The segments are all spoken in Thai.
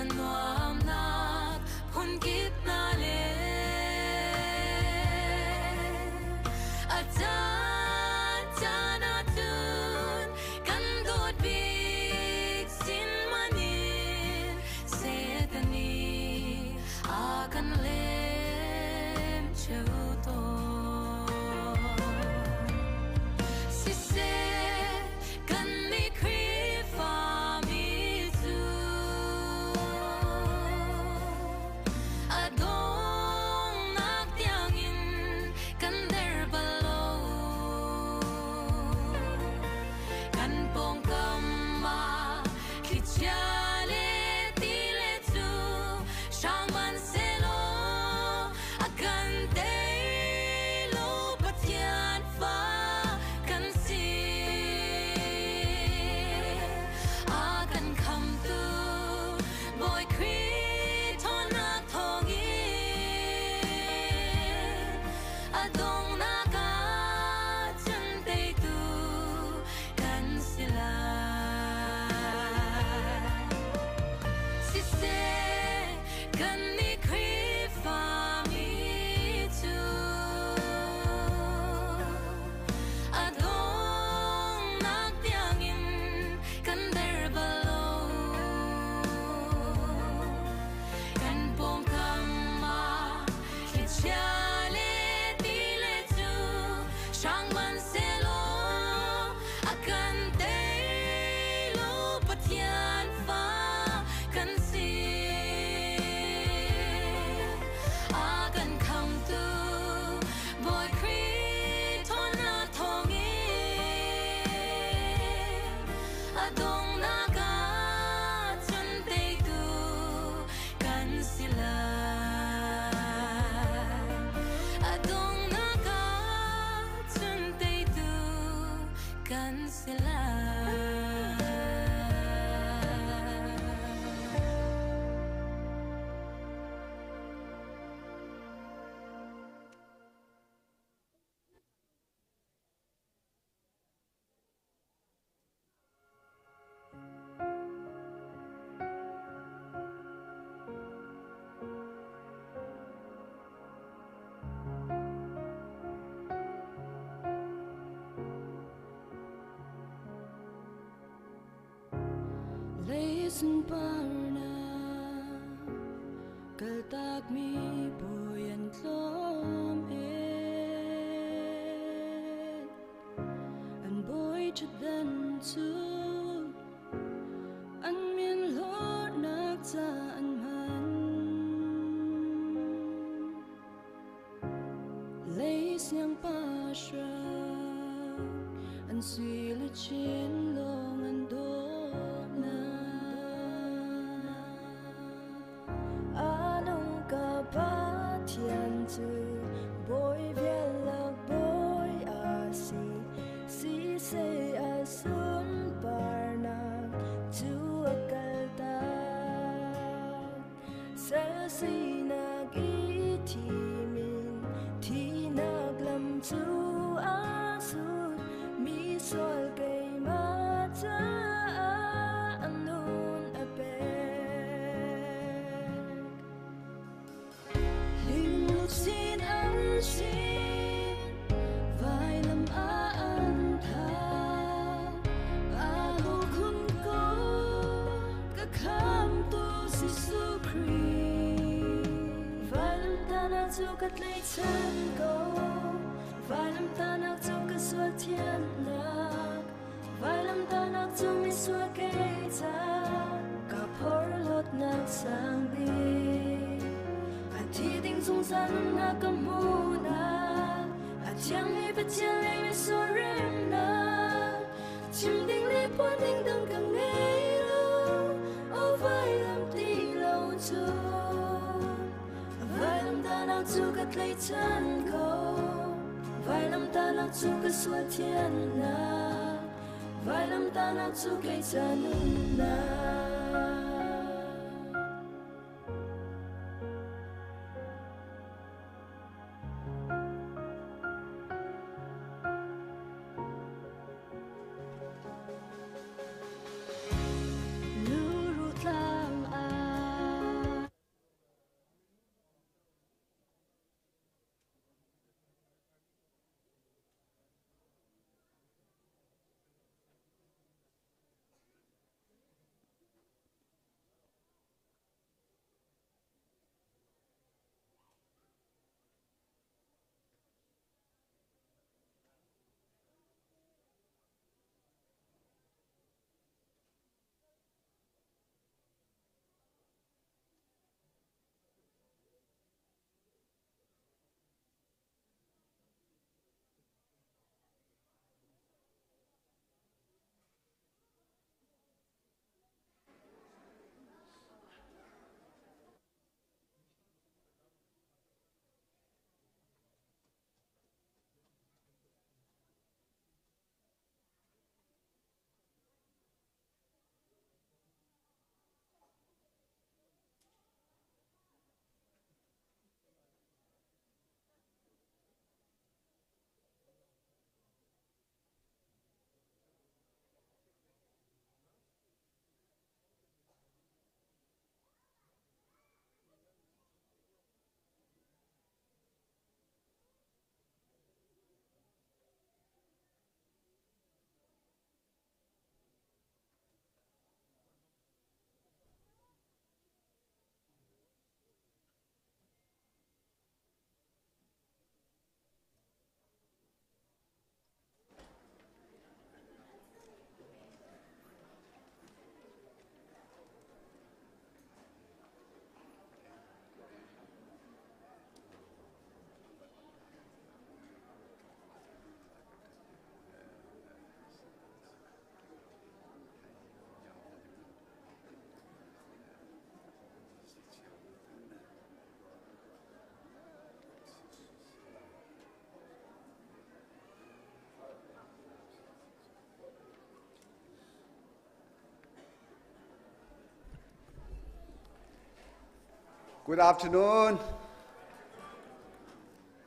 nuam nak phun kip na le Atan chana tun kan god big sin manin setani akan lem chuto Listen parna kaltak mi boyan tlom et an boy chadan tu an min lo nak ta an man leis yang pasha an sila chin long an do boy velak boy asi si se asun parna tu akalta sa si nagitimin ti naglam tu asun mi sol kay mata anun apek sin an sin vai lam an tha alo kun ko ka kham tu si su kri vai lam ta na chu kat lei chan ko vai lam ta na chu ka sual thian nak vai lam ta na chu mi sual ke cha ka phor lot nak sang bi Thi tình dung dân na cầm mù na chẳng hề bất chân lấy về số rem na chim tình lê quan tình từng càng nghe lâu ô vai làm tí lâu cho vai làm ta nào chu cất lấy chân cô vai làm ta nào chu cất suốt thiên na vai làm ta nào chu cây chân na Lurut lang Good afternoon.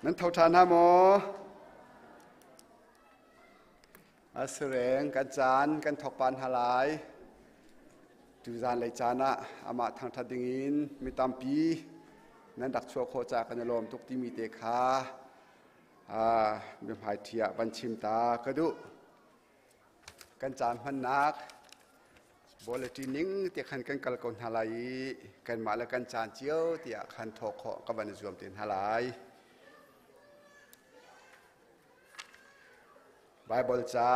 Nan thâu than ha mo. Asreng kan chan kan thok pan halai. Tu zan lai chana ama thang thadingin mitampi. Nan dak chua kho cha kan lom tuk ti mi te kha. Mi phai thia ban chim ta kadu. Kan chan man nak. Bulletin ning ti khan kan kal kon halai kan ma la kan chan chiao ti khan thok kho ka ban zuam tin halai Bible cha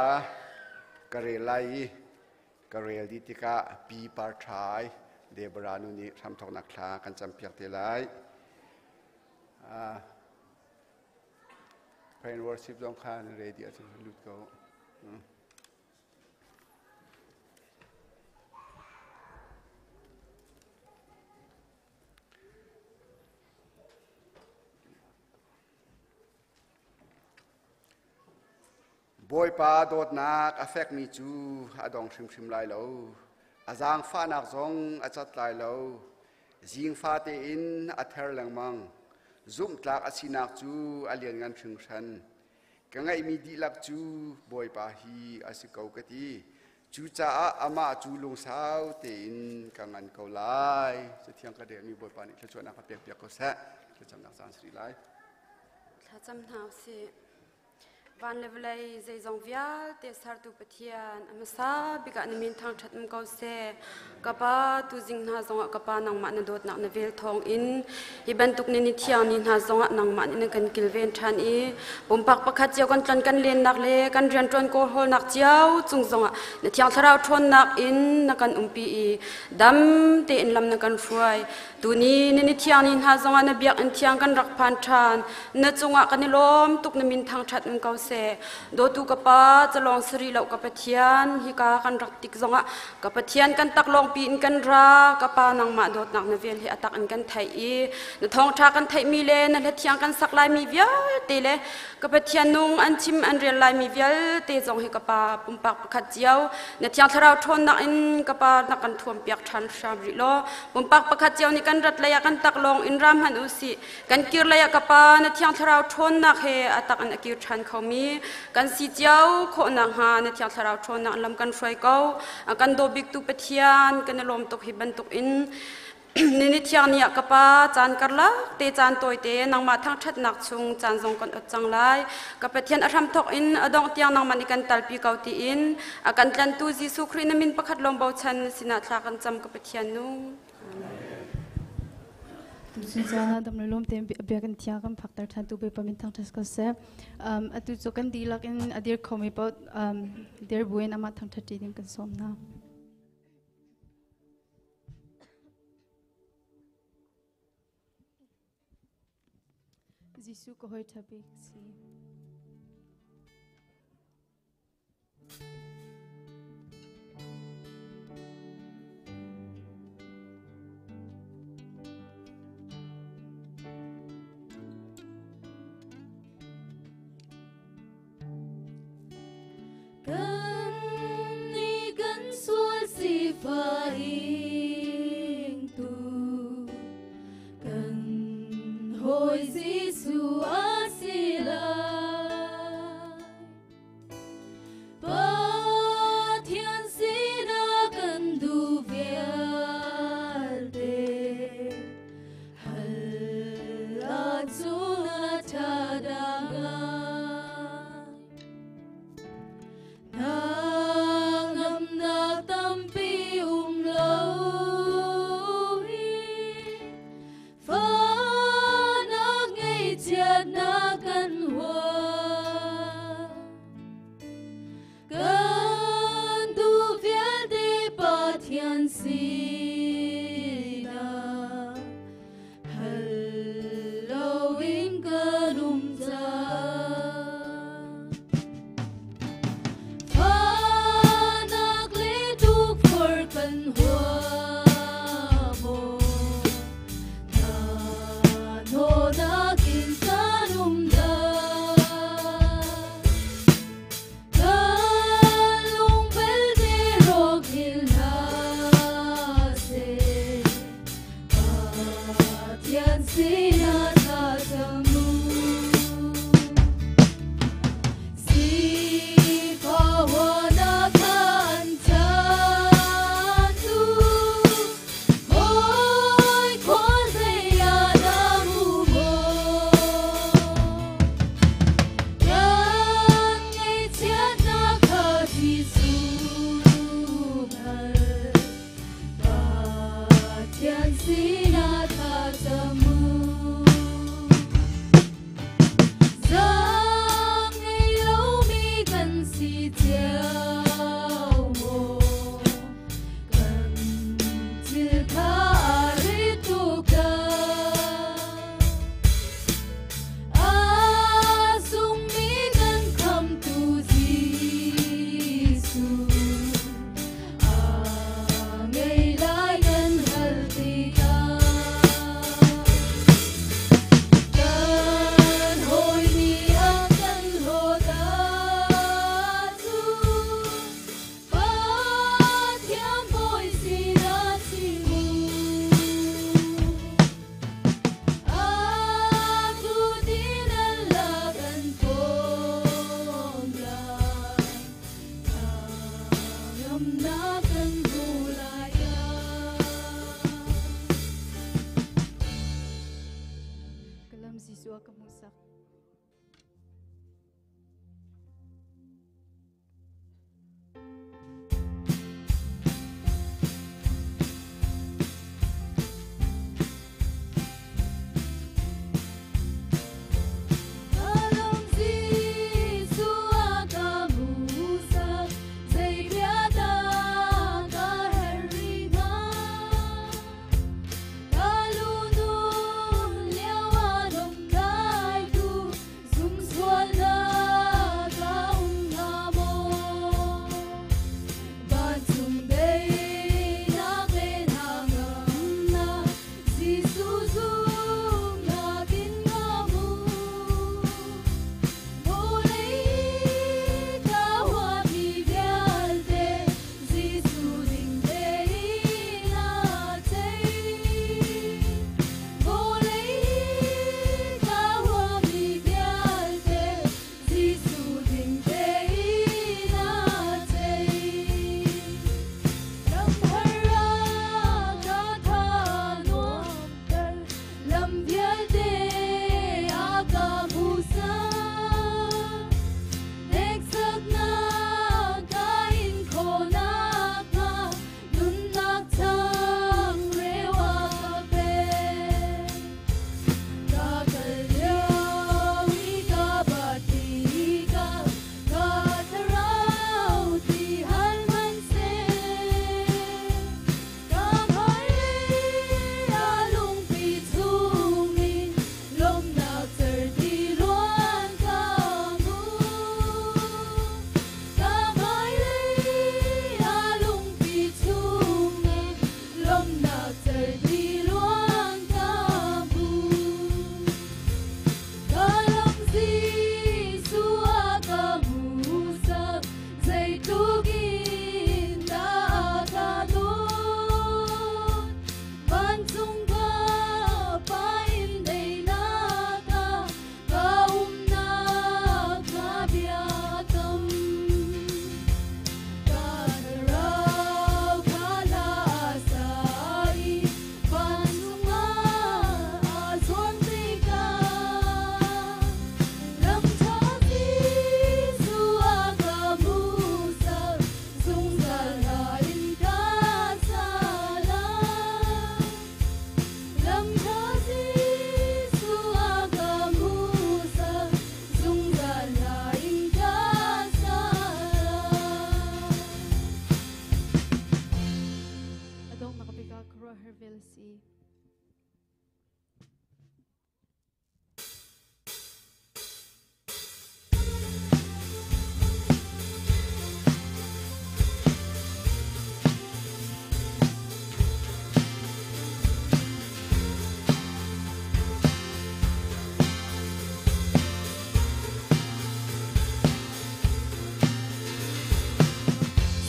karelai karel di tika pi par thai debranu ni tham thok nak thla kan cham piak te lai prayer and worship dong khan ready at lut ko Boy pa dot nak affect me chu adong shim lai lo azang fa nak zong achat lai lo jing fa te in ather lang mang zum tlak asinak chu alian ngan thing than kangai mi di lak chu boy pa hi asikau kati chu cha ama chu lung sao te in kangan ko lai se thiang ka de mi boy pa ni thachwa na ka pek pek ko sa thacham nak san sri lai thacham na se Van levelai zai zong vial te sar tu patian amasa biga ni min thang that ko se kapa tu jing na zong kapa nang ma na dot nak na vel thong in hi ban tuk ni thiang ni na zong nang ma ni kan kilven than i bompak pakhat chiao kan tlan kan len nak le kan rian tron ko hol nak chiao chung zong na thiang tharau thon nak in na kan umpi i dam te in lam na kan fuai tu ni thiang ni na zong na biak in thiang kan rak phan than na chunga kan lom tuk na min thang that ko do tu kapa chalong sri lo kapathian hi ka kan rak tik zonga kapathian kan tak long pi in kan ra kapa nang ma dot nak na vel hi atak an kan thai i na thong tha kan thai mi le na le thiang kan sak lai mi via te le kapathian nung an chim an rel lai mi vial te zong hi kapa pumpak pakhat chiao na thiang tharau thon na in kapa na kan thuam piak than sham ri lo pumpak pakhat chiao ni kan rat la ya kan tak long in ram han usi kan kir la ya kapa na thiang tharau thon na he atak an akir than khomi kan si chiao kho na ha na thiang tharau thon na lam kan frai ko kan do big tu pathian kan lom tok hi ban tok in ni thiang nia kapa chan karla te chan toy te nang ma thang that nak chung chan jong kon achang lai ka pathian aram thok in adong tiang nang mani kan talpi kauti in akan tlan tu jisu khrin min pakhat lom bau chan sina thla kan cham ka pathian nu Sinjana damle lom tem biakan tia kan phaktar than tu be pamin thang thas ka se atu chokan dilak in adir khomi about der buin ama thang thati din kan somna Jisu ko hoi thabi si Kan sual si faing tu kan hoi Jisu asila pathian sina kan du vial de hal achunga thadanga Nangam na tampi umlohi Fa na ngay tiad na kanwa Kan tu vial de pathian sina Halloween kanumza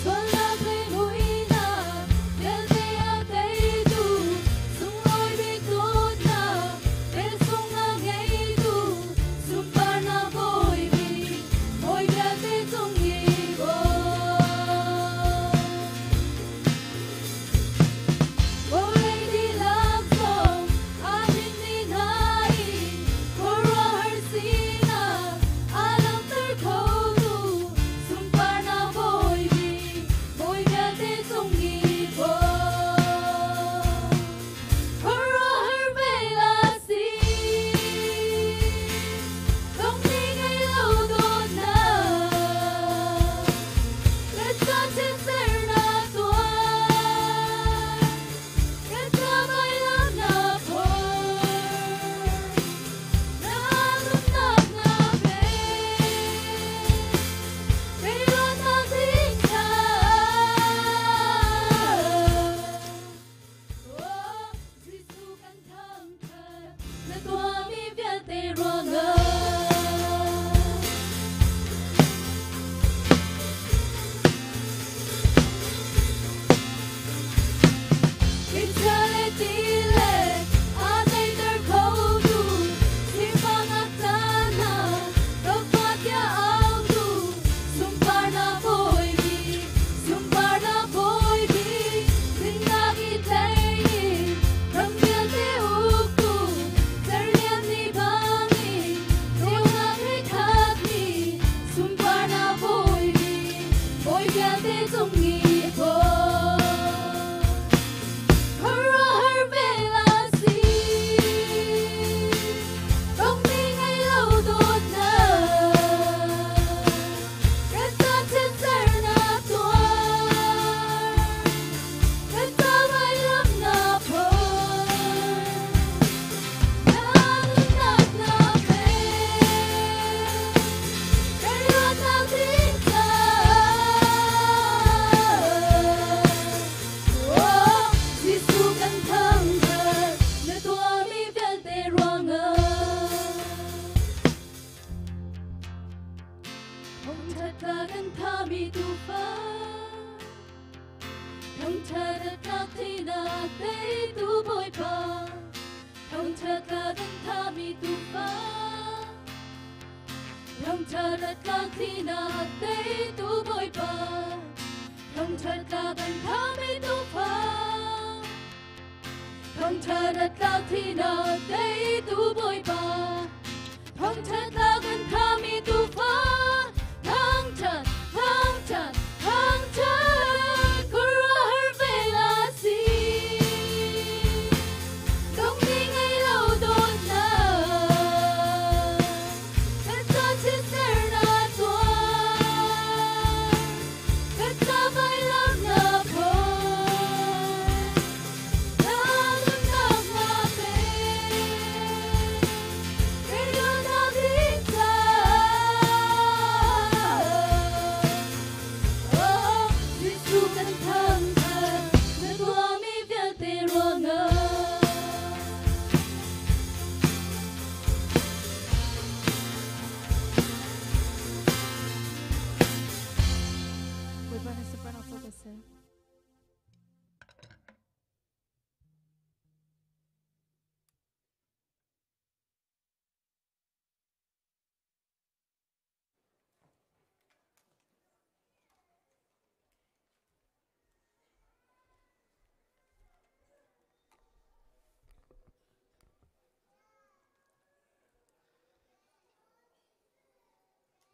Xuân là cây núi nà, đêm nay ác cây tu. tây tu bồi bà thông chợt là gần tha mi tu phá thông chợt là khi na tây tu bồi bà thông chợt là gần tha mi tu phá thông chợt là khi na tây tu bồi bà thông chợt là gần tha mi tu phá thông chợt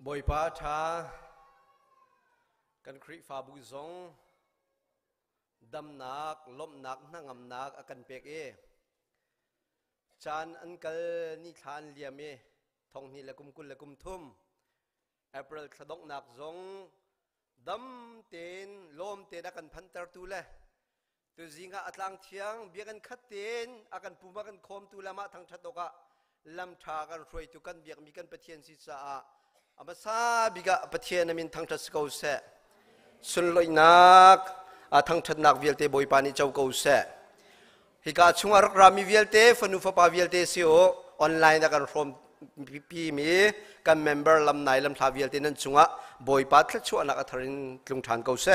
บอยป้าชากันคริฟาบุซงดำนักล้มนักนั่งอำนักอากันเปกจานอันกัลนิทานเลียมทองนี่ละกุมกุลละกุมทุ่มเอเปริลสะดกนักซงดำเต็นลมเต็นอากันพันตร์ตูละตัวจิงอัตลังเทียงเบียกันขัดเต็นอากันปูมากันคมตูละมาทางชัดตกะลำชากันรวยตุกันเบียกมีกันปะเทียนศิษาอามาซาบิกะปะเทียนมินทางชัดสกาวเสสุนลอยนักทางชัดนักเวลเตบอยปานิเจ้ากูเสฮิกาชุงอารักรามีเวลเตฟนุฟปาเวลเตสิโอออนไลน์นักการฟอมพีมีกันเมมเบอร์ลำไหนลำทาเวลเตนั้นชุงะบอยปาทชัวนักอัธรินกลุ่มฐานกูเส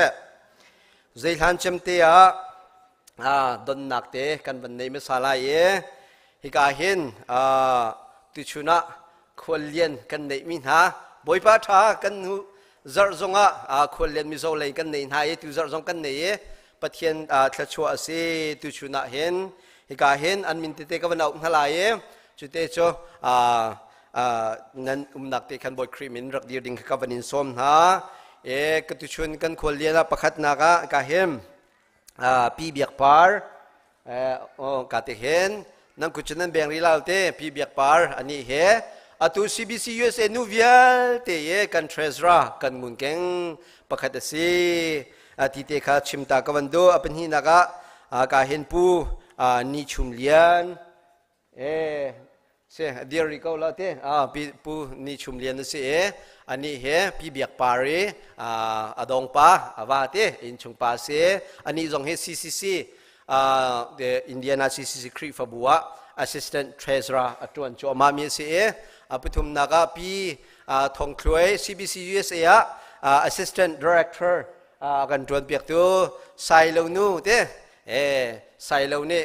เจฮันเจมเตียดนนักเตกันวันนี้ไม่สลายฮิกาเห็นติชุนะควรเลียนกันในมินหาบอยปาทากันหูจารจงควรเลียนมิโซเลยกันในหายตุจารจงกันในปะเทียนทัชวาสีติชุนะเห็นฮิกาเห็นอันมินติเตกันวันเอาหลายจุดเตโชนั้นนักเตกันบอยครีมินรักดีดิ่งกันวันนินสมหาก็ติชุนกันควรเลียนประคัดนักกาเห็นปีเบียกปาร์กาเตเห็นนั่งกุศลนั้นแบ่งรีลาเตปีเบียกปาร์อันนี้เหอตุ CBC USA นูเวียลเตยกันเทรซรากันมุนเก่งประคัดสีทีเตคาชิมตากวันโดเป็นหินักกาเห็นปูนิชุมเลียนเสียเดียริกเอาละเตปูนิชุมเลียนนั่นสิอันนี้เหปีเบียกปารีอดองปาว่าเตอินชุงปาเสอันนี้จงเห CCC the Indiana CCC ครีฟบัว Assistant Treasurer ตัวนจอมามีเสียปฐุมนากาปีทองคลวย CBC USA Assistant Director กันจวนเปียกตัวไซโลนูเต้ไซโลนี่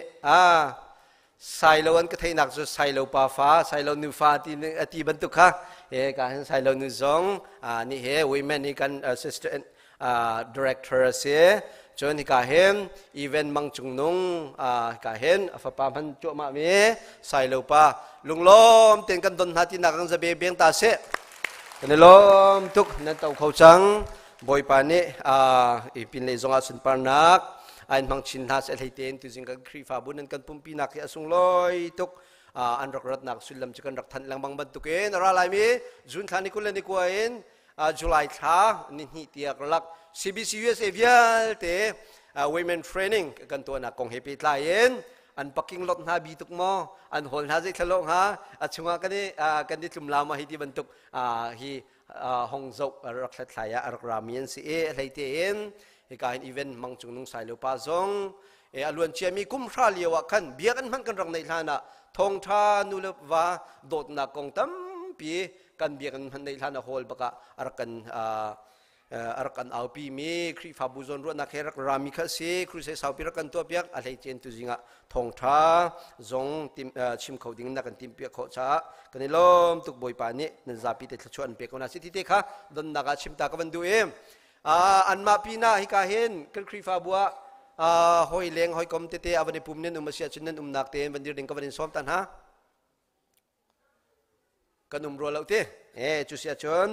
ไซโลอันก็ไทยนักจะไซโลปาฟ้าไซโลนูฟ้าที่บรรทุกค่ะการไซโลนูซองนี่Women นี่กัน Assistant Director เสียจนกาเห็นอีเวนต์มังจุงนงกาเห็นฟ้าปามันจั่วมาเมใส่เลวปาลุงล้อมเต็นกันดนหาที่นักกันจะเบียงตาเสกันล้อมทุกนั่นเต่าเขาจังบอยปานี่อีปินเลยจงอาสุนปานักอันมังชินหาเสถียรเต็นตุจิงกันครีฟ้าบุญนั่นกันปุ่มปีนักที่สุงลอยทุกอันรักรัตนักสุลลัมจะกันรักทันลังบังบันตุกเอ็นอะไรมีจุนทานิคุลเลนิกวเอ็นจุลัยท้านิหิตียกรักCBC USA เวียลเตwomen training กันตัวนักกองเฮปิตลายเอ็นอันปักกิ่งลดหาบีตุกมออันโหนหาจิตลงหาช่วงกันนี่จุ่มลามาฮิติบรรทุกฮีฮงโจรักษาทายารักรามีนสิอะไรเตเอ็นเหตุการณ์อีเวนต์มังจุงนุงสายเลวปาซงอล้วนเชียมีกุมราเลียวกันเบียกันมันกันรังในฐานะทงทานุเลวาโดดนักกองตั้มปีกันเบียกันมันในฐานะโฮลบกะรักกัน อารักันเอาปีมีครีฟาบุจนรัวนักเฮรักรามิคเสครูเสสาวปีรักันตัวเปียกอะไรเจนตุจิงะทองท้าจงติมชิมเขาดิ้งนักกันติมเปียกเขาช้ากันนี่ล้มตุกบอยปานี่นั่นจะปีเตชวนเปียกคนนั้นสิที่เตค่ะดนนักชิมตากันดูอันมาปีน่าฮิกาเห็นกันครีฟาบัวหอยเลี้ยงหอยกลมเตะอวันนี้ปุ่มเนี่ยมาเสียชุนนั้นนักเตะบันดีเด้งกับวันนี้ซ้อมตันฮะกันรัวเราเตะจุเสียชน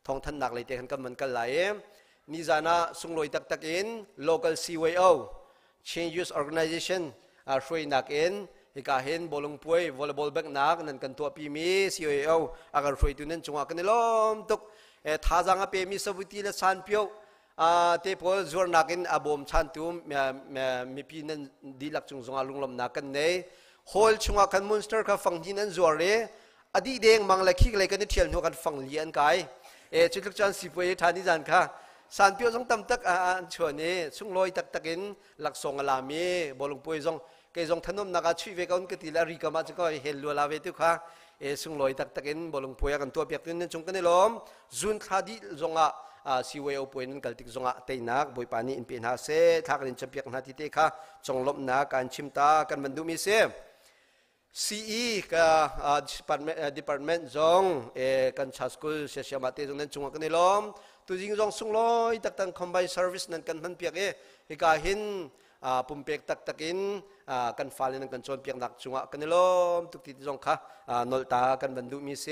ทองทันนักเลยเตะกันมันกันไหลนี่จานะส่งลอยตักอิน local CYO change use organization ช่วยนักอินฮิกาเห็นบอลงป่วย volleyball แบกนักนั่นกันตัวปีมี CYO อาการช่วยตัวนั้นจงอากันนี่ล้มตุกท่าจังอาเปมีสวิตีและสันเปียวเทพอจวนนักอินอาบอมชันตุมมีปีนั้นดีลักจงอาลุงลมนักกันเนี่ย whole จงอากันมอนสเตอร์กับฟังที่นั้นจวดเลยอดีตเด้งมังเล็กขี้เลยกันนี่เทียนหัวกันฟังเลียนกายจุดลึกจันสิบวันทานิจันค่ะสันเปียวจงตั้มตักชวนนี้ส่งลอยตักอินหลักส่งอลามีบอลงป่วยจงเกยจงถนนนักช่วยเวกันก็ตีลาริกามาจะก็เห็นลัวลาเวตุค่ะส่งลอยตักอินบอลงป่วยกันตัวเปียกตัวนั้นจงกันนี่ล้มจุนขาดีจงสิเวอป่วยนั้นกัลติกจงเตยนักบอยปานีอินเป็นหาเสทักเล่นจับเปียกนาทีเตค่ะจงลบนักการชิมตากันบรรดุมีเสCE กับ department จงกันชาสกุลเสียมาเตจงนั้นจงกันนี่ล้มตัวจริงจงส่งลอยตักcombine service นั้นกันมันเปียกฮิกาหินปุ่มเปียกตักอินกันฟ้าเลยนั้นกันชนเปียกหนักจงกันนี่ล้มทุกที่จงค่ะนอลตากันบรรดุมีเส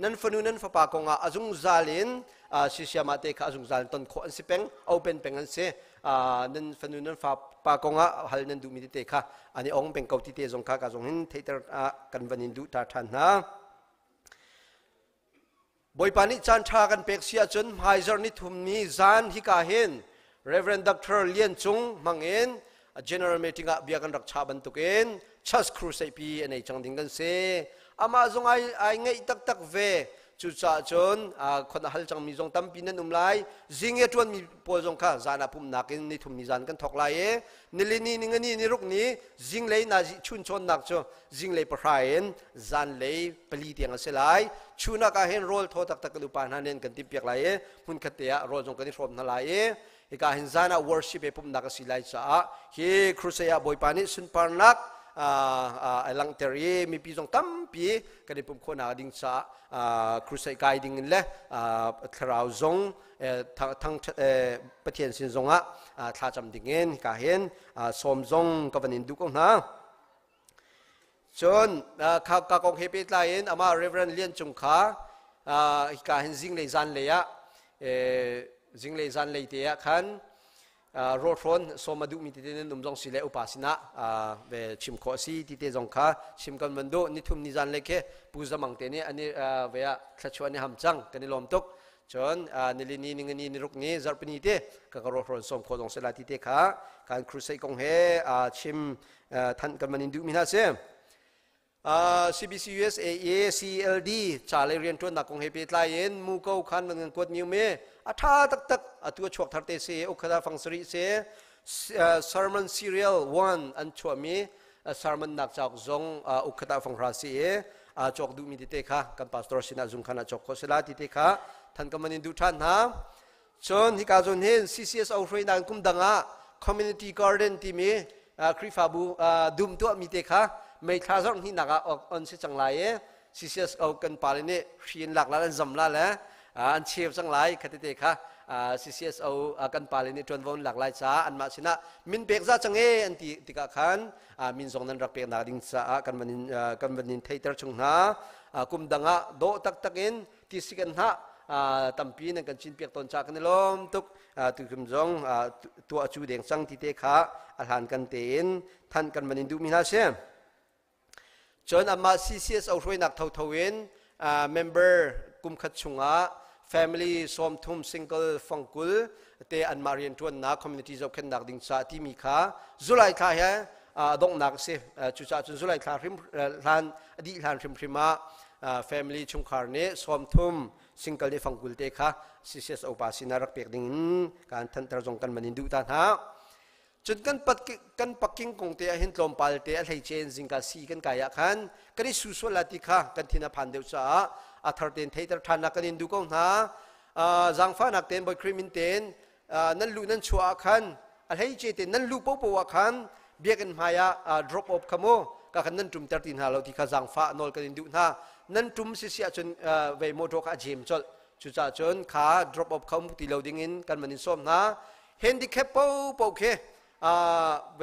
นั้นฝนุนั้นฝาปากงอาจงซาลินเสียมาเตค่ะจงซาลินต้นขอนสิเป็งเอาเป็นเป็งอันเสนั้นฝนุนั้นฝาปากงฮัลนั้นดูมีเตค่ะอันนี้องเป็นเกาที่เตจงค่ะกาจงหินเทเตอร์กันวันนี้ดูตาทันนะบอยปานิจันทากันเป็กเสียจนไฮเซอร์นิทุมนี้จานฮิกาเห็น Reverend Dr. เลียนจงมังเอ็น General Meeting เบียกันรักชาบันตุกเอ็นชัสครูไซปีอันนี้จังดิ้งกันเสอามาจงไอไงตักเวจุดจ่าจนคนฮัลจังมีจงตั้มปีนั้นไลจิงเอจวนมีปวดจงค่ะจานาพุ่มนักนี่ทุ่มนิจานกันทอกไลนิลินีนิงนี่รุกนี้จิงเลยน่าชุนชนนักจ้ะจิงเลยปรายน์จานเลยผลิตอย่างเสลายชุนักเห็นโรลทอตักกลุปานันเองกันติเปียกไลมุนขัดเตียโรลจงกันที่ฟอมนั่นไลอีกาเห็นจานา worship พุ่มนักสิไลจ้าเฮครูเซียบอยปานิสุนปานักลังเตอรีมีปีจงตั้มปีกันที่ผมคนอาดิ้งซาครูใส่ไกดิ้งเลยคราวจงทั้งประเทศสินจงท้าจำดิ้งเงินกาเห็นสมจงกับวันนี้ดูกันนะจนข้ากากงเฮปิตไลน์อามาเรเวรนเลียนจงข้ากาเห็นจิงเลยจันเลยจิงเลยจันเลยเดียขันโรดฟอนสมดุมีที่เด่นนุ่มจงสิเลอุปาสินะเวชิมโคสีที่เด่นจงข้าชิมกันมันดูนิทุมนิจันเล็กปูจมังเตนี่อันนี้เวียขชวนนี่หำจังกันนี่ลมตุกจนนิลินีนิงนี่นิรุกนี่จารปนิเตก็โรดฟอนสมโคจงสลาที่เตข้าการครูใส่กงเฮชิมทันกันมันดูมินาเซCBCUS AA CLD จ่าเลยเรียนตัวนักกงเฮปิตไลน์มูเก้าขันมันกดมิวเมอาท่าตักตัวชวกทัดเตเสอุคดาฟังสริเส sermon serial 1อันชัวมี sermon นักจากจงอุคดาฟังราศีจอกดูมีติเตค่ะกันพาสตอร์สินาจุงขันจอกโคสลาติเตค่ะท่านกำมันดูท่านฮะจนที่กาจนเห็น CCS เอาฟรีนังกุมดังcommunity garden ที่มีคริฟาบูดุมตัวมีเตค่ะไม่ท้าจงที่นักออกอันเสียจังไรCCS เอากันปาลินีชีนหลักแล้วจำละแล้วอันเชียบจังไรคติเตค่ะ CCS เอากันปาลินีจนวนหลักหลายจ้าอันมาชนะมินเบกจ้าจังอันที่กะขันมินทรงนั้นรักเปียกนักดิ้งจ้ากันบันินเทเตอร์ชงฮะกุมดังโดตักอินที่สิกันฮะตั้มปีนั่นกันชินเปียกตนจากกันล้มตุกตุกุมจงตัวจูเดียงสังที่เตค่ะอาหารกันเตนท่านกันบันินดูมินาเซจนอามา CCS เอาช่วยนักเท่าเวนmember กุมขัดชงfamily สมทุม single ฟังกุลเตอันมาเรียนชวนนัก community จบขึ้นนักดิ้งชาที่มีค่าจุลัยค่าดงนักเสจุจ่าจนจุลัยค่าริมลานอดีตลานริมfamily ชงคาร์เนสมทุม single ในฟังกุลเตค่ะ CCS เอาภาษีนารักเปียกดิ้งการทันตระจงกันมันดูตาหาจนกันปักกิ่งคงเตะเห็นลมปาลเตะให้เจนจิงกาซีกันกายขันกันที่สุสวลาติค่ะกันที่นับพันเดียวจ้าอัธร์เดนเทเตอร์ทานักกันดูกงนะ จังฟ้านักเต้นบอยครีมินเต้นนั่นลูนั่นชัวขันอะไรเจเต้นนั่นลูปูปูขันเบียกันหายdrop off ขโมก็ขันนั่นจุ่มเตอร์ตินหาเราที่ข้าจังฟ้านอลกันดูนะนั่นจุ่มเสียจนเวโมโตข้าเจมจดจุดจนขา drop off เขามุติเราดิ้งกันมันส้มนะhandicap ปูเคเว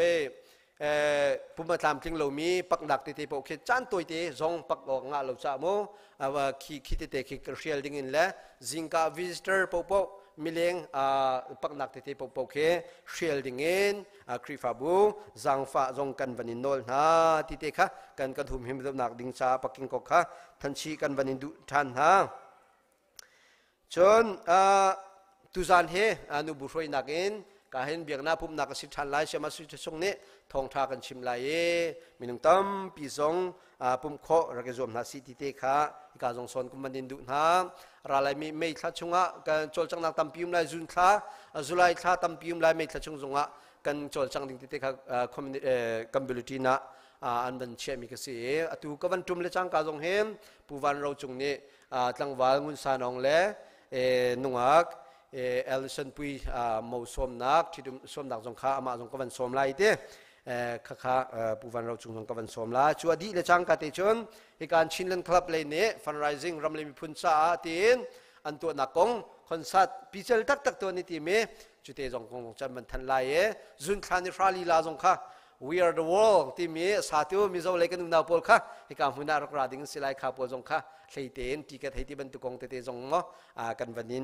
ปุ่มตามทิ้งเรามีปักหลักที่ปูเคจันตัวที่จงปักออกงาเราจะโมว่าคิดที่เชียลดิ้งและจิงกา visitor ปูมิเลงปักหลักที่ปูเคเชียลดิ้งครีฟาบูจังฟ้าจงกันวันนี้นอลนะที่เตค่ะกันทุ่มหิมตัวหนักดิ้งชาปักกิ่งกค่ะทันชีกันวันนี้ดูทันนะจนตุจานเฮนุบุษย์นักเองก็เห็นเบียงหน้าพุ่มนักสิทธิ์ทันไล่เชื่อมาสุดช่วงนี้ทองทากันชิมไล่มีหนึ่งตั้มปีสองพุ่มโครักจอมนาสิที่เตค่ะอีกการส่งสอนกุมันดินดุนะรายมีไม่ทัดชงะกันโจลจังนักตั้มพิมไล่จุนท่าจุไลท่าตั้มพิมไล่ไม่ทัดชงจงะกันโจลจังดิ่งที่เตค่ะกัมบิลิตีนะอันเป็นเชื่อมีกษีตัวก็วันจุ่มเลจังการส่งเห็นผู้วันเราจงนี้ตั้งวันงุนสานองเล่นุ่งอักเอลิสันปุยมอสมนักที่สมนักจงข้ามาจงกวันสมไล่เต้ข้าผู้วันเราจงกวันสมไล่ชัวดีเลจังกัดชนในการชินเลนคลับเลยเนี่ยฟันไรซิ่งรำเลยมีพุนซาตีนอันตัวนักกงคอนซัตพิเศษตักตัวนี้ทีเมจุดเตจงกงจันมันทันไล่จุนทานิฟราลีลาจงข้าWe are the world ที่มีสาธิตมีเจ้าเล็กนึงดาวโพลค่ะให้การหุ่นรักราดิ่งสิไลข้าโพลจงค่ะใช้เต้นที่กันให้ที่บรรทุกของเตจงมั้งกันวันนี้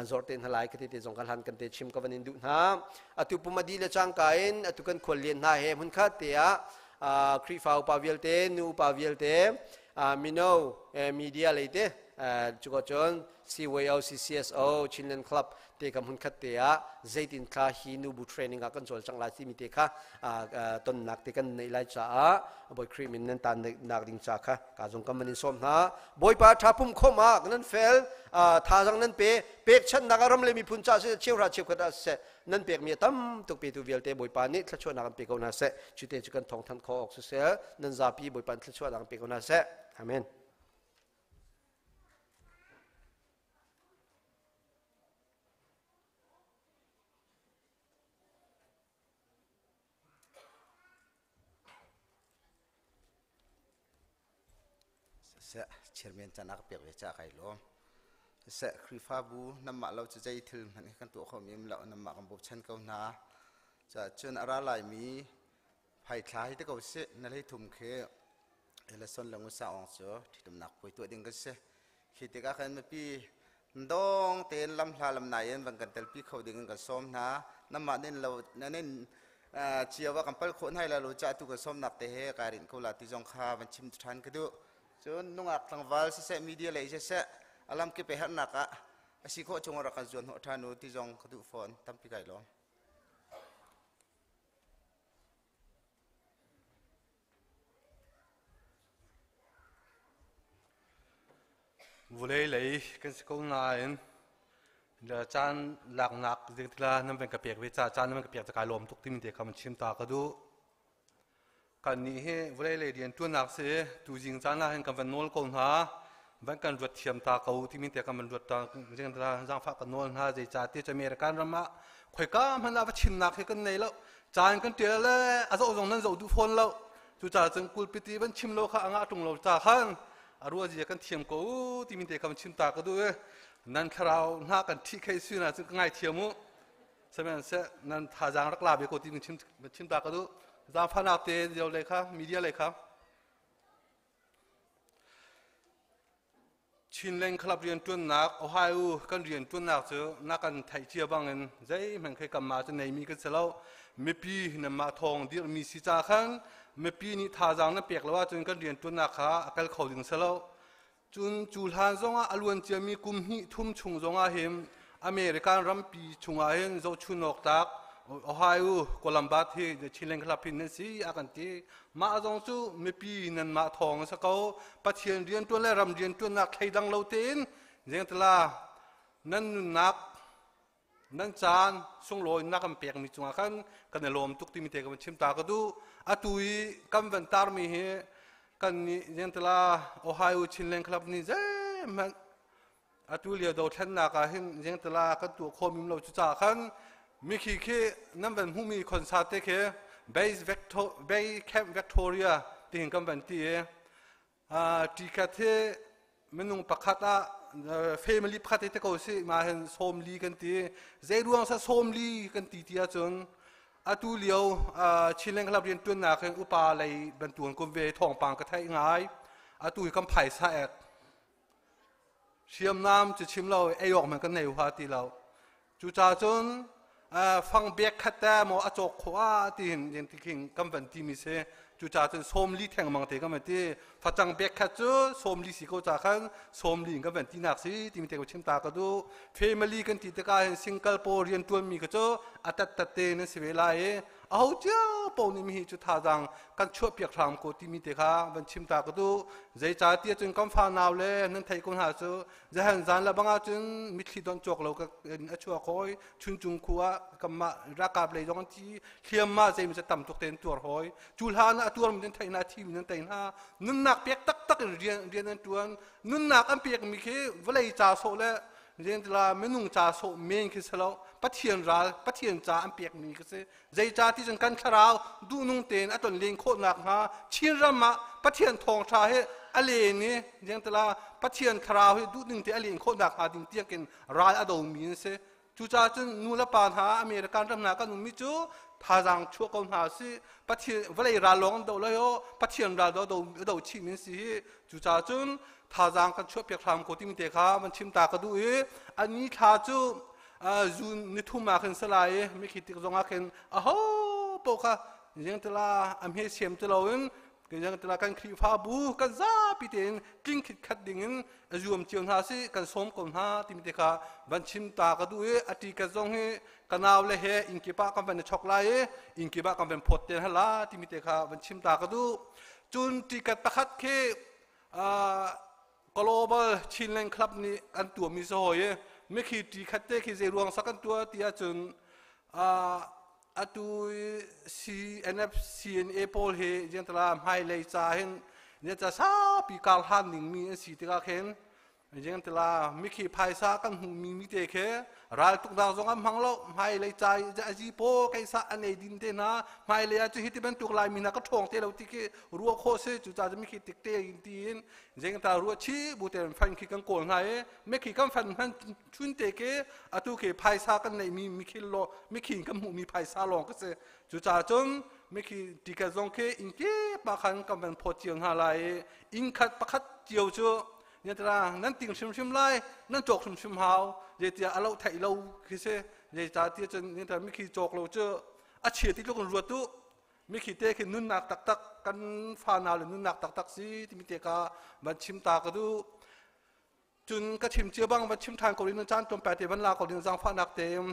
จอดเต้นหลายกันเตจงกันหันกันเตชิมกันวันนี้ดูนะตุปุ่มดีเลจังกันตุกันควรเลียนหาเหมุนค่ะเตียครีฟาวปาวิลเตนูปาวิลเตมิโนมีเดียเลยเตจุกจน CWO CCSO ชินเลนคลับเตะกับหุ่นขัดเตะเจตินคลาฮีนูบูเทรนนิ่งกันส่วนจังหวัดที่มีเตะค่ะต้นนักเตะกันในไลฟ์จ้าบอยครีมินนั้นตันนักดิ่งจ้าค่ะการส่งกำมันส้มนะบอยป้าทับพุ่มเข้ามานั้นเฟลท่าจังนั้นเป๊กชันนักอารมณ์เลยมีพุ่นจ้าเชี่ยวราเชี่ยวกระดาษเสนั้นเป๊กมีตั้มตุกปีตุเวลเตะบอยป้านี่ถ้าช่วยนักเป๊กเอาหน้าเสจุดเตะจุกันทองทันคอออกเสียนั้นซาปีบอยป้าถ้าช่วยนักเป๊กเอาหน้าเสอาเมนเสะเชื่อเมียนจะนักเปียกเวจ้าใครล้อมเสะครีฟาบูน้ำหมักเราจะใจถึงมันกันตัวเขามีมเราน้ำหมักกันบุบชันเกาหนาจะจนอะไรหลายมีภัยคล้ายที่เขาเสะนั่นให้ทุ่มเคเอลสันหลังอุตสาหองเสือที่ตำหนักป่วยตัวเด้งก็เสะคิดที่กันมาปีดองเต้นลำลาลำไหนวันกันเตลปีเขาเด้งกันซ้อมนะน้ำหมักเนี่ยเราเนี่ยเชื่อว่ากันเปิลคนให้เราจะตุกซ้อมหนักแต่เฮการินเขาหลับที่จงคามันชิมทันก็ดูจนนุ่งอักทั้งวัลเสะมีเดียเลยเสะอารมณ์เก็บไปหันนักอ่ะสิโคจงรักกันจนหัวทานุที่จงกระดูฟอนตั้มปีไก่ล้อวุ้ยเลยกันสกุลนายเดี๋ยวจานหลักหนักเรื่องที่ละนั่นเป็นกระเปียกวิจารจานนั่นเป็นกระเปียกจะกลายลมทุกที่มีเด็กคำชิมตากระดูกันนี้เฮ้วุ้ยเลยเรียนตัวหนักเสียตัวจริงจานน่ะเห็นกันเป็นโนลกงหาบังกันรถเทียมตาเขาที่มีเด็กคำเป็นรถตาเรื่องที่ละจางฟ้ากันโนลหาใจจ่าที่จะมีรายการรำมะข่อยก้ามันน่าชิมหนักให้กันในแล้วจานกันเตี๋ยเลยอาจจะเอาตรงนั้นจะดูฟอนแล้วจู่จ่าจึงกุลปิติบันชิมโลค่ะอ่างตรงเราจ่าขันอารมณ์จะกันเทียมกูที่มีเด็กคำชิมตาก็ด้วยนั่นคราวหน้ากันที่เคยซื้อนะซึ่งง่ายเทียมุใช่ไหมเสะนั่นท่าจางรักลาเบโกที่มีชิมตาก็ดูจางฟันอาเตเดียวเลยครับมีเดียเลยครับชินเล่นคลับเรียนตัวหนักโอไฮโอกันเรียนตัวหนักเจอนักกันไทยเทียบังเงินใจมันเคยกำมาจนในมีกันเสร็จแล้วไม่ปีนั่นมาทองเดียวมีสิจ่าขันไม่ปีนี้ท่าจางนั่นเปียกแล้วว่าจนกันเรียนตัวหนักค่ะอาการเขาถึงเสร็จแล้วจนจูลานจงอาล้วนจะมีกุมหิทุ่มชุงจงอาเห็มอเมริกันรำปีชุงอาเห็นเจ้าชุนออกตักโอไฮโอโคลัมบัสที่ชิลเลนคลับพินนั่นสิอากันที่มาจงจูไม่ปีนั่นมาทองสักเขาปัจเจียนเรียนตัวเล่รำเรียนตัวนักไทยดังเราเต้นเรื่องตลานั่นนักนั่นจานส่งลอยนักกันเปียกมีจุงอาขันกันในลมทุกที่มีเทกันชิมตากระดูอาตุยกันเป็นตาร์มีเฮกันนี่เรื่องตลาโอไฮโอชิลเลนคลับนี่เจ้มัน อาตุเลียโดทันนักเห็นยังตลากันตัวโคมิมเราจุจ่าขันมีขี้ขี้นั่นเป็นผู้มีคอนซัลท์ขี้เบย์แคมป์วิกตอเรียที่เห็นกันเป็นที่ที่กัดที่มันนุ่งปักขัดเฟมิลี่ปักขัดที่เขาสิมาเห็นโซมลีกันที่ใจดวงซะโซมลีกันที่จนอาตุเลียวชิลเลงครับเรียนตัวนักเห็นอุปาเลยบรรทุกกุมเวทองปังกระไทยง่ายอาตุกำไผ่สะเอ็ดเชื่อมน้ำจะชิมเราไอออกมันกันในหัวที่เราจู่จ้าจนฟังเบียกขัดแต่หมออจกขวาที่เห็นยังที่เข่งกำบันที่มีเสจู่จ้าจนสมลีแทงมังเตะกำบันที่ฟัดจังเบียกขัดจูสมลีสิโกจ้าขันสมลีกำบันที่นักสิที่มีเตะก็ชิมตากระดูเฟมิลี่กันที่ตะการซิงเกิลโปเรียนตัวมีก็จูอัตตะเตนสิเวลาเอาเจ้าปนิมีจุดท่าจังกันชั่วเปียกทำโกที่มีเตะข้าบันชิมตากระดูใจจ่าเตี้ยจนกำฟ้านาวเลยนั่นไทยคนหาจูจะเห็นจานละบางอาจนมิตรดอนจกเราก็ชั่วคอยชุนจุงขัวกำมารักกับเลยตรงที่เขียมมาใจมันจะต่ำตกเต็นตัวหอยจูลานะตัวมันไทยนาทีมันไทยนานุ่นหนักเปียกตักเรียนนั่นตัวนุ่นหนักอันเปียกมีแค่เวลาจ่าโซเลยเรียนตลาดไม่นุ่งจ่าโซเมนคือสลาวปัจเจียนราปัจเจียนจ่าอันเปียกมีก็เสียใจจ่าที่จนกันคราวดูนุ่งเต็นอัตนเลี้ยงโคตรหนักฮะชินรำมาปัจเจียนทองชาให้อะไรนี่เรียนตลาดปัจเจียนคราวให้ดูนุ่งเต็นอะไรโคตรหนักหาดิ่งเตี้ยกันรายอดมีเสียจู่จ้าจนนูละปานหาอเมริกันรำนากันนุ่มมิจูท่าจังชั่วคนหาสิปัจเจียนเวลาราลงดูเลยโอปัจเจียนราดูชิมินสิจู่จ้าจนท่าจังกันชั่วเปียกทำโคติมิเตะข้ามันชิมตากระดูอันนี้ท่าจูจูนิทุมาขึ้นสลายไม่คิดที่จะงาขึ้นอ้าวปกค่ะยังตลาอเมริกาตลาดยังตลากันครีฟ้าบูกันซาปิเตนกิ้งคิดขัดดิ่งจูมเชียงหาสิกันสมคนหาที่มิเตะข้าบันชิมตากระดูอติกันจงให้กันเอาเลยอิงกีบ้ากันเป็นช็อกไลอิงกีบ้ากันเป็นพดเตนฮะละที่มิเตะข้าบันชิมตากระดูจุนที่กันตะขัดglobal ชินเลนคลับนี่อันตัวมีโซ่ไม่คิดที่ขัดเตะคิดจะรวงสักตัวที่อาจจะอันตัว CNF CNA โพลเฮยังตลาดไฮไลท์จ่าเห็นเนี่ยจะซาปีการหันหนึ่งมีสิ่งที่เขาเห็นยังตลาดไม่คิดภายซากันมีเตะแค่รายตุกดาวสองอันพังโลไฮไลท์จ่าจะอาจีโปไกซาอันเอดินเตนะไฮไลท์จะฮิตที่เป็นตุกลายมีนักท่องเที่ยวที่เขารัวโคเซจุดจ่าจะไม่คิดติดเตะอินทีนยังตลาดรัวชีบุตรฟันคิดกันโกนไงไม่คิดกันฟันชุนเตะแค่อัตุเคภายซากันในมีคิดโลไม่คิดกันมีภายซาลองก็เซจุดจ่าจนไม่คิดที่กันจงแค่อินเก็บปากขันกันเป็นพอเจียงหาไลอินขัดปากขัดเจียวเจอเนี่ยตรานั่นติ่งชิมไล่นั่นจกชิมหาวเดี๋ยวเราไทยเราคือเสเดี๋ยวจ่าที่จะเนี่ยตราไม่คิดจกเราเจออาเฉียที่เราคนรัวตุไม่คิดเตะคือนุ่นหนักตักกันฟ้าหนาวหรือนุ่นหนักตักสิที่มีเตะกาบันชิมตากระดูจุนก็ชิมเจียบ้างบันชิมทานเกาหลีนั่นจานจนแปดเดือนลาเกาหลีนั่นจางฟ้าหนักเต็ม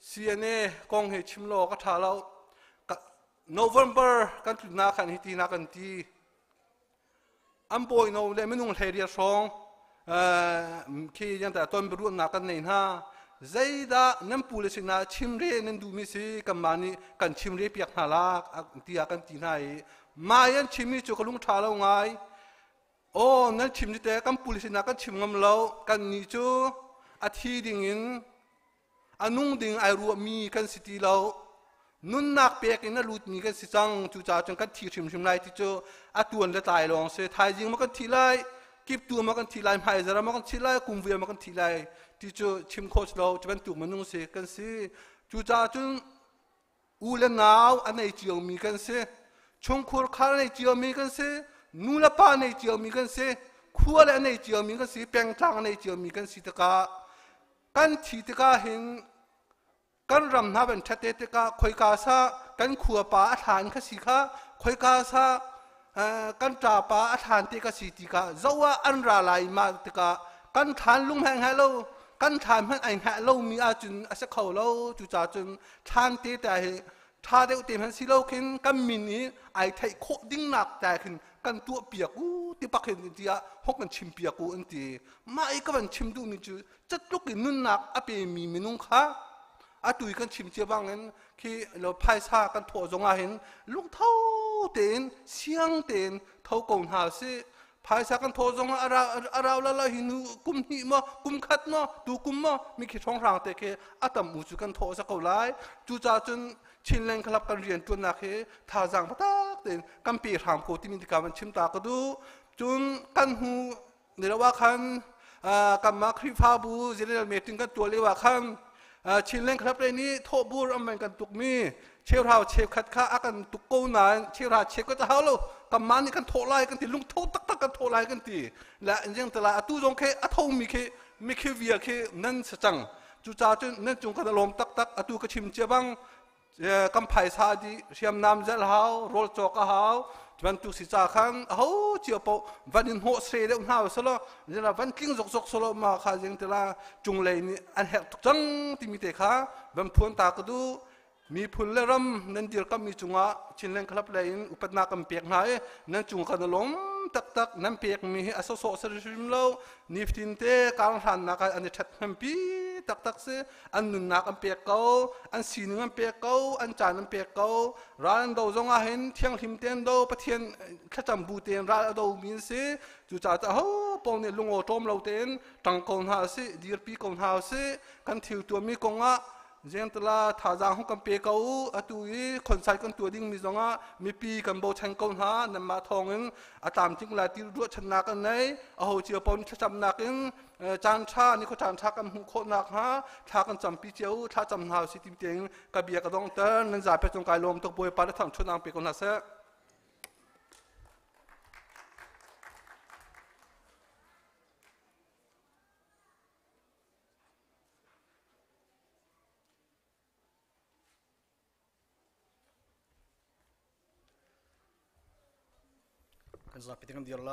CNA กองเหตุชิมโลก็ท่าเราNovember กันถึงนาคันฮิตีนากันทีอันป่วยโนเลยไม่นุ่งเทียสองที่ยังแต่ต้นบรรลุนักกันเนี่ยนะใจด่าน้ำปูเลสินะชิมเร่นั่นดูมิสิกันมานี่กันชิมเร่เปียกหาลักที่อากันที่ไหนมายันชิมมิจุกลุงท่าเราไงโอ้นั่นชิมที่แต่กันปูเลสินะกันชิมงำเรากันนี่จูอาทิตย์ดิ่งอันนุ่งดิ่งไอรัวมีกันสิทีเรานุ่นนักเปียกนั่นรูดมีกันสิจังจู่จ้าจนกันทีชิมไล่ที่เจออาตัวนั่นตายลงเสียไทยจริงมันกันทีไล่กิบตัวมันกันทีไล่ไม่จะมันกันทีไล่กุมเวียมันกันทีไล่ที่เจอชิมโคชเราจะเป็นตัวมันนุ่งเสียกันสิจู่จ้าจนอูเล่นหนาวอันไหนเจียวมีกันสิชงคูร์คาในเจียวมีกันสินูละป้าในเจียวมีกันสิขัวและในเจียวมีกันสิเปียงจางในเจียวมีกันสิตะกากันทีตะกาเห็นกันรำนับเป็นชัดเจนก็คอยกาซากันขัวป่าอาถานขสิค่ะคอยกาซากันจ่าป่าอาถานติกสิติกาเจ้าว่าอันราลายมาติกากันฐานลุงแห่งแห่เรากันฐานแห่งไอแห่เรามีอาจุนอาศัยเขาเราจุจ่าจุนฐานตีแต่ท่าเดียวเต็มหันสิเราขึ้นกันมินีไอไทยโคดิ้งหนักแต่ขึ้นกันตัวเปียกูที่ปักเห็นที่อะหกกันชิมเปียกูอันที่มาไอ้ก็มันชิมดูมิจูจะลุกกินนุ่นหนักอาเปมีมินุงค่ะอาตุยกันชิมเจียบ้างนั้นที่เราพายซากันถั่วจงอาเห็นลุงเท่าเต็นเสียงเต็นเท่ากงหาสิ ภายสักกันโทจงอาราละละหินูกุมหิมะกุมขัดมะดูกุมมะมีคิดท้องร่างแต่เคอาตมูจุกันโทสักเอาไล่จูจ่าจนชินแรงขลับกันเรียนจนนักเหท่าจังพัตักเด่นกันปีรามโคที่มีที่การมันชิมตากระดูจนกันหูในระหว่างคันกันมาคริฟาบูเจเนอเรลเมติงกันตัวเลว่าคันชินแรงขลับเลยนี้โทบูรอเมริกันตุกมีเชฟเราเชฟขัดข้าอากันตุกโกนานเชฟเราเชฟก็จะเฮาโลกำมันนี่กันโทไล่กันทีลุงโทตักกันโทไล่กันทีและยังแต่ละตู้จงเคอทงมีเคเวียเคนั่นสังจู่จ้าจนนั่นจงกันลมตักตู้ก็ชิมเจ้าบังกำไผ่ซาดีเชียมน้ำเจลเฮาโรลโจกเฮาวันตุสิจ้าขังเฮาเจียวปวันอินโฮเสเดอุนเฮาสโลนี่ละวันกิ้งจกสโลมาข้ายังแต่ละจงเลยนี่อันเห็ดทุกจังที่มีเตะข้าวันพวนตากระดูมีพุนเลรำนั่นเดียวกับมีจุงะชินเลงคลับเลยอุปนักำเปียกหายนั่นจุงกันลมตักนั่นเปียกมีอาโซโซสริชิมโลนิฟตินเตการหันนักอันนี้ชัดนั่นปีตักเสอันนุนนักำเปียกเกาอันสีนึงำเปียกเกาอันจานำเปียกเการ้านดาวจงอาเห็นเที่ยงหิมเตียนดาวปะเทียนขจำบูเตียนร้านดาวมินเสจู่จ้าจะเฮาปองเนี่ยลุงโอโตมเราเตียนตังกงหาเสดีร์ปีกงหาเสกันทิวตัวมีกงอ่ะเจนตลาท่าจางห้องกันเปียกเอาตุยคนใส่กันตัวดิ้งมีจงอ่ะมีปีกันโบชังกันหานำมาทองเองตามจริงหลายที่รู้ชนะกันไหนเอาเจียวปนจำนักเองจานชานี่เขาจานชากันหูโคนักฮะชากันจำปีเจียวชาจำหาวสิติมเตียงกระเบียกระดองเตอร์นั่นจ่ายไปจงกายลมตกบวยปลาได้ทำชนนางเปียกคนนั้นเสกันจะพิจารณาเดียร์ไล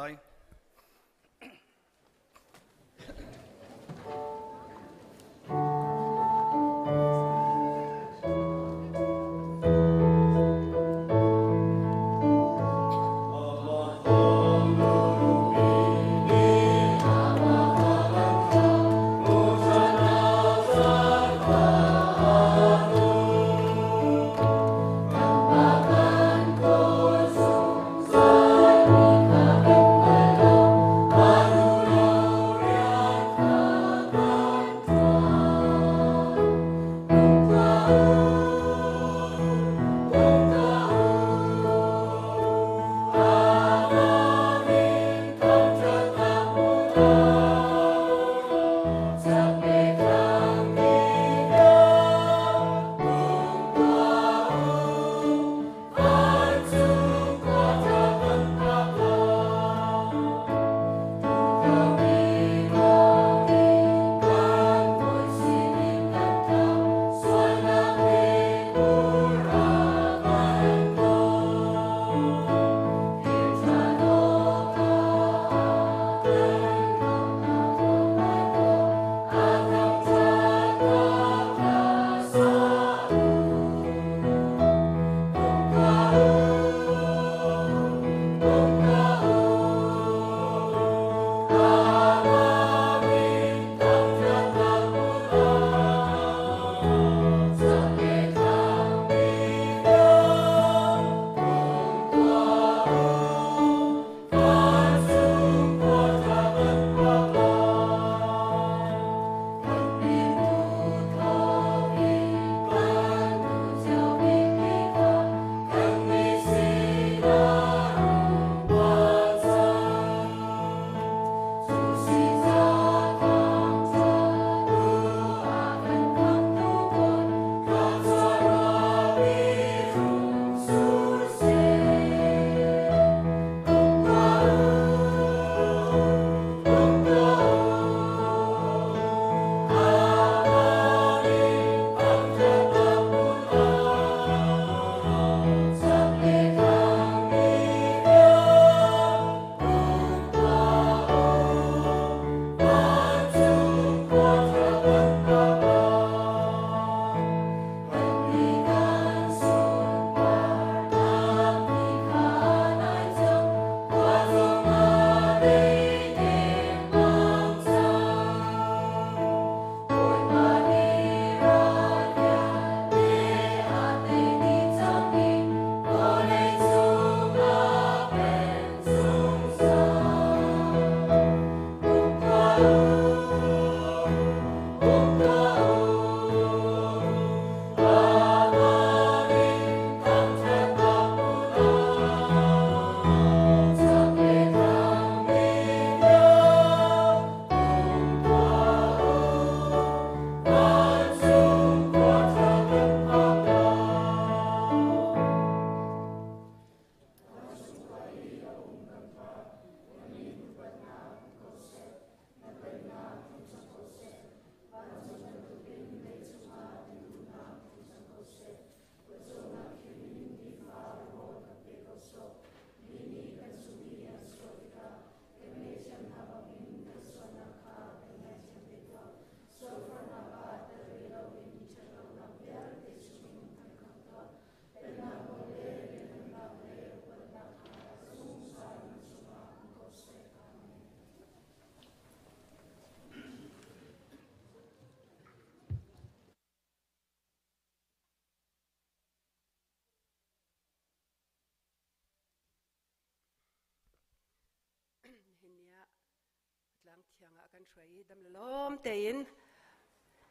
กันช่วยดำล้อมเตียน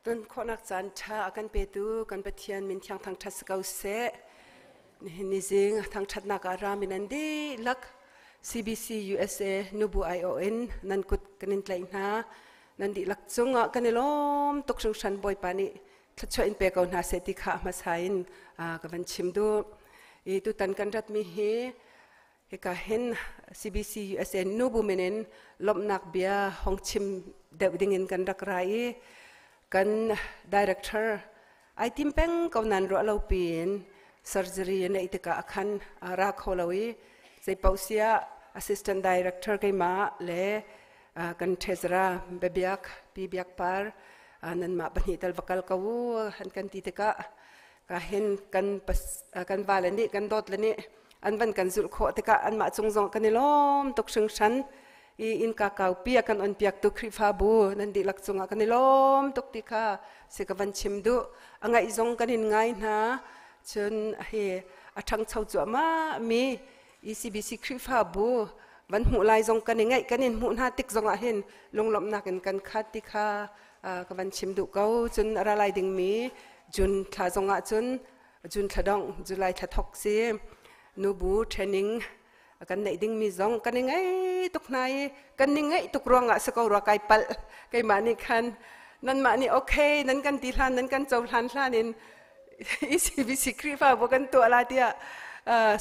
ต้นคนนักจันทร์กันเปตูกันเปทียนมินทางทางทัศกาเสนี่จริงทางชัดนักอารามินันดีลัก CBC USA นูบู ION นันกุดกันนินไลน์นะนันดีลักจงกันล้อมตกชงชันบ่อยปานี่ถ้าช่วยอินเปกเอาหน้าเสติขามาใช้กันชิมดูอีตุตันกันรัดมีเฮก็เห็น CBC USA นูบูมินินลบนักเบียห้องชิมเดวดิ่งกันรักไรกัน Director ไอทิมเป็งกำนันรัวเราเปลี่ยน surgery ในอิตกะขันรักเขาเลยใจเปาเสีย Assistant Director กันมาเลยกันเทสราเบียกปีเบียกปาร์นั่นมาบันฮิตลวักลกวูหันกันติตกะก็เห็นกันวาลนี่กันดอดเลนี่อันบันกันสุดโคตกะอันมาจงจงกันล้อมตกชงชันอินกาเกาเปียกันอันเปียกตุคริฟาบูนั่นดีลักจงกันล้อมตกติกะเสกวันชิมดูอังไงจงกันง่ายนะจนเฮอทังเช่าจัวมามี ECBC คริฟาบูวันหูลายจงกันง่ายกันเห็นหูหน้าติกจงเห็นลงลมนักกันคัดติกะกับวันชิมดูเขาจนอะไรลายดึงมีจุนทาจงจุนทาดองจุลายทาทอกซีนูบูเทรนนิ่งกันในดิ่งมีจงกันยังไงตุกนายกันยังไงตุกรวงสกอรัวไก่ปัลไก่มานี่คันนั่นมานี่โอเคนั่นกันตีลันนั่นกันเจ้าลันลันนินECBC คลิปบอกกันตัวอะไรเดีย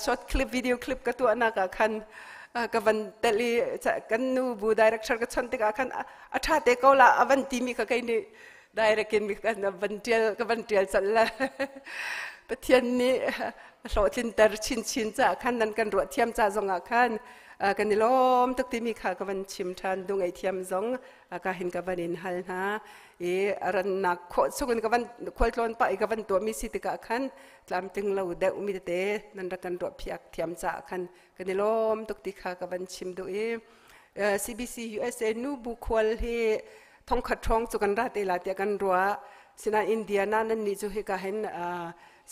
ช็อตคลิปวิดีโอคลิปก็ตัวนักคันกับวันเตลีกันนูบูดีเรคเตอร์ก็ชันติกคันอัฐาเตกเอาละวันทีมีก็ใครนี่ดีเรกินมีกันวันเทียลสันละประเทศนี้โหลดทินเตอร์ชินจ้าคันนั้นกันรัวเทียมจ้าจงคันกันนี่ล้อมทุกที่มีค่ะกับวันชิมทันดวงไอเทียมจงก็เห็นกับวันอินฮัลนะรันนักโคสุกันกับวันควายลอนไปกับวันตัวมีสิทธิ์กับคันลำจึงเราเดามีเตนั่นรักันรัวเพียกเทียมจ้าคันกันนี่ล้อมทุกที่ค่ะกับวันชิมดูCBC USA นูบุควลเฮทองขัดทองสุกันราตเอลาเตียกันรัวสินาอินเดียนานั่นนี่จุเฮกาเห็น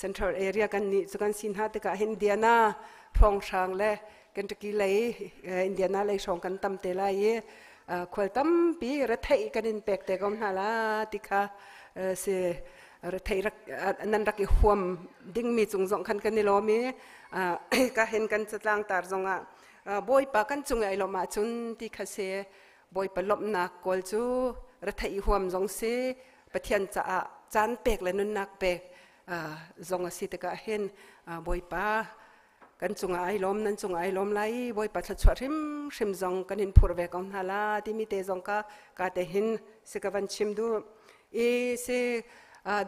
Central Area กันนี่สุกันสินหาตกะเห็นอินเดียนาทองช้างเลยกันตะกี้เลยอินเดียนาเลยชงกันตั้มเตลัยควายตั้มปีรัฐไทยกันอินเป็กแต่ก็มาละติค่ะเสรัฐไทยนั่นรักอีห่วมดิ่งมีจงจงคันกันนี่ล้อมีก็เห็นกันจะต่างตาจงบ่อยปากันจงไอล้อมาจุนติค่ะเสบ่อยปลบนักกอลจูรัฐไทยห่วมจงเสปะเทียนจะจานเป็กและนุนนักเป็กจงสิตกะเห็นบ่อยปากันจงไอล้อมนั้นจงไอล้อมไล่บ่อยปาชัดชัดริมจงกันเห็นผู้เวกองนาลาที่มีเตจงกาเตเห็นสิกวันชิมดูเส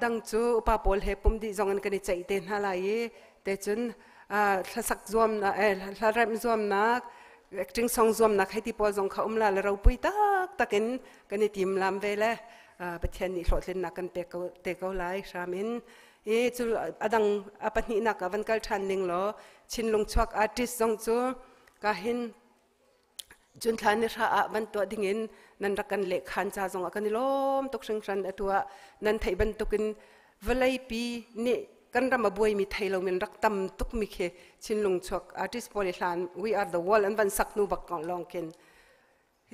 ดังจูอุปาปอลเฮปุ่มดีจงกันใจเตนนาลายเตจุนถ้าสักจวมนะถ้าเริ่มจวมนักจึงส่งจวมนักให้ที่ปอจงเขาลาเราปุยตักกันทีมลำเวลประเทศนี้หลอดเล่นนักกันเตะเกาไลชามินจูอดังอปันหินักวันกัลชันนิงล้อชินลงชวกอาร์ติสจงจูก็เห็นจุนทานิราวันตัวดิ่งนันรักกันเล็กขันจ้าจงกันล้อมตกชิงชันตัวนันไทยบันตุกินเวลัยปีนี่กันรำบวยมีไทยเราเป็นรักตั้มตุกมีเคชินลงชวกอาร์ติสโพลิชัน We are the world อันวันสักนูบักกองลองกิน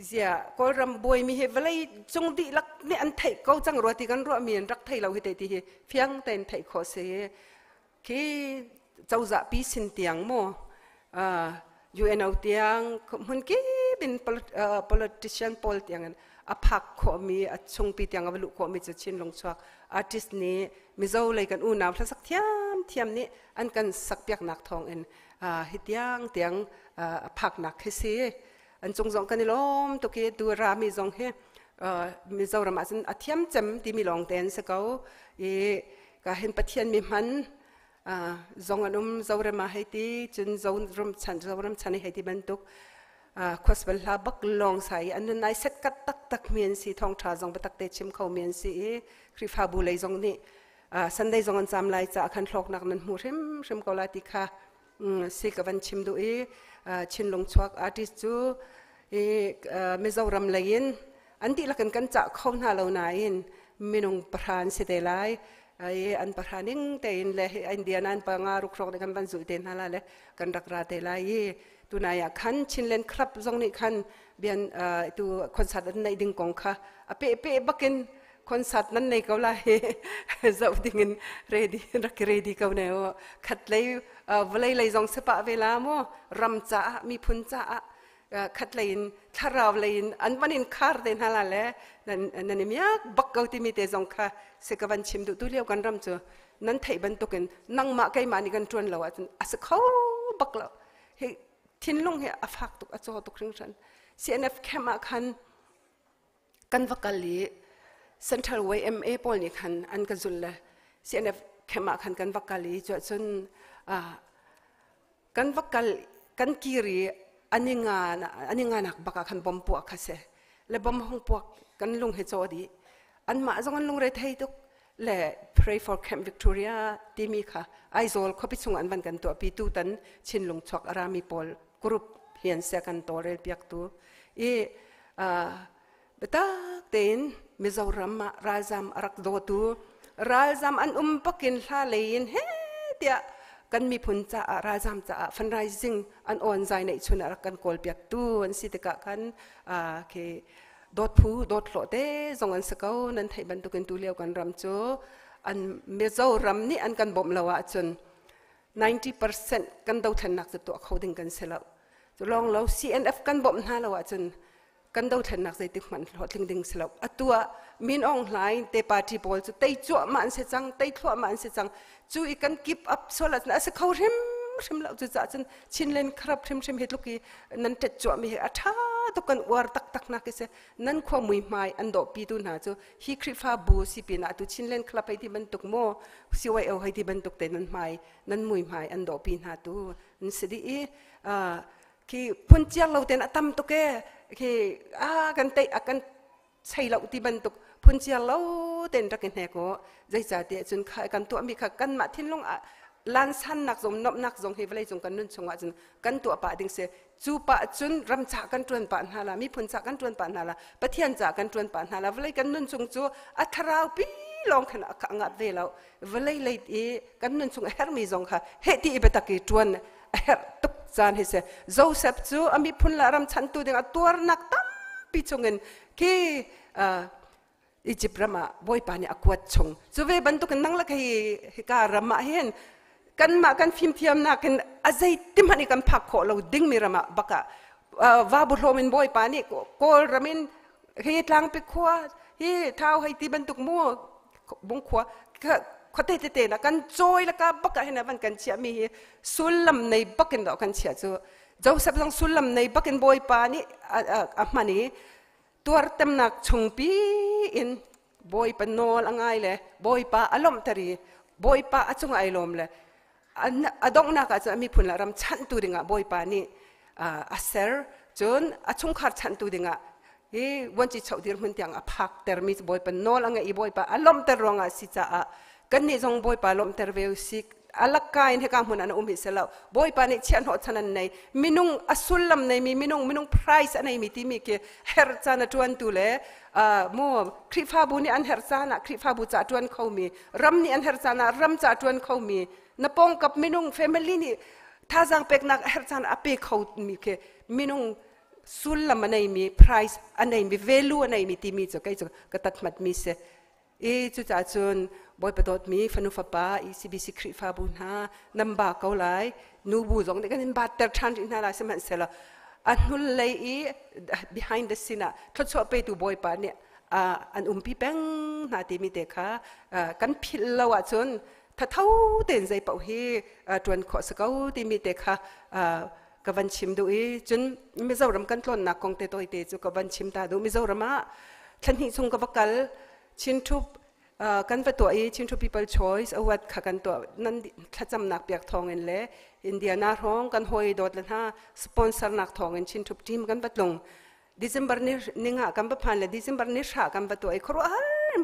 เสียก็รำบวยมีเหตุอะไรจงดีลักเนี่ยอันไทยเขาจังรัวที่กันรัวมีรักไทยเราเหตุที่เพียงแต่ไทยขอเสียคือเจ้าจะปีสินเตียงโมUN เอาเตียงมันกี่เป็น politician พอลเตียงอภักขอมีชงปีเตียงอวลุขอมีจะชินลงชวกอาร์ติสนี้มีเจ้าเลยกันอูนาวถ้าสักเทียมนี้อันกันสักเปียกหนักทองเอ็นฮิตยังเตียงผักหนักให้เสียอันจงกันนี่ล้อมตุกีดูรามีจงเฮมีเจ้ารามาจนอาเทียมจำที่มีลองเต้นสักเขาก็เห็นปะเทียนมีมันจงอันเจ้ารามาให้ที่จนเจ้ารำชันให้ที่บรรทุกควัสเวลาบักลองใส่อันนั้นนายเซ็ตกัดตักเมียนสีทองชาจงไปตักเตชิมเขาเมียนสีคริฟาบุเลยจงนี่สันได้จงอันจำลายจะขันหลอกนักนั้นหูริมเกาลาติค่ะสิกับวันชิมดูชินลงชวกอาร์ติสจูไม่เจ้ารำเลยอันที่ละกันจะเข้าหน้าเราไหนมินงประธานสิเดลัย ไอ้อันประธานิ่งแต่อินเลยอินเดียนั้นปังอารุกรอกในกันบรรจุเต็นฮาลาเลยกันรักราเตลายตัวนายขันชินเลนครับตรงนี้ขันเบียนตัวคอนเสิร์ตในดึงกองค่ะเป๊ะบักกินคอนเสิร์ตนั้นในเขาไล่จะดิ้งเรดี้รักเรดี้เขาเนี่ยขัดเลยเวลาเลยจงสปะเวลาโมรำจ้ามีพุนจ้าขัดเลยทาราวเลยอันวันนี้คาร์เดนฮาลาเลยนั่นมีบักเอาที่มีเตจงค่ะเสกวันชิมดูตัวเลี้ยวกันรำจ้านั้นไทยบรรทุกกันนั่งมาใกล้มานี่กันจวนเราอ่ะอาศัยเขาบักเราเฮ้ทิ้งลงเฮ้อฟักตุกอาจจะตุกครึ่งฉัน CNF แค่มาคันกันวักกะลี Central YMA ปอลนี่คันอันกันจุลเลย CNF แค่มาคันกันวักกะลีจนกันวักกะลีกันกีรีอันนี้งานนักบักคันบอมปวกค่ะเสและบอมห้องปวกกันลงเฮจอดีอันมาจงกันลงเรทให้ตุกและ Pray for Camp Victoria ที่มีค่ะไอโซลเขาไปส่งอันบันกันตัวปีตูตันชินลงชกอารามีปอลกรุ๊ปเฮียนเสกันตัวเรลเปียกตัวเบต้าเต็นมิจารัมมาราซัมรักโดตัวราซัมอันปักินลาเลนเฮเดียกันมีผลจ่าราซัมจ่าฟันไรซิงอันอ่อนใจในชนรักกันโกลเปียกตัวอันสิตกะกันเคดอดผู้ดอดโลเต้จงอันสกาวนั่นไทยบรรทุกกันตัวเลี้ยวกันรำโจอันเมเจ้ารำนี่อันกันบ่มละวะจน 90% กันดาวทันนักจะตัวเขาดึงกันเสร็จแล้วจะลองเรา CNF กันบ่มหน้าละวะจนกันดาวทันนักจะติดมันหดดึงเสร็จแล้วตัวมินออนไลน์เตปาร์ตี้บอลจะเตยจั่วมันเสียจังเตยทั่วมันเสียจังจู่อีกันกิฟต์อัพโซลัดนะสกาวริมเราจะจัดจนชินเลนครับริมเห็ดลูกี้นั่นเตจั่วมีอัฐาตุกันวาร์ตักนักเสนั่นความมุ่งหมายอันดอกปีดูน่าจะฮิคริฟาบูสิปีน่าตุชินเลนครับให้ที่บรรทุกโม่สิวัยเอาให้ที่บรรทุกแต่นั่นหมายนั่นมุ่งหมายอันดอกปีน่าตุนั่นสิดีคือพุ่นเจียงเราแต่นั่นตั้มตุกคือกันเตะกันใช้เราที่บรรทุกพุ่นเจียงเราแต่รักกันแหกก็ใจจ่าเตะจนกันตัวมีขักันมาทิ้งลงล้านสั้นนักสมนบนักสงเฮเวลจงกันนุ่นชงว่าจนกันตัวป่าดึงเสจูป่าจนรำจากกันจวนป่านฮาลามีผลจากกันจวนป่านฮาลาปะเทียนจากกันจวนป่านฮาลาเวลกันนุ่นชงจูอัทราวปีลองขณะขังอัดเวลาเวลเลยกันนุ่นชงเฮร์มีจงค่ะเฮตีอิบตะกีจวนเฮร์ตุกจานเฮเสโจเซฟจูอามีผลละรำชันตัวดึงตัวนักตั้มปีจงเงินคีอียิปต์รามาบอยปานี่อควดชงจูเวบันตุกันนั่งละให้การามาเห็นกันมากันฟิล์มเทียมนักกันอะไรที่มันกันพักโคเราดิ้งมีระมาบักว่าบุโรมินบอยปานี่โกลระมินเฮียทางไปขวาเฮียเท้าให้ที่บรรทุกมัวบงขวาเขาเตะนะกันจอยแล้วก็บักเห็นมันกันเชียมีสุลลัมในบักกันดอกกันเชียจูเจ้าสับสังสุลลัมในบักกันบอยปานี่มานี่ตัวเต็มนักชงปีอินบอยปนอลง่ายเลยบอยปาอารมณ์ตรีบอยปาจงไอลมเลยอดองนักจะมีผลละรำชันตัวดิ่งบอยปานี่อาเซอร์จนชงขาดชันตัวดิ่งวันที่ชาวเดียร์มันยังพักแต่มีบอยปนอลง่ายบอยปาอารมณ์ตรองสิจ้ากันนี่จงบอยปาอารมณ์ตรเวลสิกอลักกายให้การหุ่นอันอุ้มหิสแล้วบอยปานี่เชียนหัวชันในมินุงอสุลลัมในมีมินุงไพรส์ในมีที่มีเกเฮอร์จานจวนตุเล่โมคริฟาบุนี่อันเฮอร์จานะคริฟาบุจ่าจวนเขามีรัมนี่อันเฮอร์จานะรัมจ่าจวนเขามีนับปองกับมินุงแฟมิลี่นี่ถ้าจังเป็กนักเฮอร์จานะอเปกเขามีเกมินุงสุลลัมอันไหนมีไพรส์อันไหนมีเวลูอันไหนมีที่มีจะก็จะกตัดมัดมีเสจุจ่าจวนบอยประดดมีฟันุฟป้าCBC คริฟาบุญฮานำบาเขาไล่นูบูจงนี่กันบาดเตอร์ชันอินฮาลาเสมันเสละอันนู้นเลยbehind the scene ทดสอบไปดูบอยปาเนี่ยอันปีแป้งนาทีมีเด็กค่ะกันพิลละว่าจนถ้าเท่าเต็นใจเป่าฮีจวนขอสกาวที่มีเด็กค่ะกับวันชิมดูจนไม่เจ้ารำกันต้นนักกองเตตัวเตจุกับวันชิมตาดูไม่เจ้ารำฉันหิ่งกับกัลชินทุบกันไปตัวชินทุบ people choice เอาวัดขักันตัวนั่นถ้าจำนักเปียกทองเงินเล่อินเดียนาร้องกันหอยโดดเลยนะสปอนเซอร์นักทองเงินชินทุบทีมกันไปลงDecember นี้นิ่งหากันไปผ่านเลย December นี้หากันไปตัวครัว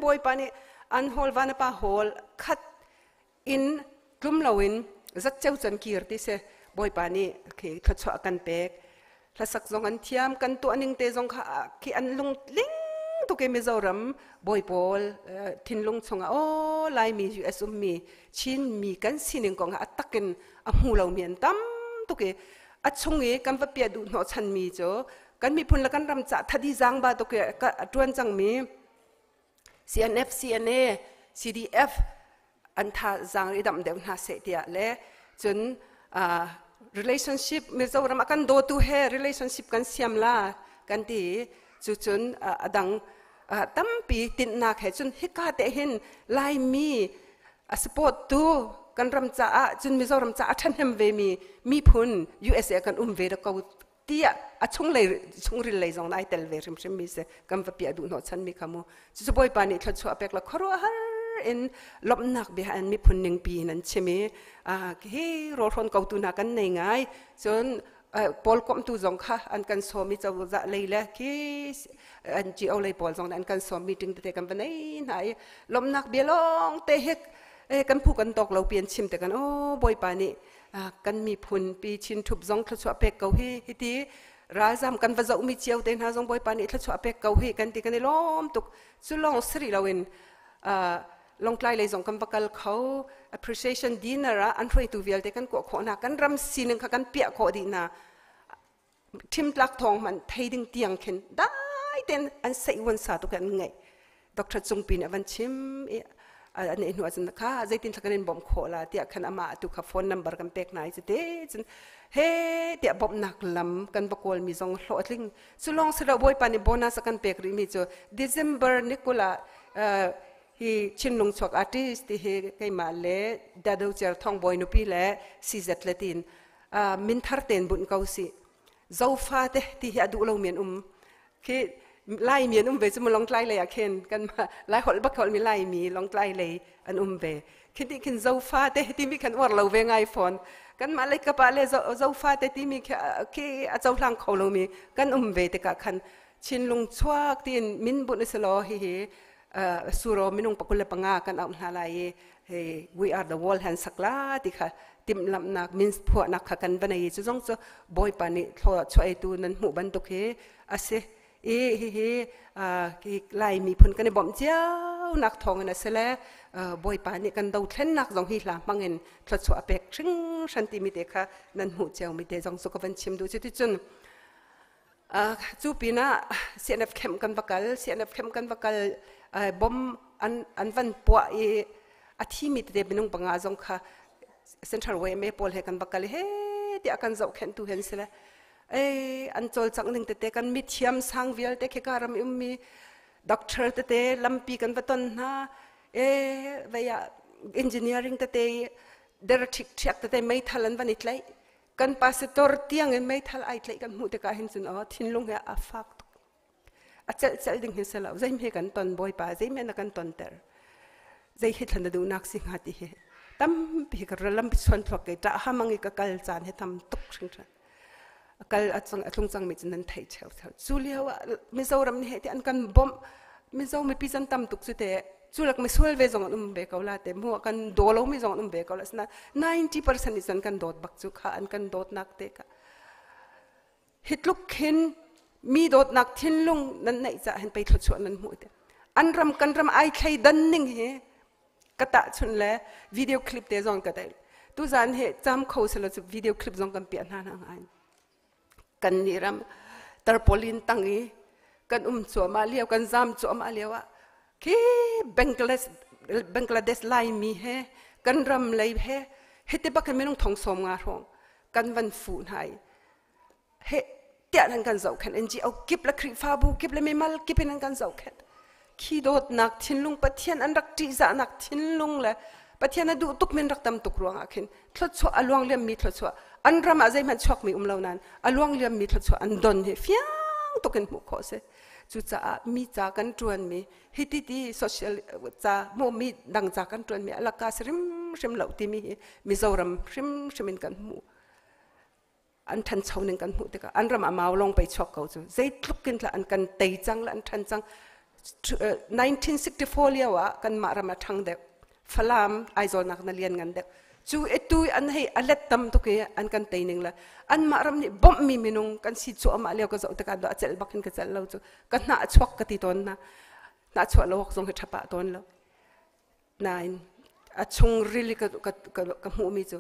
บอยปานี่อันฮอลวานปาฮอลคัดอินกลุ่มเราอินจัดเจ้าจันกีร์ที่เสบอยปานี่คือทดสอบกันเป็กถ้าสักสองอันเทียมกันตัวนึงเตจงค่ะคืออันลุงลิง ตุกมิโซรัมบอยบอลทินลุงชงโอ้ไลมียูเอสมีชินมีกันสินึงกองอัตตักันหูเราเมียนตั้มตุกอัดชงกันว่าเปียดูหนอชันมีจ้กันมีพุ่นละกันรำจัดทัดดีจังบาตุกก็จวนจังมี CNF CNA CDF อันท่าจังรีดำเดิมน่าเสียเดียเล่จนrelationship มิโซรัมกันโดตุเฮ relationship กันเสียมลากันที่จุนดังตั้มปีติดนักเหตุจนฮิกาเตหินไลมีสปอร์ตตูกันรำจ่าจนมิโซรำจ่าทันเฮมเวมีพุ่น USA กันเวดก็เตียชงริเลยจงนายเตลเวริมชิมิเซกันว่าเปียดูโนชันมีคำว่าจุดบ่อยปานิทัดชัวเป็กละครัวฮาร์ลบนักเบียนมีพุ่นหนึ่งปีนั้นใช่ไหมเฮ้รถคนเก่าตูนักกันในไงจนปอลก็มตูจงค่ะอันกันสอมีจะว่าเลยแหละที่อันจีเอาเลยปอลจงอันกันสอมีถึงแต่กันวันนี้ไหนลมนักเบียลงเตะกันผู้กันตกเราเปลี่ยนชิมแต่กันโอ้บอยปานี่กันมีพุ่นปีชินทุบจงทศวรรษเป็กเกาฮีที่ราซามกันว่าจะมีเจียวเต็นหาจงบอยปานี่ทศวรรษเป็กเกาฮีกันที่กันในล้อมตุกสุลองสรีเราเองลงใกล้เลยจงกันว่ากันเขา appreciation dinner อันช่วยตัวเวลแต่กันกว่าขอนักกันรำซีนึงกันเปียกขอดีนะทิมลักทองมันไทยดึงเตียงเข็นได้เต็นอันใส่วันสาตุกันไงดร.จงปีนวันชิมอันนี้หนูอาจารย์ค่ะใจตินทักกันบ่มขอละเดี๋ยวขันอามาตุกับโฟนนัมเบอร์กันเป็กไหนจะเด้จนเฮ้เดี๋ยวบ่มนักลำกันประกวดมีจงโหลดลิงสุลองสระบวยปานิโบนัสกันเป็กริมีจ้ะ December นิโคลาฮีชินลงชกอาร์ติสที่เฮกัยมาเล่ดาดูเจอร์ทองบอยนุปีเล่ซีเซตเลตินมินทาร์เตนบุญเกาสิเจ้าฟ้าเตที่เฮดูเราเมียนคือไล่เมียนเวจะมาลองไล่เลยอะเคนกันมาไล่หอลบักหอลมีไล่มีลองไล่เลยอันเวคิดที่คินเจ้าฟ้าเตที่มีกันว่าเราเวงไอโฟนกันมาเลยกับอะไรเจ้าฟ้าเตที่มีคือเจ้าหลังเขาเรามีกันเวแต่กับคันชินลงชวกที่มินบุญอิสลอฮีสุโรมินุงปกุลปังอากันเอาหน้าลาย we are the world หันสักลาที่ค่ะติมลำนักมินพวกนักกันบันไดจะต้องจะบอยปานิทอช่วยตัวนั้นหมู่บันตุกเฮอาเซไล่มีผลกันในบ่มเจ้านักทองนะเสละบอยปานิกันดาวเทนนักจงฮิลามังเงินทศวรรษเป็กชิงชันติมิเตค่ะนั้นหมู่เจ้ามิเตจงสุขวันชิมดูจุดที่จนจูปีน่ะ CNF เข้มกันบักกัล CNF เข้มกันบักกัลบ่มอันวันปัวอาทิมิตเดบินุงปังอาจงค่ะ Central Way ไม่พอลเฮกันบักกัลเฮ้เดี๋ยวกันจะเอาเข็นตัวเห็นสิละอันโจลจังหนึ่งแต่กันมีเทียมสังเวียลแต่แค่การมีด็อกเตอร์แต่ลำปีกันว่าต้นนะว่า engineering แต่เดรทิกเทียกแต่ไม่ทันวันนี้เลยกันพาสตอร์เตียงไม่ทันไอ้เลยกันหูแต่การเห็นสินทิ้งลงให้อาฟักอาจจะดึงเห็นสิแล้วใจไม่กันตอนบอยป้าใจไม่นักกันตอนเตอร์ใจเห็นทันดูนักสิ่งหาที่ตั้มปีกันลำปีส่วนพวกไอ้จ้าหามังอีกกัลจานให้ทำตุกสิ่งนั้นกัลอัดจังมิจนันไทยเช่าจูเลียวมิโซรัมนี่ที่อันกันบ่มมิโซไม่พิจันทำตุกสุดแต่จูเล็กไม่ช่วยเวจงเบกเอาละแต่มัวกันโดนเราไม่จงเบกเอาละสินะ 90% นี่สันกันโดดบักจุกค่ะอันกันโดดนักเตะฮิตลุกเห็นมีโดดนักทิ้งลงนั่นไหนจะเห็นไปทดสอบนั่นหมดอันรำกันรำไอ้ใครดันนิ่งเฮกระตะชนแล้ววิดีโอคลิปเตะจงกระต่ายตุจานเฮจำเขาสลับวิดีโอคลิปจงกันเปลี่ยนหน้าอันกันนี่รำตาร์โพลินตั้งนี้กันจัวมาเลี้ยวกันจำจัวมาเลี้ยวอะคีบังกลาเดชไลมีเฮกันรำเลยเฮเฮติบักกันไม่ต้องท่องสมงาท่องกันวันฟูนให้เฮเตี้ยนั่นกันเจ้าแค่ NGO กิบละคริฟาบูกิบละไม่มากิบนั่นกันเจ้าแค่ขี้โดดนักทิ้งลุงปะเทียนอันรักจีจ่านักทิ้งลุงเลยปะเทียนนั่นดูตุกมันรักตำตุกรวงอาคินทศวรรษอลวงเลี้ยมมีทศวรรษอันรำอะไรมันช็อกมีเหล่านั้นอลวงเลี้ยมมีทศวรรษอันดนเฮฟียงตุกันหมู่ข้อเสจุดจ้ามีจ้ากันจวนมีฮิตตี้โซเชียลจ้าโมมีดังจ้ากันจวนมีลักกาสริมเหล่าที่มีโซรัมริมกันหมู่อันทันเช้าหนึ่งกันหมู่แต่ก็อันรำมาลงไปช็อกเขาจูใจทุกข์กันละอันกันเตยจังละอันทันจัง1964เลี้ยวกันมารำมาทางเด็กฝรั่งไอโซนักนักเรียนกันเด็ก จูตุอันให้อเล็ดตำตุกอันกันเตนึงละอันมารำนี่บ่มมีมินุงกันสิจัวมาเลี้ยวก็จะอุตการดูอาเจลบักขึ้นก็จะเล่าจูกันน่าชวกกติตนนะน่าชวกเราหกทรงให้ทับปะตนแล้วนายอาชงริลิก็หูมีจู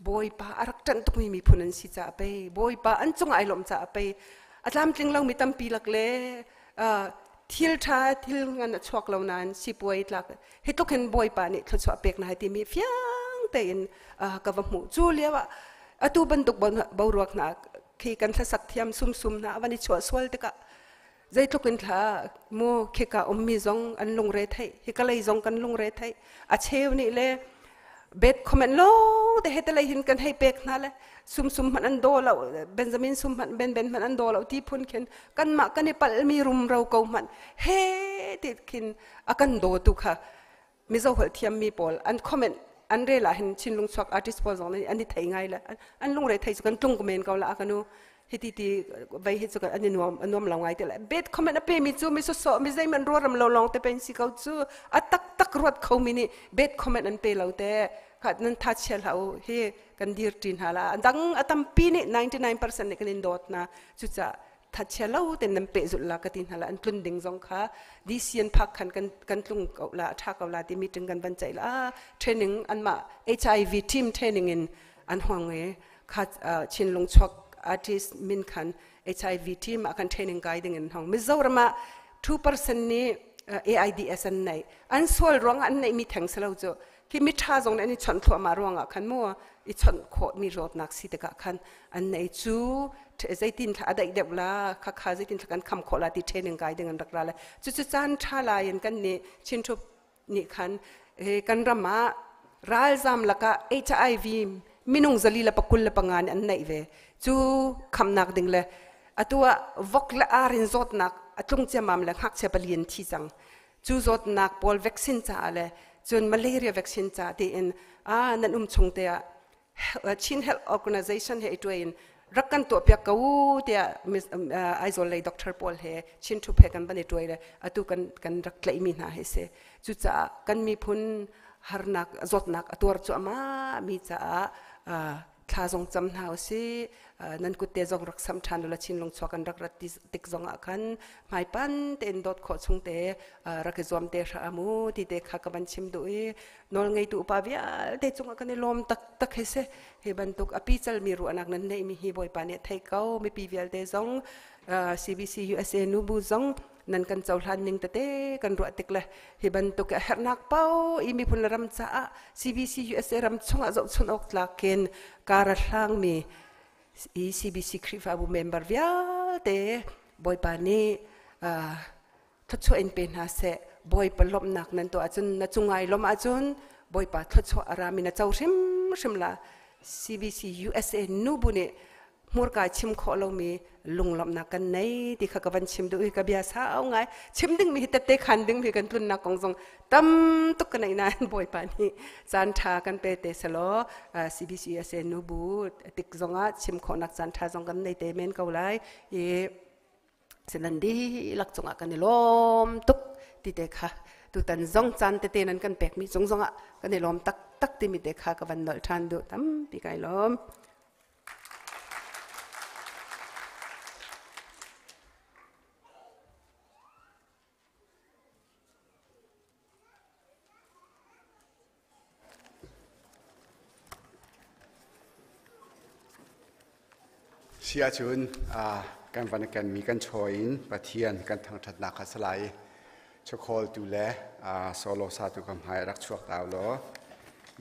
บอยป้าอารักจันตุกมีพุนันสิจ่าไปบอยป้าอันจงไอลมจ่าไปอาจารย์จริงเรามีตั้มปีลักเล่ทิลชาทิลงันชวกเรานานสิบวยลักเฮตุกเห็นบอยป้านี่เขาชวกเป็กนะที่มีเฟียงแต่อินกับว่าหูจูเลียวอะตูบันตุกบาวรวกนะขี้กันทศักดิ์เทียมซุ่มนะวันนี้ชัวสวลติกะใจทุกินท่าโมขี้กะอมมีจงอันลงเรทให้ขี้กะเลยจงกันลงเรทให้อาเชวนี่เลยเบ็ดคอมเมนต์โลแต่เหตุอะไรเห็นกันให้เป็กนั่นแหละซุ่มมันอันโดเราเบนจามินซุ่มมันเบนมันอันโดเราที่พุ่นเข็นกันมากันในปัลมีรุมเราเกามันเฮ้ติดขินอากันโดตุค่ะมิโซหัวเทียมมีปอลอันคอมเมนต์อันเรล่ะเห็นชินลุงชกอาร์ติสต์ปอลสองนี่อันนี้ไทยไงล่ะอันลุงเรทไทยสุกันตุงคอมเมนต์เกาละกันนู้เฮติตีใบเฮสุกันอันนี้นวมเราไงแต่ละเบ็ดคอมเมนต์เปมิจูมิโซโซมิใจมันรัวรำเราลองแต่เป็นสิเขาจูอัตตักรวดเขามินี่เบ็ดคอมเมนต์อันเปเราแต่ขัดนั้นทัชเชลเขาเฮกันดีร์จินฮาละดังอัตมปีนี่99%เนี่ยกันอินโดดนะจุดจะทัชเชลเราแต่นั่นเปสุดละกันทินฮาละอันตุนดิ่งจงค่ะดิเซียนพักกันตุงเกาละทักเกาละที่มีถึงกันบรรจัยละเทรนนิ่งอันมา HIV team training in อันห่วงเอ๋ขัดชินลงชกอาร์ติสต์มินคัน HIV team อาการเทรนนิ่งไกด์ดิ่งอันห่วงมิจฉามา 2% นี่ AIDS อันไหนอันส่วนรองอันไหนมีแทงสลาวจ้ะที่มิท่าตรงนั้นนี่ฉันทั่วมารวงอ่ะขันมัวอีฉันโคมีรถนักสิเด็กขันอันไหนจูใจตินอะไรเด็กละข้าใจตินกันคำโคลาติเทนึงไกด์ดึงอันรักละจุดจานชาลายันกันนี่ชินทุบนี่ขันกันรำมารัลซามละก็ HIV มินุงจะลีละปะกุลละปังงานอันไหนเวจูคำนักดึงเลยอัตัววกละอารินจดนักตรงเจ้ามามละหักเชปเลียนที่จังจูจดนักบอลวัคซีนจ้าเลยจนมาเลเรียวัคซีนจ้าที่อินนั่นชงเดียชิน Health Organization เฮตัวอินรักกันตัวเปียกกูเดียไอโซเลด็อกเตอร์พอลเฮชินทุเพกันบันตัวเลยตัวกันรักเลยมีนาเฮเซจุดจ้ากันมีพุนฮาร์นักจดนักตัวจ้ามามีจ้าข้าจงจำหาวสินั่นกุเตจงรักสำคัญละชินลงชกันรักรัติกจงอากันไม่ปันเต็นดอดขอชงเตรักจอมเตะอามูที่เตะข้ากับบันชิมดูนอลไงตัวปาวิอาเตจงอากันในลมตักเฮเซเฮบันตุกอภิจัลมีรู้อนักนั้นในมีฮีบอยปานเนี่ยไทยเก้ามีปีวิลเตจงCBC USA นูบูจงนั่นกันเจ้าหลานนิ่งแต่เตกันรัวติกเลยเฮบันตุกเฮนักเป้าอีมีพลรำจ้า CBC USA รำชงอาจจะชนออกลาเกนการะลังมีCBC คริฟาบูเมมเบอร์วิอาเตบอยปานีทัดช่วยเป็นหาเสบอยปลอมหนักนั่นตัวอาจารย์นัดจุงไงลมอาจารย์บอยปาทัดช่วยอารามินัดเจ้าชิมละ CBC USA นูบุเนมัวกายชิมขอเรามีลุงลำนักกันในที่ข้ากันชิมดูกับยาสาวไงชิมดึงมีแต่เตะขันดึงมีกันตุนนักกองทรงตั้มตุกกันในนั้นบ่อยปานี้จานทากันเปเตสโลCBC USA นูบูติกทรงชิมขอนักจานทาทรงกันในเตเมนเกาไลเสนันดีลักจงกันในลมตุกที่เตะค่ะตุตันจงจานเตนั้นกันแปกมีจงกันในลมตักที่มีเตะค่ะกับวันนอลทันดูตั้มปีกายลมเชียชุนการวันกันมีกันชอยน์ปะเทียนกันทางถัดนักสลายชโคลดูแลโซโลซาตุกำหายรักชวกดาวโล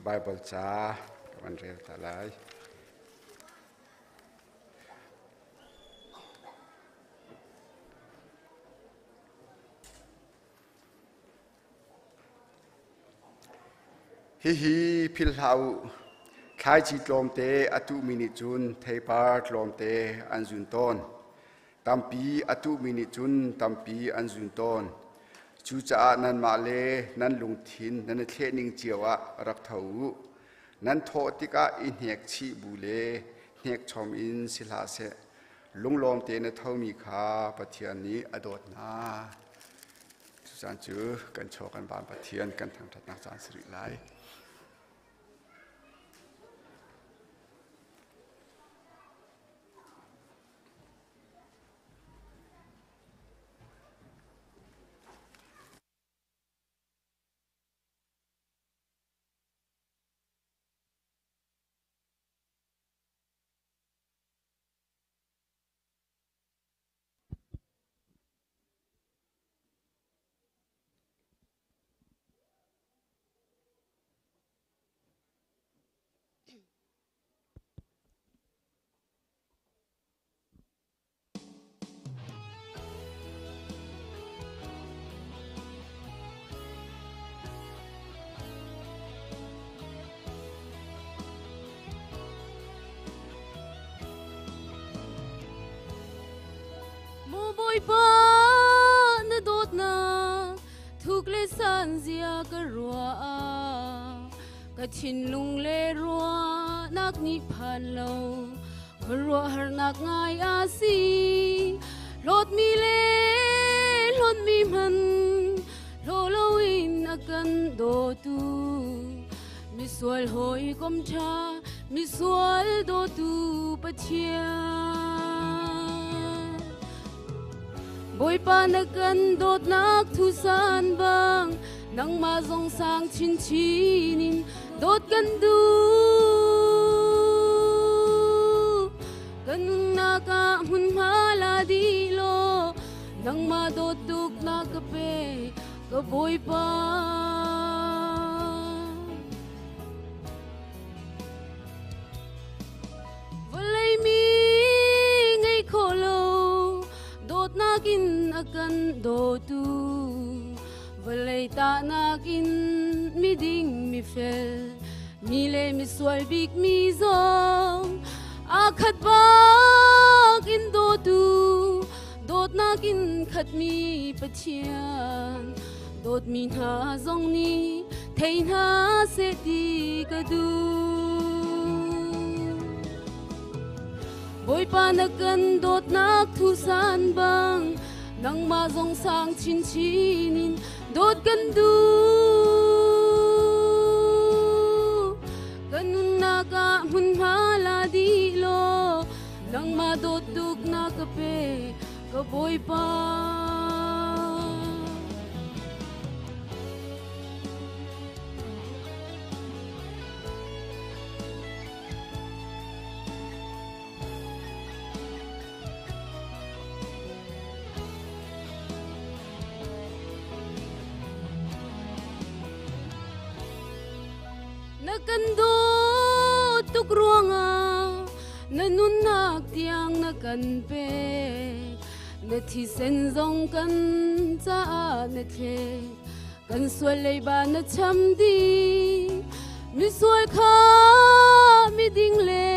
ไบเบิลจ้าวันเรียลตาไลฮิพิลฮาวขายจิตลมเตอตุมินิจุนเทปาร์ลมเตอันจุนต้นตัมปีอตุมินิจุนตัมปีอันจุนต้นจูจ่านันมาเลนันลุงทินนันเทนิงเจียวะรักเทานันโทติกาอินเฮกชีบุเลเฮกชอมอินสิลาเสลุงลมเตนเท่ามีขาปะเทียนนี้อดดนาจูจานจือกันโชกันบานปะเทียนกันทางทัดนักจานสิริไล boi pa na dot na thuk le san zia ka rua ka chin lung le rua nak ni phan lo ka rua har nak ngai a si lot mi le lot mi man lo lo in akan do tu mi sual hoi kom cha mi sual do tu pa chia boi pa na kan dot nak thu san bang nang ma zong sang chin chinin dot kan du kan na ka hun ma la di lo nang ma dot duk na ka pe ka boi pa valai mi ngai kholo dot nakin akan do tu valai ta nakin mi ding mi fel mi le mi sual big mi zong akhat ba kin do tu dot nakin khat mi pachian dot mi na zong ni thei na se ti ka du boi pa na kan dot nak thu san bang nang ma zong sang chin chinin dot kan du kanun na ka mun ma la di lo nang ma dot duk na ka pe ka boi pa kan do tuk ruanga na nun nak tiang na kan pe na thi sen zong kan cha na the kan sual lei ba na cham di mi sual kha mi ding le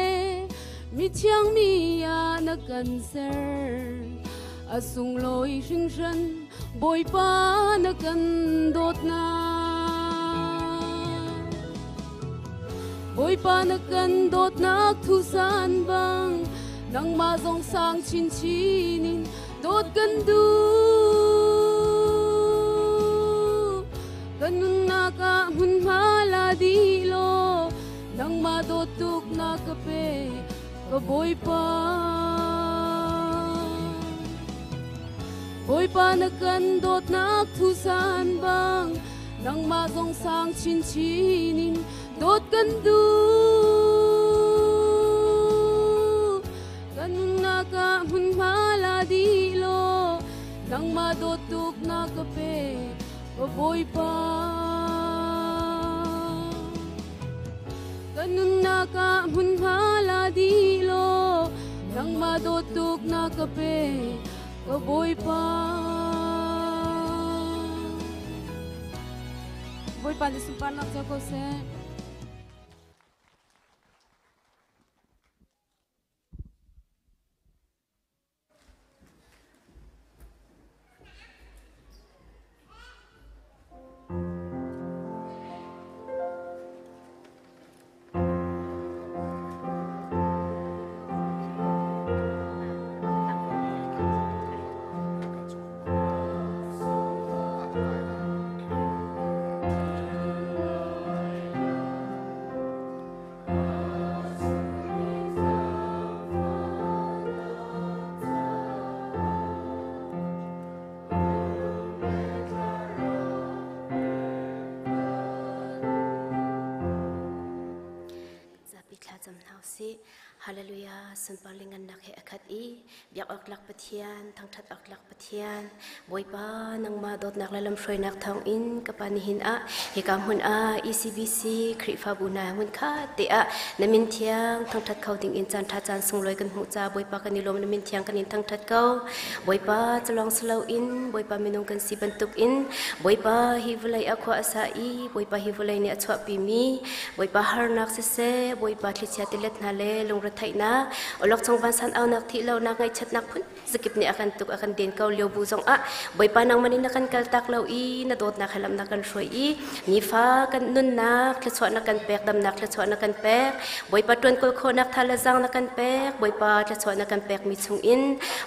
mi chiang mi ya na kan ser asung loi shin shan boi pa na kan dot na boi pa na kan dot nak thu san bang nang ma zong sang chin chinin dot kan du kanun na ka hun ma la di lo nang ma dot tuk na ka pe ka boi pa na kan dot nak thu san bang nang ma zong sang chin chinin dot kan du kanun na ka hun ma la di lo nang ma dot tuk na ka pe ka boi pa kanun na ka hun ma la di lo nang ma dot tuk na ka pe ka boi pa boi pa ni sumpan nak ko se Hallelujah, sun palingan nak he akat I, biak aklak patian, thang that aklak patian, boi pa nang ma dot nak lalam shroi nak thang in kapanihin a, hikam hun a ECBC krifa buna hun kha te a namin thiang thang that khau ding in chan tha chan sung loi kan hu cha boi pa kanilom namin thiang kanin thang that kau, boi pa chalong slow in, boi pa minung kan si bantuk in, boi pa hi vulai akwa asa I, boi pa hi vulai ni achwa pi mi, boi pa har nak se, boi pa thlichya tilet na le long ra thai na olok chong van san au nak thi lo nak ngai chat nak phun zakip ni akan tuk akan den kau leo bu zong a boi pa nang mani na kan kal tak lo i na dot na khalam na kan shroi i ni fa kan nun nak le chwa na kan pek dam nak le chwa na kan pek boi pa tuan kol kho nak thala jang na kan pek boi pa le chwa na kan pek mi chung in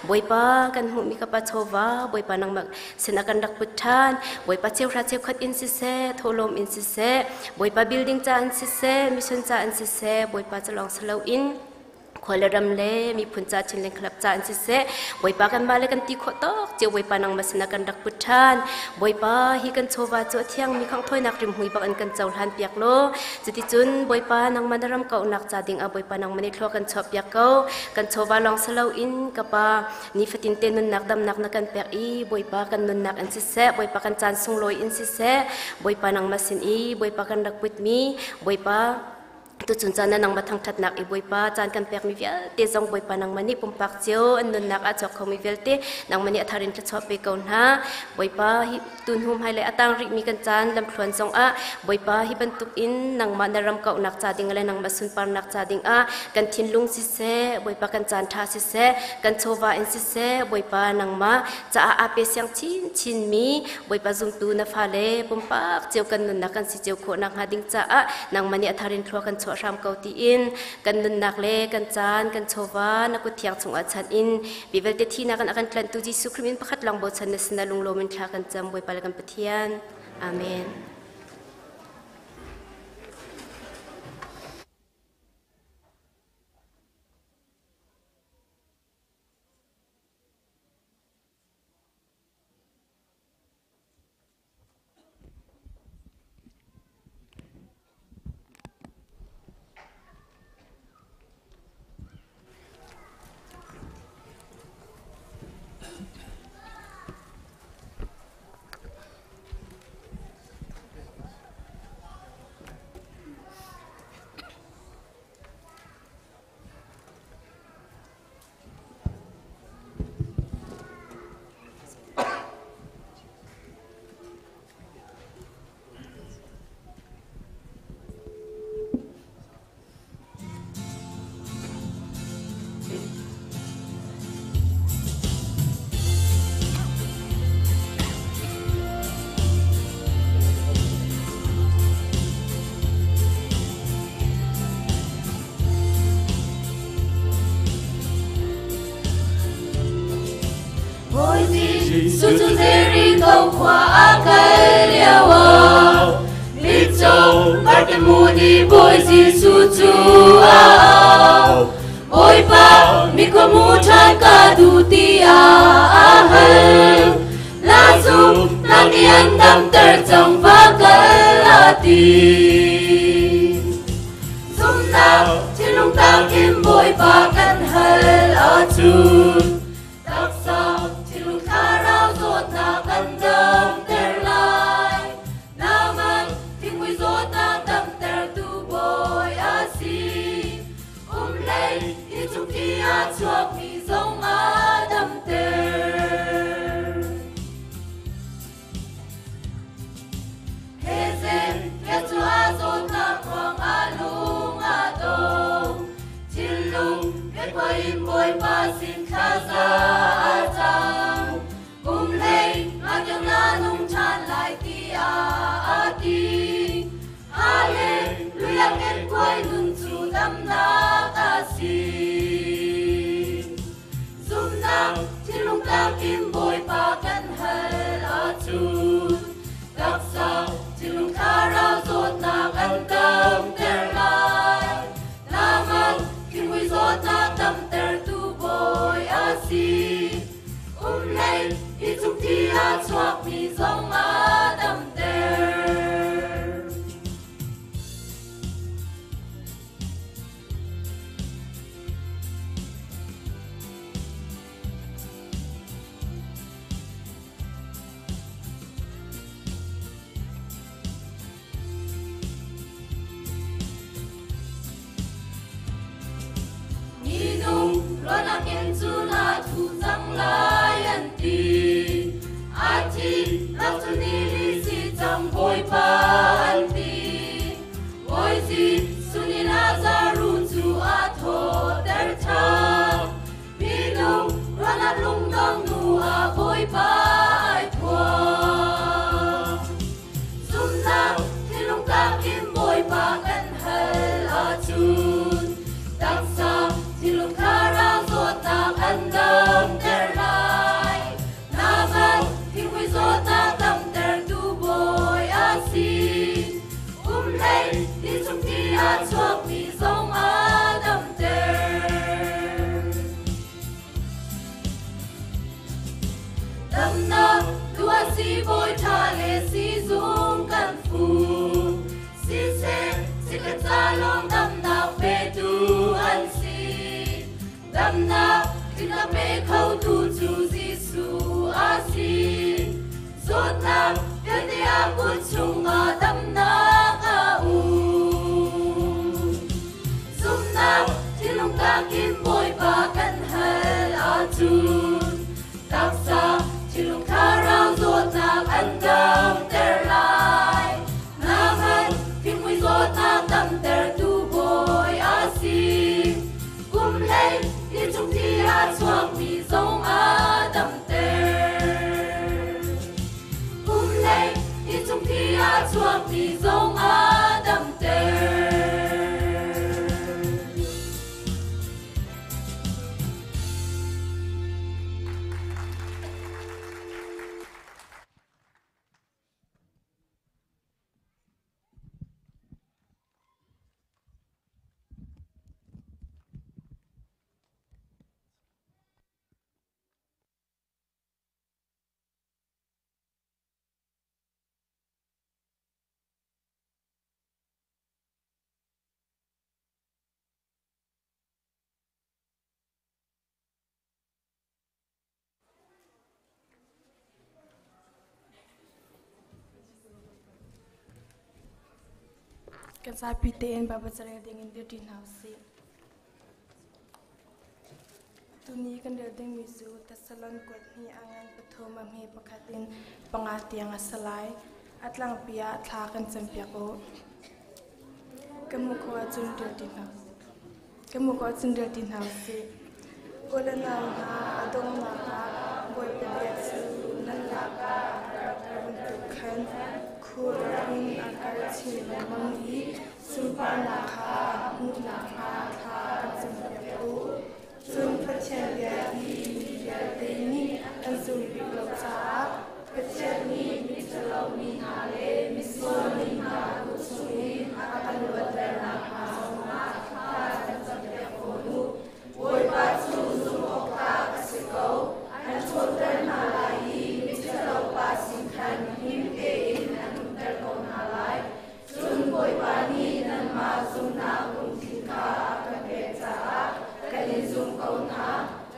boi pa kan hu mi ka pa chowa boi pa nang mak sen akan dak puthan boi pa cheu ra cheu khat in si se tholom in si se boi pa building cha an si se mission cha an si se boi pa chalong salo in khole ram le mi phun cha chin leng khlap cha an si se boi pa kan ba le kan ti kho tok cheu boi pa nang masina kan dak puthan boi pa hi kan chowa cho thiang mi khang thoi nak rim hui ba an kan chaw han piak lo chuti chun boi pa nang manaram kau nak cha ding a boi pa nang mani thlo kan chop piak ko kan chowa long salo in ka pa ni fatin te nun nak dam nak na kan pek i boi pa kan nun nak an si se boi pa kan chan sung loi in si se boi pa nang masin i boi pa kan dak put mi boi pa tu chun chan nang mathang that nak i boi pa chan kan pek mi vial te jong boi pa nang mani pum pak cheu an nun nak a chok khomi vel te nang mani atharin ka chop pe kaun ha boi pa hi tun hum hai le atang ri mi kan chan lam thluan jong a boi pa hi ban tuk in nang ma naram kau nak cha ding le nang masun par nak cha ding a kan thin lung si se boi pa kan chan tha si se kan chowa in si se boi pa nang ma cha a pe siang chin mi boi pa zum tu na pha le pum pak cheu kan nun nak kan si cheu kho nak ha ding cha a nang mani atharin thlo kan ram kau ti in kan nun nak le kan chan kan chowa na ku thiang chung a chan in bivel te thi na kan akan tlan tu Jesu Christ pakhat lang bo chan na sina lung lomin thla kan cham boi pal kan pathian amen Su chu zeri câu khoa cái liao à biết châu bắt cái mù đi bôi gì su chu ao bôi pa mi có mù chan cả du ti à hơn la su nang yên đam ter trong va cái la ti zum na trên lung ta kim bôi pa kan hal a chu tak sa kan dam ter lai naman ting wi zot na dam ter tu boy asi lei i chung ti a chuak mi zong a dam ter he zen he chu a zot na kwang a lung a do chin lung he kwa im boy pa sin kha za a chang lei yang na nung chan lại ti a ti hallelujah ken koi nun chu dam na ta si zum na chin lung ta kim boy pa kan hal a chu tak sa chin lung kha rao zot na kan tam ter lai naman kim wi zot na tam ter tu boy a si lei i chung ti a chuak mi zong a dam ter ni nung lo na ken chu na thu zang lai an ti a ti na chu ni li si chang boi pa an ti boi si su ni na za ru chu a thot si boy tha le si zoom kan fu si se si ka ta long dam na pe tu an si dam na tin la pe khâu tu chu Giêsu a si zot na ya te a put chung a dam na a u zum na tin long ta kim boy ba kan hal a tu tak sa tin long ta rao zot na an dam ter lai na han kim mui zot na dam ter tu boy a si kum lei in chung ti a chuak mi zong a dam ter kum lei in chung ti a chuak mi zong a dam ter kan sa piteen baba sarang ding in the tin house tuni kan ding misu ta salon kwat ni angan pathoma me pakhatin pangatiang asalai atlang pia thla kan champia ko kamu ko chun de tin house kolana ha adong na ka boy pe su nan la ka kan Kurin akar cina mangi sumpah nakha nakha kha sumpiaku sumpachan yadi yadini an sumpiklo cha pachani mitalo minale misoni na kusuni akan wadana hasona kha sumpiaku nu boy patsu sumokta kasiko an chodan halai mitalo pasingkan himpe boy pani nan ma zum na kum thika ka pe cha ka li zum ko na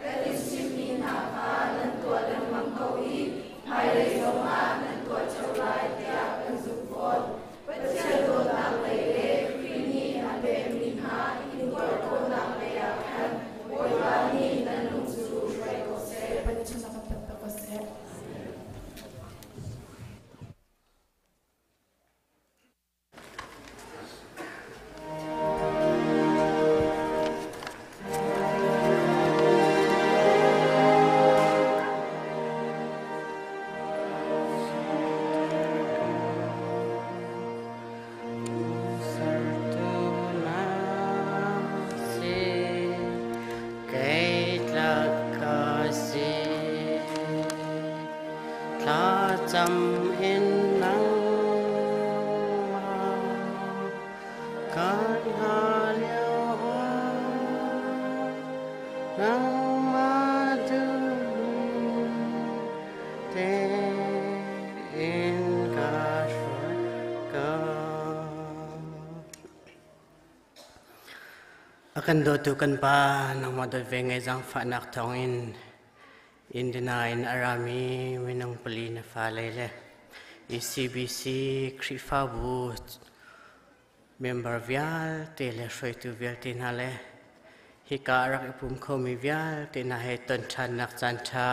ka li simi na ka nan to lan mang ko i hai le zo ma nan to chau lai tia kan zum pot pa che do na le le ni na be mi ha in to ko na le ya kan boy pani nan lung zu rai ko se pa che na ka ko se Akan do kan pa nang madoi vengai jang fa nak thongin indinain arami winang pali na fa lele ECBC krifa bu member vial tele shoi tu vial tinale hikarak ipum khomi vial tina he ton chan nak chan cha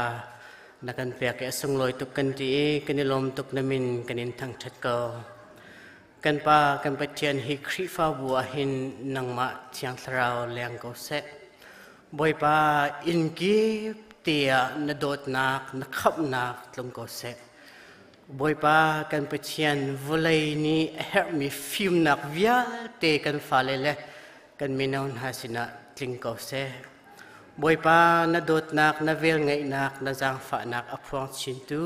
nakan pek asung loi tuk kan ti kanilom tuk namin kanin thang that ko kan pa kan pathian hi krifa bu ahin nang ma chiang thrao leng ko se boy pa inki tia na dot nak na khap nak tlom ko se boy pa kan pathian volai ni her mi film nak via te kan falele kan minaun hasina tling ko se boy pa na dot nak na vel ngai nak na jang fa nak aphuang chintu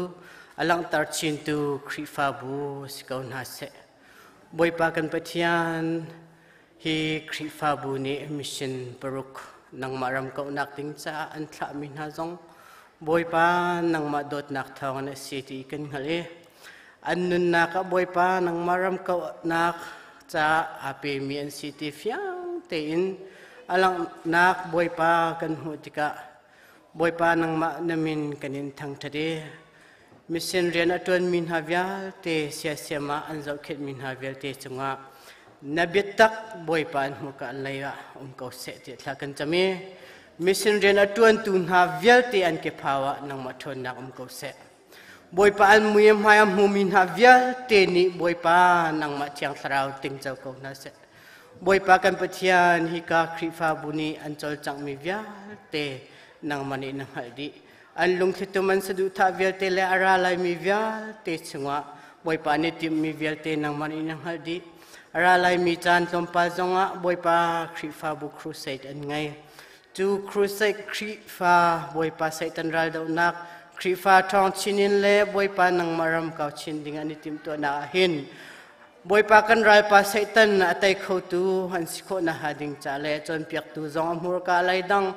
alang tar chintu krifa bu sikaun ha se boy pa kan pathian hi krifa bu ni mission paruk nang maram ko nak ting cha an thla min ha jong boy pa nang madot nak thong na city kan hali annun naka boy pa nang maram ka nak cha ape mian city fiang te in alang nak boy pa kan hutika boy pa nang ma namin kanin thang thade mission rian atun min havyal te sia siama anzau khet min havyal te chunga nabitak boy pa hu ka laya ko se te thakan chami mission rian atun tun havyal te an ke phawa nang mathon nak ko se boy pa an muyam hayam hu min havyal te ni boy pa nang ma chiang tharau ting chau ko na se boy pa kan pathian hi ka khrifa buni an chol chang mi vyal te nang mani nang haldi an lung khituman sadu tha vyal te le ara lai mi vyal te chunga boy pa ni tim mi vyal te nang mani nang haldi ara lai mi chan tompa zonga boy pa khrifa bu crusade an ngai tu crusade khrifa boy pa saitan ral do nak khrifa thong chinin le boy pa nang maram kau chin ding ani tim to na hin boy pa kan ral pa saitan atai kho tu han sikho na hading cha le chon piak tu zong amur ka lai dang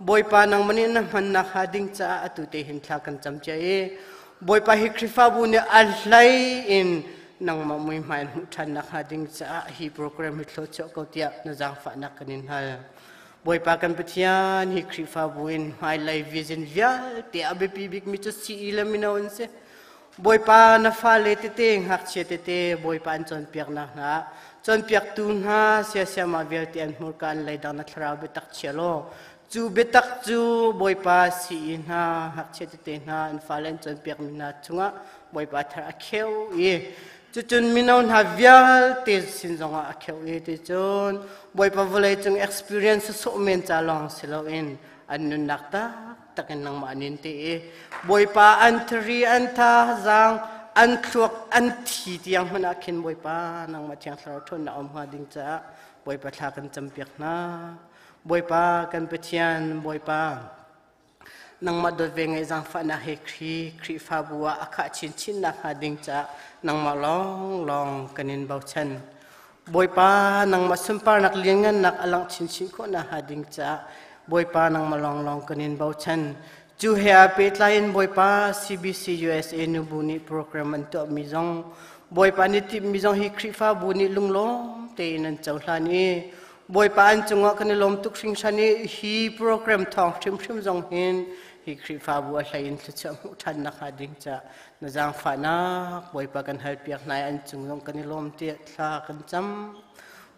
boy pa nang mani na man na hading cha atu te hin thla kan cham cha e boy pa hi khrifa bu ne al lai in nang ma mui mai hu than na hading cha hi program hi thlo cho ko tia na jang fa na kanin hal boy pa kan pathian hi khrifa bu in mai lai vision via te abepi big mi cho si ilamina onse boy pa na fa le te te hak che te te boy pa an chon piak na na chon piak tu na sia sia ma vel te an mur kan lai dang na thra be tak chelo chu betak chu boy pa si na hak che te te na an fa len chon piak mi na chunga boy pa thar akheu e chu chun minon ha vial te sin zonga akheu e te chon boy pa volai chung experience so men cha long silo in annun nakta takin nang manin te e boy pa an thri an tha zang an thluk an thi tiang hmana khin boy pa nang ma thiang thlar thon na om ha ding cha boy pa thla kan champiak na boy pa kan pathian boy pa nang ma do veng ezang fa na he khri fa buwa akha chin chin na ha ding cha nang ma long long kanin bau chan boy pa nang ma sumpar nak liangan nak alang chin chin ko na ha ding cha boy pa nang ma long long kanin bau chan chu he pe tlain boy pa CBC USA nu buni program an to mi jong boy pa ni ti mi jong hi khri fa buni lunglong te nan chawhlani boy pa an chunga kan lom tuk sing sani hi program thong thim thim jong hin hi khri fa bu a hlain thu cha mu than na kha ding cha na jang fa na boy pa kan help yak nai an chung jong kan lom te thla kan cham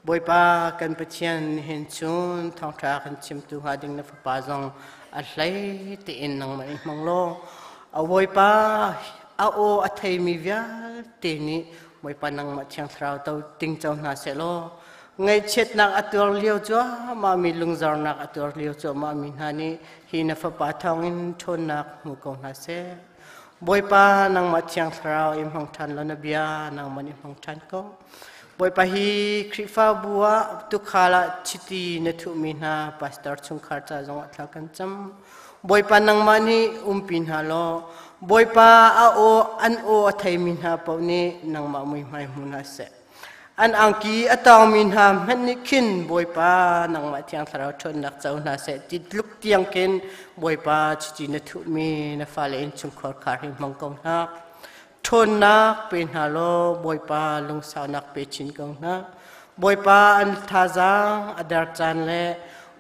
boy pa kan pathian hin chun thong tha kan chim tu ha ding na fa pa jong a hlai te in nang mai mang lo a boy pa a o a thei mi vya te ni boy pa nang ma chiang thrau tau ting chau na se lo ngay chết nak atur liu cho ma mi lung zar nak atur liu cho ma mi hani hi na fa pa thong in thon nak mu ko na se boy pa nang ma chiang thrau im hong than lo na bia nang mani hong than ko boy pa hi khrifa buwa tu khala chiti na thu mi na pastor chung kharcha jong atla kan cham boy pa nang mani pin ha lo boy pa a o an o thai mi na pau ni nang ma mui mai mu na se an angki atang min ha manikin boy pa nang ma thiang tharau thon nak chau na se ti luk tiang ken boy pa chi na thu mi na fa le in chung khor khar hi mong kong na thon nak pen ha lo boy pa lung sa nak pe chin kong na boy pa an tha jang adar chan le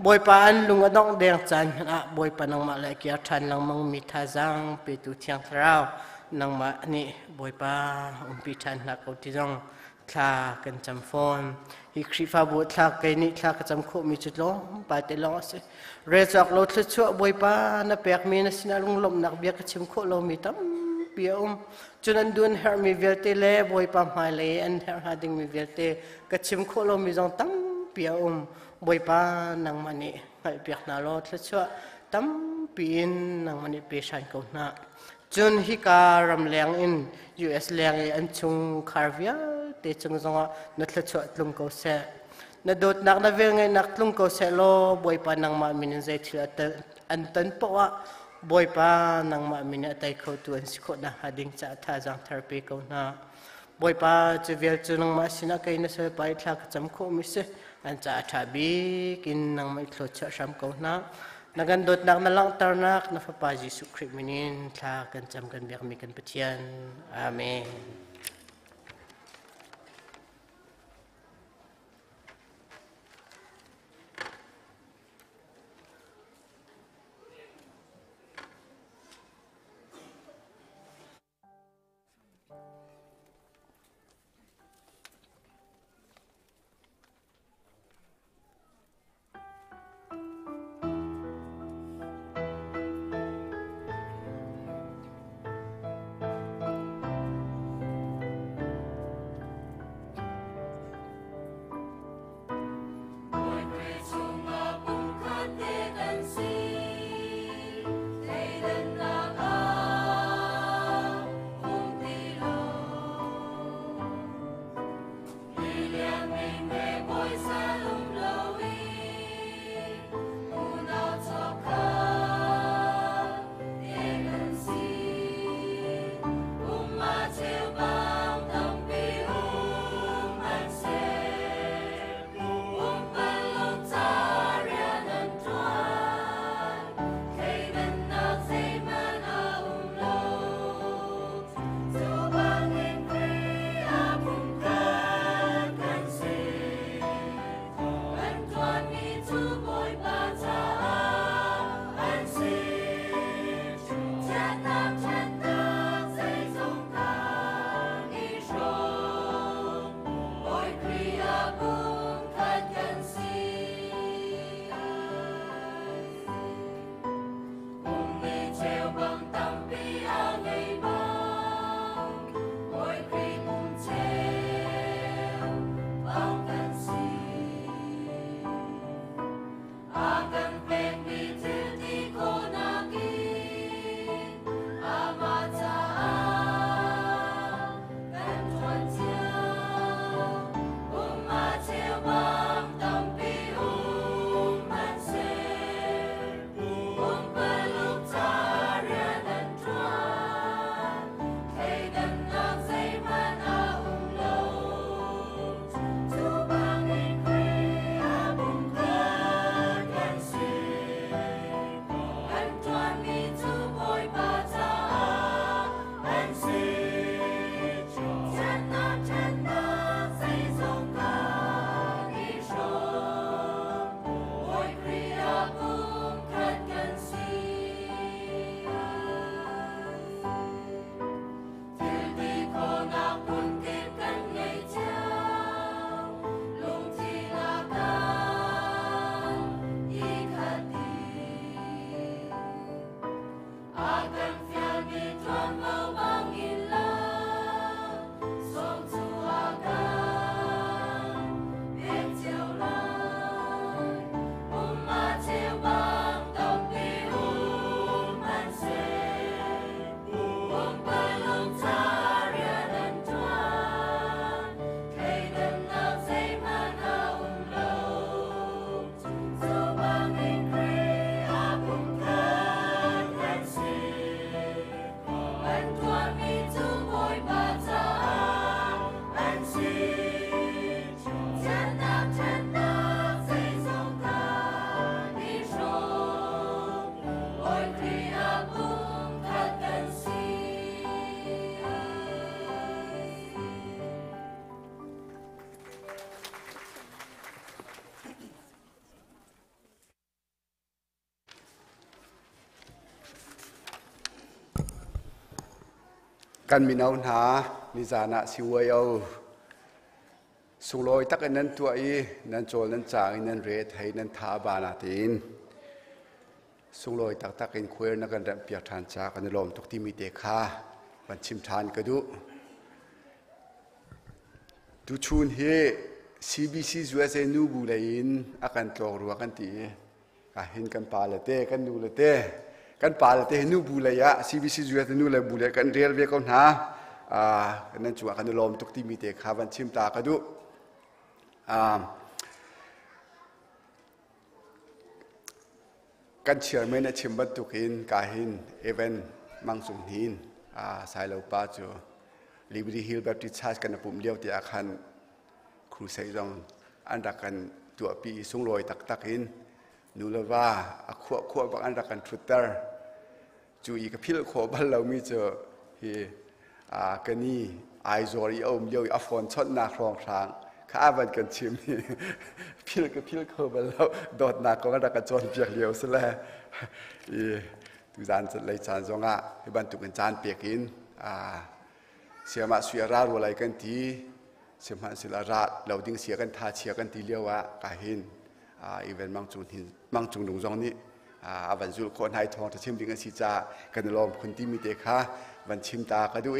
boy pa an lung adong deng chan na boy pa nang ma le kya than lang mang mi tha jang pe tu thiang tharau nang ma ni boy pa pi than na ko ti jongทลากันจำฟอนฮิคริฟาบุทลาไกนี่ทลากันจำโคมีจุดล้อปาเตล้อสิเรจอกโลทชั่วบอยป้านับเปียกมีนัสินาลุงลมนักเบียกชิมโคโลมีตั้มเปียจนอันดุนเฮอร์มีเวลเตเล่บอยป้ามาเลยอันเฮอร์ฮาดิงมีเวลเตกัชิมโคโลมีจงตั้มเปียบอยป้านังมันนี่ให้เปียกนาโลทชั่วตั้มปีนนังมันนี่เปียชันกูน่าจนฮิการำเลียงอิน US เลียงอันชุงคาร์เวียte chung zonga na thla chwa tlung ko se na dot nak na vel ngai nak tlung ko se lo boy pa nang ma min zai thila an tan po wa boy pa nang ma min atai kho tu an sikho na hading cha tha jang thar pe ko na boy pa che vel chu nang ma sina kai na se pai thla ka cham kho mi se an cha tha bi kin nang mai thlo cha sham ko na Nagandot nak nalang tarnak na Papa Jesu Christ minin tha kan cham kan biak mi kan pathian. Amen. Kan min au na ni zana siwai au suloi tak nan tuai nan chol nan chang nan re thai nan tha ba na tin suloi tak in khuer na kan ram pia than cha kan lom tok ti mi te kha ban chim than ka du tu chun he CBC USA nu bu lein akan tlok ru kan ti ka hin kan pa la te kan nu la te kan pa la te nu bu le ya CBC USA nu la bu le kan real ve kon ha nan chu kan lom tok ti mi te kha ban chim ta ka du kan chairman chim bat tukin ka hin event mangsung hin sai lo pa chu Liberty Hill Baptist Church kan pum liao ti akhan khu sei jong an dak kan tu pi sung loi tak tak in นูเลว่าขั้วบางอันรักกันทวิตเตอร์จูอีกับพิลโคบัลเรามีเจอกันนี่ไอโซรีอมเยอะอัฟอนชดนาครองทางข้าบันกันชิมพิลโคบัลเราโดดนาก็รักกันจนเปียกเลี้ยวซะแล้วทุกจานจะเลยจานจงอ่ะให้บรรทุกกันจานเปียกอินเสียมาเสียราอะไรกันทีเสียมาเสียราเราดิ้งเสียกันท่าเสียกันทีเลี้ยวอ่ะกาหินอีเวนต์มังจุงดงจงนี้วันจุลคนไทยทองจะชิมดิ้งกันสิจ้ากันลมคนที่มีเด็กค่ะวันชิมตาก็ดู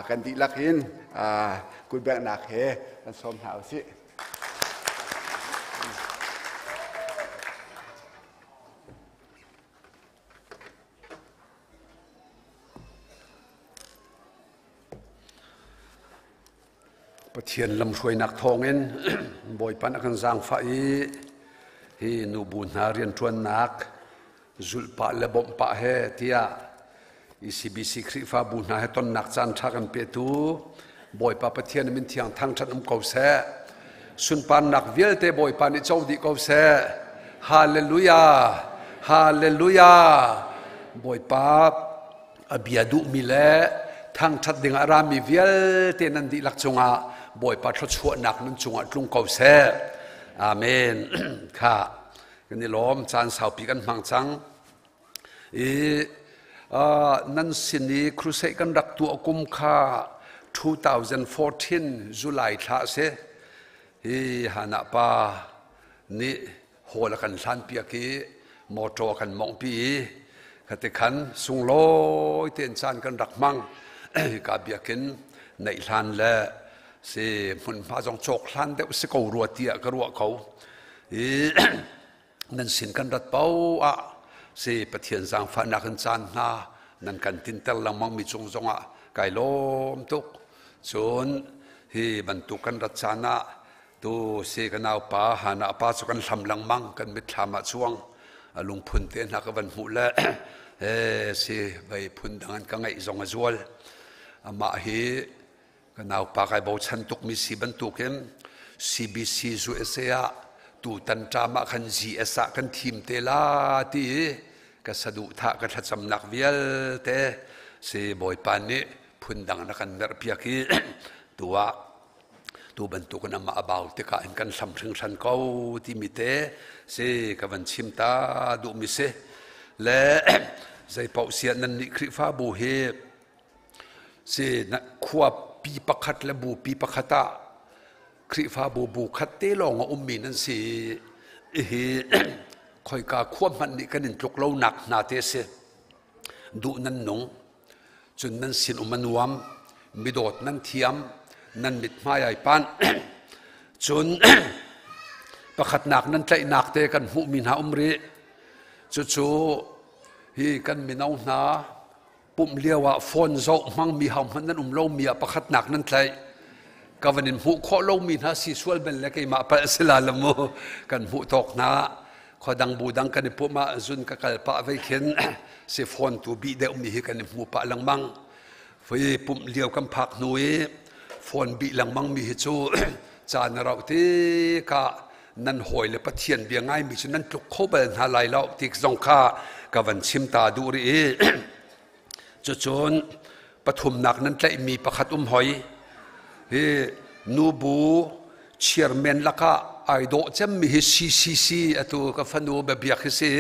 กันดีลักหินกุดแบกหนักเฮกันส้มหาวสิประเทียนลำช่วยนักทองเองบ่อยปันอันสร้างไฟฮีนูบุญหาเรียนชวนนักจุลปะและบ่มปะเฮที่ECBC คริฟ้าบุญหาให้ต้นนักจันทร์กันเปียตูบ่อยปะประเทียนมินเทียงทางชัดน้ำเกาเสสุนปานนักเวลเตบ่อยปานิเจ้าดีเกาเสฮาเลลูยาฮาเลลูยาบ่อยปะอเบียดุมิเลทางชัดดึงอารามีเวลเตนันดีลักจงอาบ่อยปะทศวนักนั้นจงอาลุงเกาเสอาเมนค่ะกันนี่ล้อมจานสาวปีกันมังจังนั่นสินีครูเซกันรักตัวกุมค่า2014จุลายท่าเสฮานาปานี่โหละกันทันเปียกีมอโตกันมองปีขัดขันสุงโลเตียนจานกันรักมังกาเบียกินในทันและเสมันพาจงโจกทันเด็กสกรัวเตียกรัวเขานั่นสินกันรัดเป้าเสปะเทียนสังฟ้านักจานนานั่นกันตินเตลลังมังมีจงไก่ล้มตุกส่วนที่บรรทุกกันรัชนาตัวเสกันเอาป่าหานาป่าสุกันทำลังมังกันมิตรมาช่วงลุงพุนเตียนนักวันหูละเสใบพุนดังนั้นก็ไงจงจวลมาฮีกันเอาป่าไก่บ่ชันตุกมีสีบรรทุกเห็น CBC สุเอเซียตูตันจามาคันจีเอสกันทีมเตลาตีก็สะดุท่าก็ทัดสำนักเวียลเตเสบ่อยปานนี้พุนดังนักกันเนรพิยากีตัวบรรทุกนำมาบ่าวเตก้าเห็นกันสำถึงฉันเขาที่มีเตเสกับวันชิมตาดูมิเสและใจเป่าเสียนันนิคริฟ้าบูเฮเสนักขวบปีประคัดและบูปีประคัตาคริฟ้าบูคัดเตลองมีนั่นสิคอยกาควบมันนี่กันจุกเล่าหนักนาเตเสดูนั่นหนงจนนั่นสินมันวมมิโดดนั่นเทียมนั่นมิดมาใหญ่ปันจนประคัดหนักนั่นใจหนักเตกันหูมินหารีจู่ฮีกันมินเอาหนาปุ่มเลี้ยวว่าฟอนโจมังมีหำมันนั่นเล่ามีประคัดหนักนั่นใจกวันนี้หูข้อเล่ามีหาสีสวยเป็นเล็กมาเปสลาลมูกันหูตกนาขอดังบูดังกันพวกมาจุนกักลปะไว้เข็นเสฟอนตัวบีเดอมีกันหูปะลังมังไฟปุ่มเลี้ยวกันพักหนุ่ยฟอนบีลังมังมีจูจานเราที่กะนั่นหอยเลยปะเทียนเบียงง่ายมีฉะนั้นจุกเข้าไปหาลายเราที่จงค่ากวันชิมตาดูรีจนปฐุมนักนั้นใจมีประคัดหอยนูบูเชียร์แมนลักไอโดจะมีCCCตัวกับฟันูแบบเบียกเสีย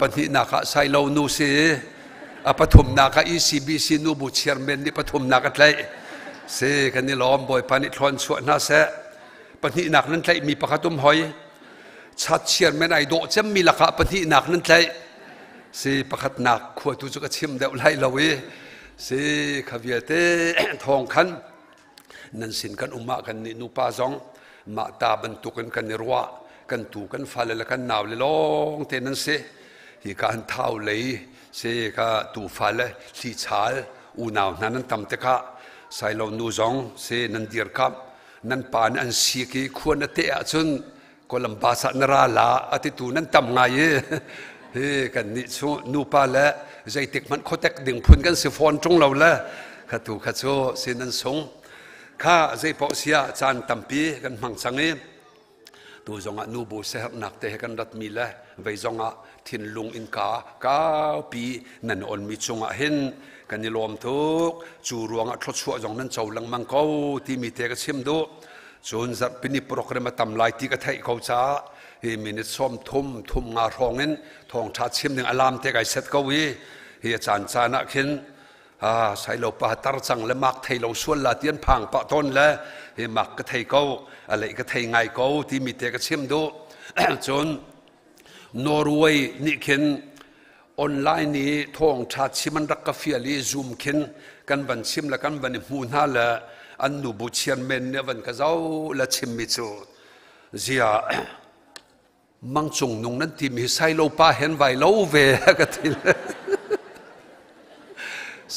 ปัญหานักไซโลนูเสียปฐุมนักECBCนูบูเชียร์แมนนี่ปฐุมนักอะไรเสียกันนี่ล้อมบ่อยปานิทอนสวนน่าเสียปัญหานักนั้นใจมีประคัดหอยชัดเชียร์แมนไอโดจะมีลักปัญหานักนั้นใจเสียประคัดนักขวดตุจุกชิมเดาไล่เราเว้เสียขวิเตทองคันนั่นสินกันมากันนี่นูป้าจงมาตาบรรทุกกันรัวกันตูกันฟ้าเลยกันหนาวเลยลงเทนันเสฮีการเท้าเลยเสก็ตูฟ้าเลยสีชาลอูหนาวนั้นตำเตะใส่เรานูจงเสนันเดียร์ครับนั่นป่านอันสีกีควรเตะจนก็ลำบากสันราลาอติตูนั้นตำไงเฮ้กันนี่ชูนูป้าเลยใจเด็กมันเขาเด็กดึงพุ่นกันสิฟอนจงเราเลยขัดตูขัดโซเสนันสงข้าใจเปาเสียจานตัมปีกันมังสังเอ tu zonga nu bu se nak te kan rat mi le ve zonga thin lung in ka pi nan on mi chunga hin kan ni lom thuk chu ruanga thlo chua jong nan chau lang mang ko ti mi te ka chim do chun zat pini program tam lai ti ka thai ko cha he minute som thum nga rongin thong tha chim ning alam te kai set ko wi he chan cha na khin sai lo pa tar chang le mak thei lo sual la tian phang pa ton le he mak ka thei ko ale ka thei ngai ko ti mi te ka chim do chun Norway ni khin online ni thong tha chiman rak ka fiali zoom khin kan ban chim la kan ban hu na la an nu bu chian men ne van ka zau la chim mi chu zia mang chung nung nan ti mi sai lo pa hen vai lo ve ka til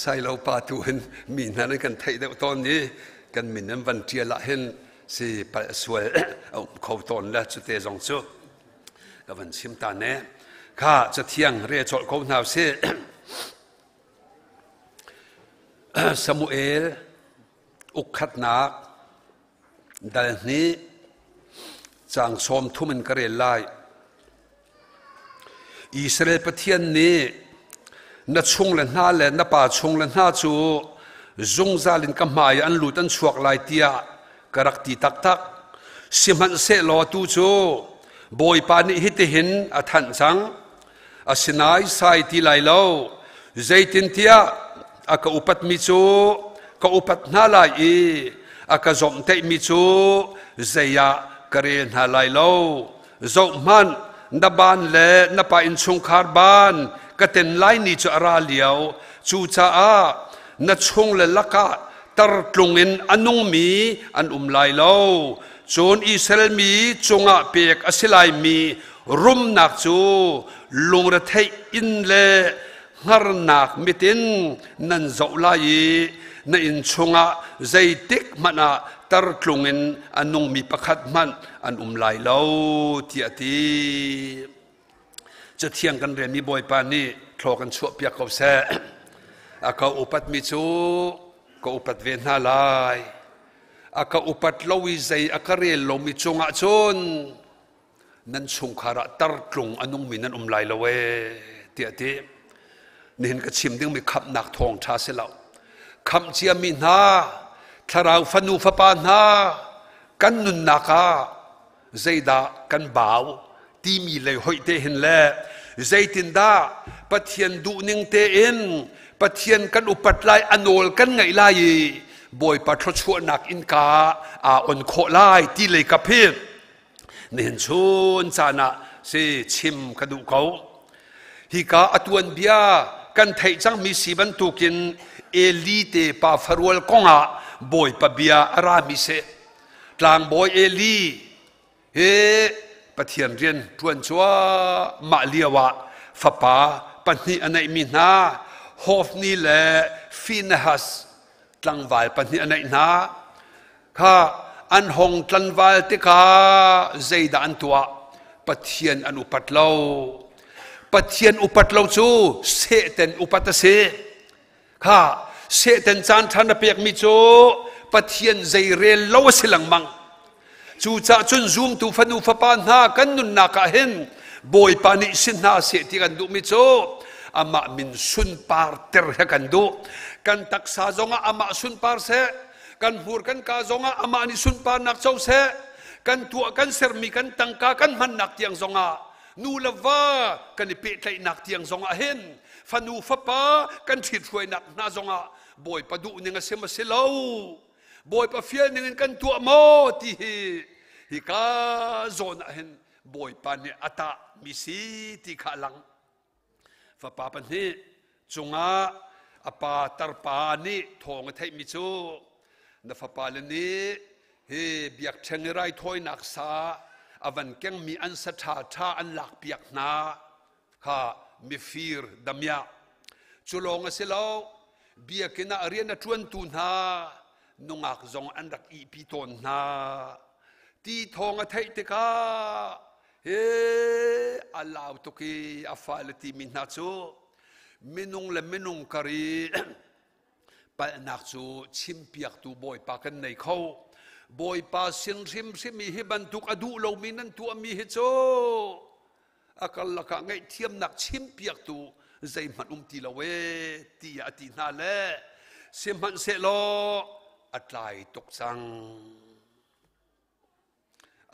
sai lo pa tu hen mi nan kan thei de ton ni kan min nan van tia la hen si pa sual khau ton la chu te jong chu ka van chim ta ne kha cha thiang re chol ko naw se Samuel ukhat nak dal ni chang som thumin kare lai Israel pathian ni na chung le na le na pa chung le na chu zung zalin ka mai an lut an chuak lai tia karak ti tak tak simhan se lo tu chu boy pa ni hit hin a than chang asinai sai ti lai lo zaitin tia aka upat mi chu ka upat na lai i aka zom te mi chu zaya kare na lai lo zo man na ban le na pa in chung khar ban ka ten lai ni chu ara liao chu cha a na chung le laka tar tlungin anung mi an lai lo chon Israel mi chunga pek asilai mi rum nak chu lungra thei in le ngar nak mitin nan zo lai na in chunga zaitik mana tar tlungin anung mi pakhat man an lai lo ti ati cha thiang kan re mi boy pa ni thlo kan chu pia ko se aka upat mi chu ko upat ve na lai aka upat lowi zai aka re lo mi chunga chon nan chung khara tar tlung anung mi nan lai lo we ti ati nin ka chim ding mi khap nak thong tha se lo kham chia mi na tharau fanu fa pa na kan nun na ka zaida kan baw ti mi le hoi te hin le zaitin da pathian du ning te in pathian kan upat lai anol kan ngai lai boy pa thlo chu nak in ka a on kho lai ti le ka phe nen chun chana se chim ka du ko hi ka atuan bia kan thei chang mi si ban tu kin elite pa farwal konga boy pa bia ara mi se tlang boy eli he pathian rian tuan chua ma liawa fa pa pani anai mi na hof ni le Finehas tlangwal pani anai na kha an hong tlangwal te ka zaida an tua pathian an upat lo pathian upat lo chu se ten upat se kha se ten chan than pek mi chu pathian zai rel lo silang mang chu cha chun zoom tu fanu fa pa na kan nun na ka hen boy pa ni sin na se ti kan du mi chu ama min sun par ter he kan du kan taksa zonga ama sun par se kan hur kan ka zonga ama ni sun par nak chau se kan tu kan ser mi kan tangka kan man nak tiang zonga nu lava kan pe tlai nak tiang zonga hen fanu fa pa kan thit huai nak na zonga boy pa du ninga sema selo boy pa fiel ning kan tu mo ti hi ka zona hen boy pa ni ata mi si ti kha lang fa pa pan ni chunga apa tarpa ni thong thai mi chu na fa pa le ni he biak thengerai thoi nak sa avan keng mi an sa tha tha an lak piak na kha mi fir damya chulong asilo biakina ariana tuan tu na nungak zong an rak I pi ton na ti thong a thai te ka he alaw to ki afalati min na chu minung le minung kari pa nak chu chim piak tu boy pa kan nei kho บอยปาสินริมสิมีให้บรรทุกอดูเรามีนั่นตัวมีให้โจอาการละกังไงเทียมหนักชิมเปียกตูใจมันตีละเวตีอตินาเล่เสียมันเสลออัตไลตกสัง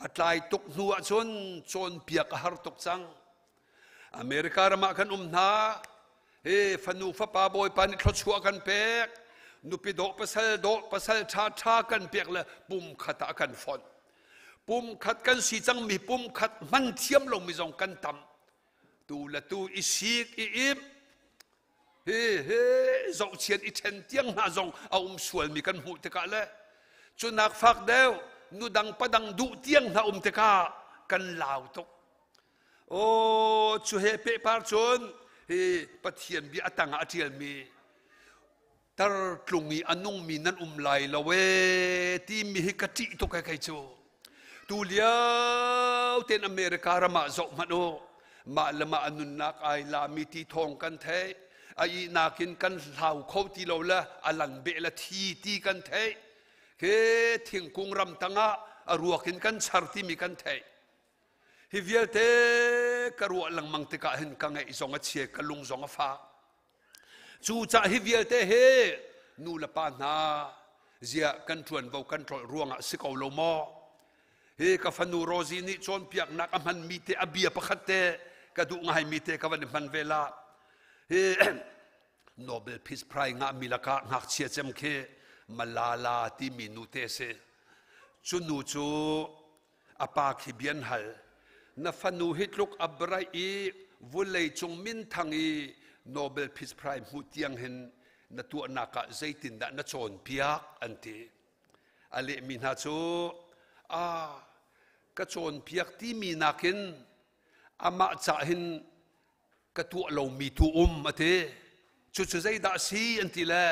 อัตไลตกหัวจนเปียกหาตกสังอเมริการะมากันนาฟันูฟ้าป่าบอยปานิทชัวกันเปียกนุปิโดปัสลชากันเปียกเลยปุ่มขัดกันฟอนปุ่มขัดกันสีจังมีปุ่มขัดมันเทียมลงมีจงกันต่ำตูละตูอิสิกอิบจงเชียนอิเทนเตียงหาจงเอาสวลมีกันหูตะกะเลยจนนักฟักเดียวนูดังปะดังดุเตียงหาตะกะกันลาวตกโอ้ชูเฮเปปาร์จนปะเทียนบีอัตังอาเทียนมีตรกลุงีอันนุ่งมีนั่นไลละเวที่มีฮิกติตุกไกจูตูเลียวเต็นอเมริการะมาจบมาโนมาละมาอนุนักไอลามีที่ทองกันเทไอนากินกันเหล่าเขาที่เราละอลันเบละทีที่กันเทเคทิ้งกุงรำตังะรัวกินกันชาร์ที่มีกันเทฮิเวลเตกรัวลังมังติกาเห็นกังไอสองเชียกลุงสองฟ้าจูจ่าฮิเวลเตเฮนูละปานาเจียกันชวนเบากันตรรวงสิกเอาโลมอเฮกับฟันูโรซีนี่จนเปียกนักมันมีเตอเบียประคัตเตกระดูง่ายมีเตกับวันมันเวลาเฮโนเบลพีซไพร์งามิลากาหักเชียเจมเคมาลาลาที่มีนูเตเซจุนูจูอปาคิเบียนฮัลนัฟันูฮิตลุกอับไรอีวุเลยจงมินทังอีโนเบลพีซไพร์มุดยังเห็นนตัวนักใจตินดานชนเปียกอันตีอเลมินาจูกระโจนเพียกที่มีนักินอามาจะเห็นกระตัวเรามีตัวมาเทจุดใจดาสีอันที่ละ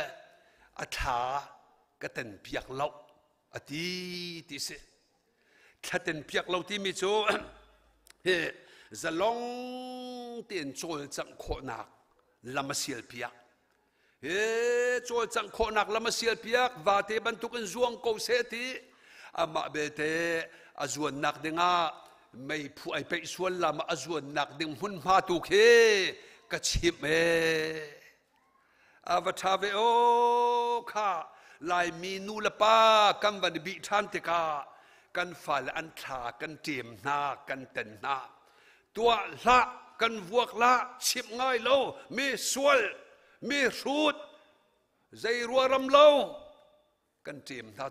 อัฐากระเต็นเพียกเราอดีติเสกระเต็นเพียกเราที่มีจูเฮจะลองเตียนโจลจังโคนักลำมาเสียเปียกเฮโจลจังโคนักลำมาเสียเปียกว่าเทบันทุกันจวงโกเสตีอามาเบเตอาจวนนักดึงไม่ผู้ไอไปส่วนลำอาจวนนักดึงหุ่นมาตุเคกระชิบเมอาวัตาเวโอข้าลายมีนูลปากันวันบิทันติกากันฝ่ายอันทากันเจียมนากันเต็นนาตัวละกันวกละชิบง่ายโลมีสวลมีรูดใจรัวรำโลกันเจียมนา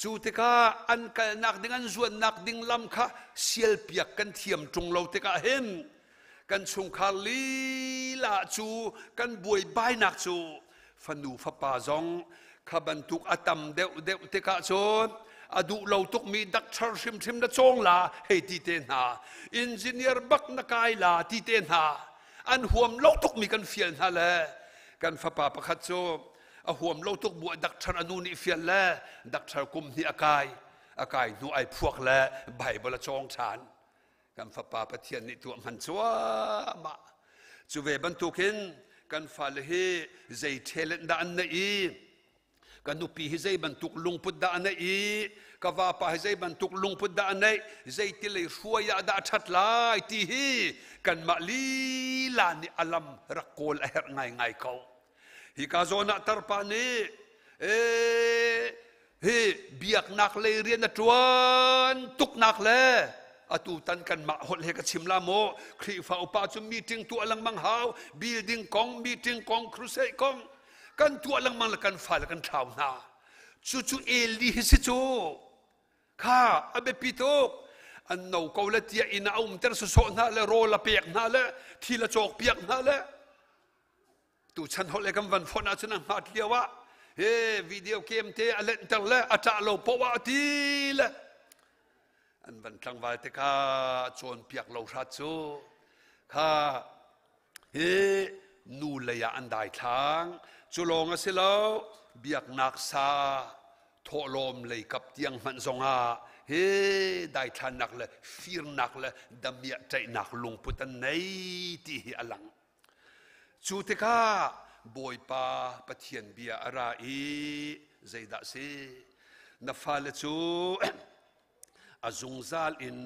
จูติกาอันกันนักดิ่งอันส่วนนักดิ่งลำค่ะเสียลเปียกกันเทียมจงเราติกาเห็นกันชงคาลีละจูกันบวยใบนักจูฟันูฟ้าป่าจงขบันทุกอัตมเดวติกาโจนอดูเราตุกมีดักชาร์ชิมนะจงละเฮติเตนหาอินจิเนียร์บักนักไอละติเตนหาอันห่วมเราตุกมีกันเฟียนฮะเลยกันฟ้าป่าประคัตโจห่วมเราตุกบัวดักชาร์อนุนิเฟียนละดักชาร์กุมนี่อากายนูไอพวกละใบบละจงชานกันฟ้าป่าประเทียนนี่ตัวมันชัวมาจูเวบันทุกินกันฟ้าเลเฮใจเทเลนดานนี่กันนุปีใจบรรทุกลุงพุดดาอันนี้กว่าป่าใจบรรทุกลุงพุดดาอันนี้ใจที่เลยช่วยอาดาชัดลายที่ฮีกันมาลีลานี่อลัมรักโกลเอร์ไงเขาฮิกาโซนัตร์ปานีเบียกนักเลยเรียนจวนตุกนักเลยอตูตันกันมาหดเหกชิมลาโมครีฟ้าอุปาจุมีติงตัวลังมังหาวบิลดิ้งกองมีติงกองครูเซกองกันตัวลังมังละกันฝ่ายละกันเท้าหน้าจู่เอลีฮิสิจูข้าอเบปิโตอันนูเขาละเตียอินาอุมเตอร์สุโซนาละโรละเปียกนาละทีละโจกเปียกนาละตูฉันหดเลยกันวันฝนอาจจะนั่งหาเดียวว่าวิดีโอเกมเตะเล่นตั้งละอาจารย์เราปวดทีละอันวันกลางวันเตข้าชวนเปียกเราชัดจูข้านูเลยอันได้ทางจุลงสิแล้วเบียกนักซาโทลมเลยกับเตียงมันทรงได้ทานนักเลยฟีร์นักเลยดำเมียใจนักลุงพุทธในที่อลังจูติกาบอยปาปะเทียนเบียอะไรใจดักสิ na fa le chu azung zal in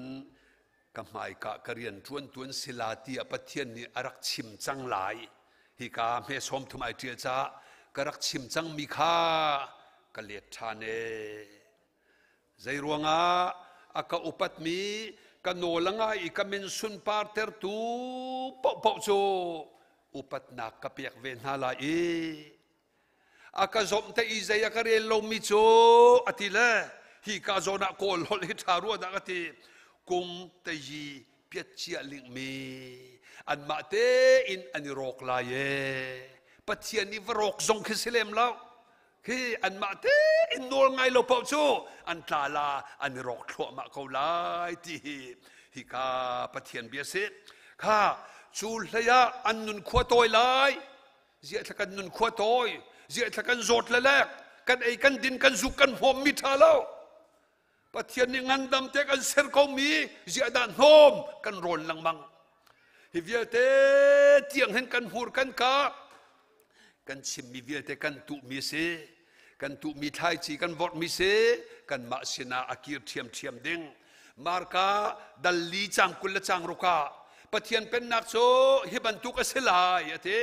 ka mai ka karian tuan silati a pathian ni arak chim chang lai hi ka me som thumai tia cha karak chim chang mi kha ka let thane zai ruanga aka upat mi ka nolanga I ka min sun parter tu po chu upat na ka pek ven hala I aka zom te I zai aka re lo mi chu atila hi ka zona kol hol hi tharu da ati kum te yi piat chia ling mi an ma te in ani rok la ye pathian ni vrok zong khiselem lao khi an ma te in nol ngai lo pau chu an tla la an rok thlo ma ko lai ti hi ka pathian bia se kha chu hlaya an nun khwa toy lai zia thakan nun khwa toy zia thakan zot la lek kan ei kan din kan zu kan hom mi tha lo pathian ni ngandam te kan ser ko mi zia dan hom kan ron lang mang hi via te tiang hen kan hur kan ka kan chim mi via te kan tu mi se kan tu mi thai chi kan vot mi se kan ma sina akir thiam ding marka dalli chang kul la chang ruka pathian pen nak cho hi ban tu ka sela ate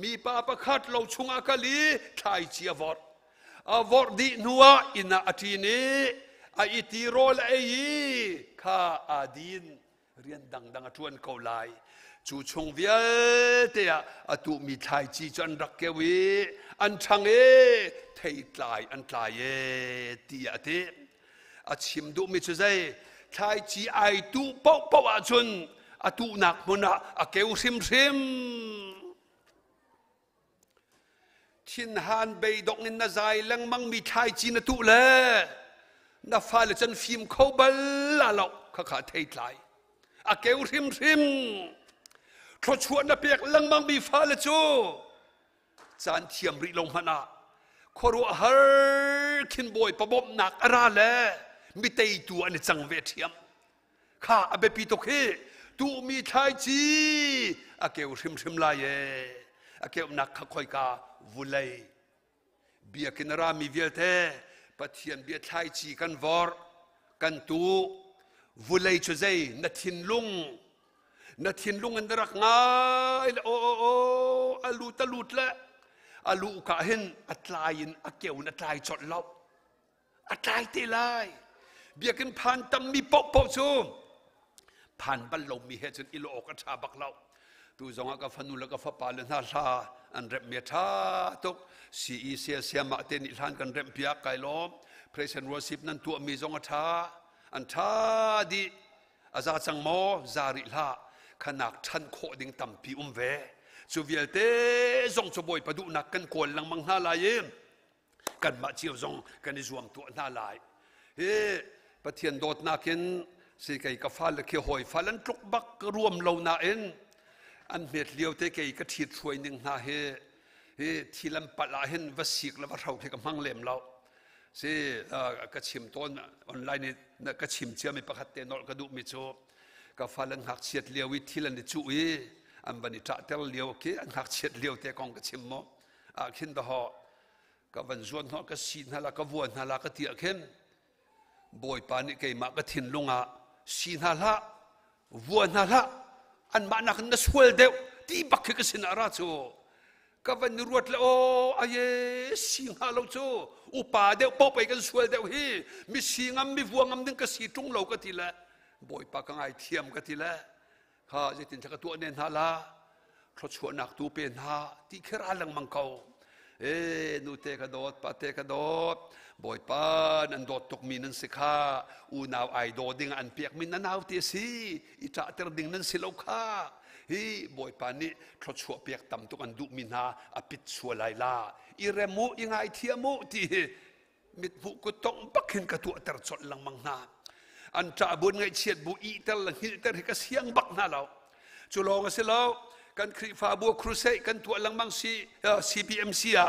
mi pa pakhat lo chunga kali thai chi a vot di nuwa ina atini a iti rol ei kha adin rian dang atuan ko lai chu chung vial te a tu mi thai chi chan rak ke wi an thang e thei tlai an tlai e ti ate a chim du mi chu zai thai chi ai tu po a chun a tu nak mona a keu sim thin han bei dok in na zai lang mang mi thai chi na tu le na fa le chan phim khâu bal la lo kha thei tlai a keu sim thlo chuan na pek lang mang mi fa le chu chan thiam ri long hana khoru har khin boy pabom nak ara le mi tei tu ani chang ve thiam kha abe pi to khe tu mi thai chi a keu sim la ye a keu nak kha khoi ka vulai bia kinara mi velte pathian bia thai chi kan vor kan tu vulai chu zai na thin lung an rak ngai o alu talut la alu ka hen atlain akeu na tlai chot lo atlai te lai bia kin phan tam mi po chu phan bal lo mi he chun ilo ka tha bak lo tu zonga ka fanula ka fa pal na la an rep me tha tok ce sia ma te ni hlan kan rem pia kai lom praise and worship nan tu mi zonga tha an tha di aza chang mo zari la khanak than kho ding tam pi ve chu vialte zong chu boy padu nak kan kol lang mang na la yem kan ma chiu zong kan ni zuam tu na lai he pathian dot na ken si kai ka fal ke hoi falan tluk bak ruam lo na en an met liu te ke ka thit thoi ning na he thilam pala hen vasik la va thau the ka mang lem lo se ka chim ton online na ka chim chia mi pakhat te nol ka du mi chu ka falan hak chiat liawi thilan ni chu e an bani ta tel liaw ke an hak chiat liaw te kong ka chim mo a khin da ho ka van zuan ho ka sin hala ka vuan hala ka tia khen boy pa ni ke ma ka thin lunga sin hala vuan hala an ma nak na swel de ti bak ke sin ara chu ka van ruat la o aye sing halo chu upa de po pe kan swel de hi mi singam mi vuangam ding ka si tung lo ka ti la boy pa ka ngai thiam ka ti la kha je tin cha ka tu nen hala thlo chuan nak tu pe na ti khera lang mang ko nu te ka dot pa te ka dot boy pa nan dot tok min nan sikha u naw ai do ding an piak min na naw ti si I ta ter ding nan silo kha hi boy pa ni thlo chu piak tam tok an du min ha a pit chu lai la I remu I ngai thiamu ti mit bu ku tong bakhin ka tu ter chot lang mang na an ta bun ngai chiat bu I tel lang hil ter ka siang bak na lo chu long a se lo kan khri fa bu crusade kan tu lang mang si CPMC a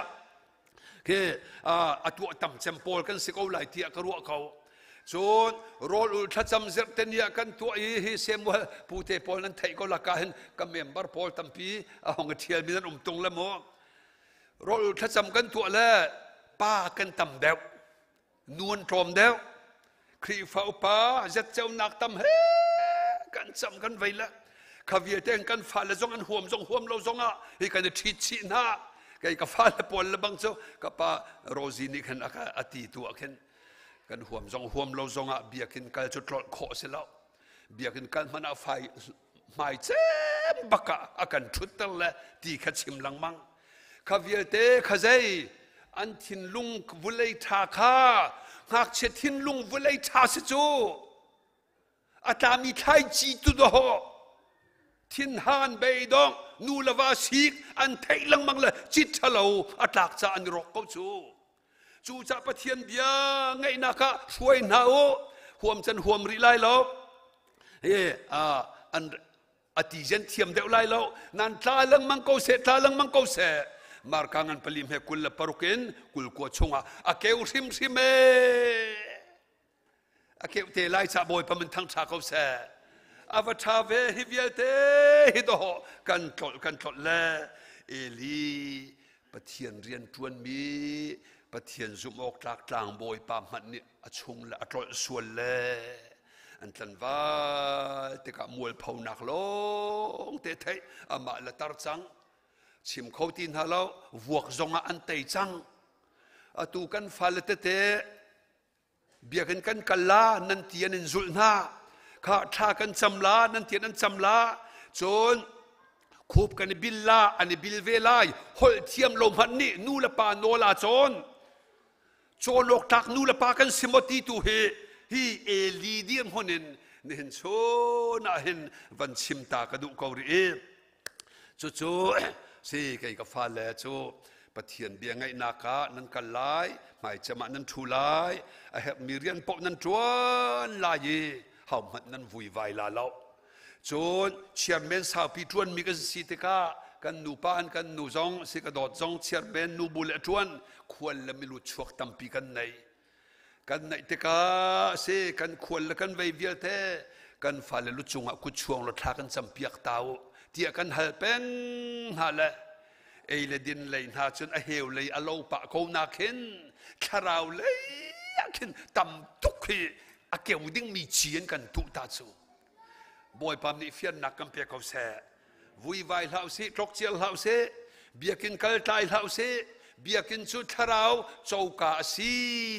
ke atu tam champol kan se ko lai ti ka ru ko chon rol ul tha cham zer ten ya kan tu hi semwa pute pol nan thai ko la ka hen ka member pol tampi a hong thial mi nan tung la mo rol ul tha cham kan tu la pa kan tam deu นวลตรมเดียวครีฟ้าป้าจัดเจ้านักตำเฮกันจำกันไว้ละขวิเตงกันฟ้าละจงอันห่วมเราจงอ่ะให้กันทิชินะกันกับฟ้าละปนละบังเจ้ากับป้าโรซีนี่กันอะอติตัวกันห่วมเราจงอ่ะเบียกินกันจุดหลอดโคเสแล้วเบียกินกันมันเอาไฟไม่เจ็บบักอะกันชุดตั้งละตีขัดชิมลังมังขวิเตขใจอันทินลุงวุเลยทาข้าหากเช็ดทินลุงวุเลยทาสิจูอาตามีไทยจีตุดโหทินฮานเบยดองนูลาวาซีกอันไทยลังมังละจิตทะเลาอัตากจะอันรกเขาจูจะปะเทียนเบียไงนักะช่วยนาโอห่วมจันห่วมริไลแล้วอันอติเจนเทียมเดวไลแล้วนันตาลังมังเขาเสมาร์กังอันพลิมเฮกุลละปารุกินกุลกัวชงอาเกวซิมเมอาเกวเตไลชาบอยปะมันทั้งชาเขาเสอวตารเวฮิเวเตฮิโดกันตลละเอลีปะเทียนเรียนจวนมีปะเทียนซุมอกตากลางบอยปามันนี่ชงละตลส่วนละอันตันว่าเตกะมวยเผาหนักลงเตไทยอามาละตารจังชิมเขาตีนฮาลาววกจงอันเตยจังอตูกันฟาลเตเบียกันกัลลานันเทียนจุลนาข้าท่ากันจำลานันเทียนจำลาจนคูบกันบิลลาอันบิลเวลายหอลเทียมลมหันนี่นูละปาโนลาจนโลกตักนูละปากันสมติตูเฮฮีเอลีเดียมหันินเห็นโซน่าเห็นวันชิมตากระดูกเกาหลีจู่สิไก่กับฟ้าแลจูปะเทียนเบียงไงนาคานั้นกันไล่หมายจะมานั้นทูไล่มีเรียนปกนั้นจวนลายเฮามันนั้นวุ่ยวายลาเล่าจนเชียร์แมนสาวปีจวนมีกันสิทธิ์กันนูปานกันนูจงสิกระโดดจงเชียร์แมนนูบุเลจวนควรละไม่รู้ช่วงตั้มปีกันในเตกาเสกันควรละกันไว้เวียเทกันฟ้าเลลุจงกุช่วงรถทากันจำเปียกเตาเที่ยกันหัลเป็นฮาละเอเลดินเลยนาจนเฮวเลยอโลปะโคนาเข็นคาราวเลยเข็นตำทุกขีอาเกวดิ้งมีเชียนกันทุกตาจูบอยปามนี่เฟียนนักกันเปียกเขาแสวุ่ยวายเหล่าเสตกเจียวเหล่าเสเบียกินกัลตายเหล่าเสเบียกินจุดคาราวโจกาสี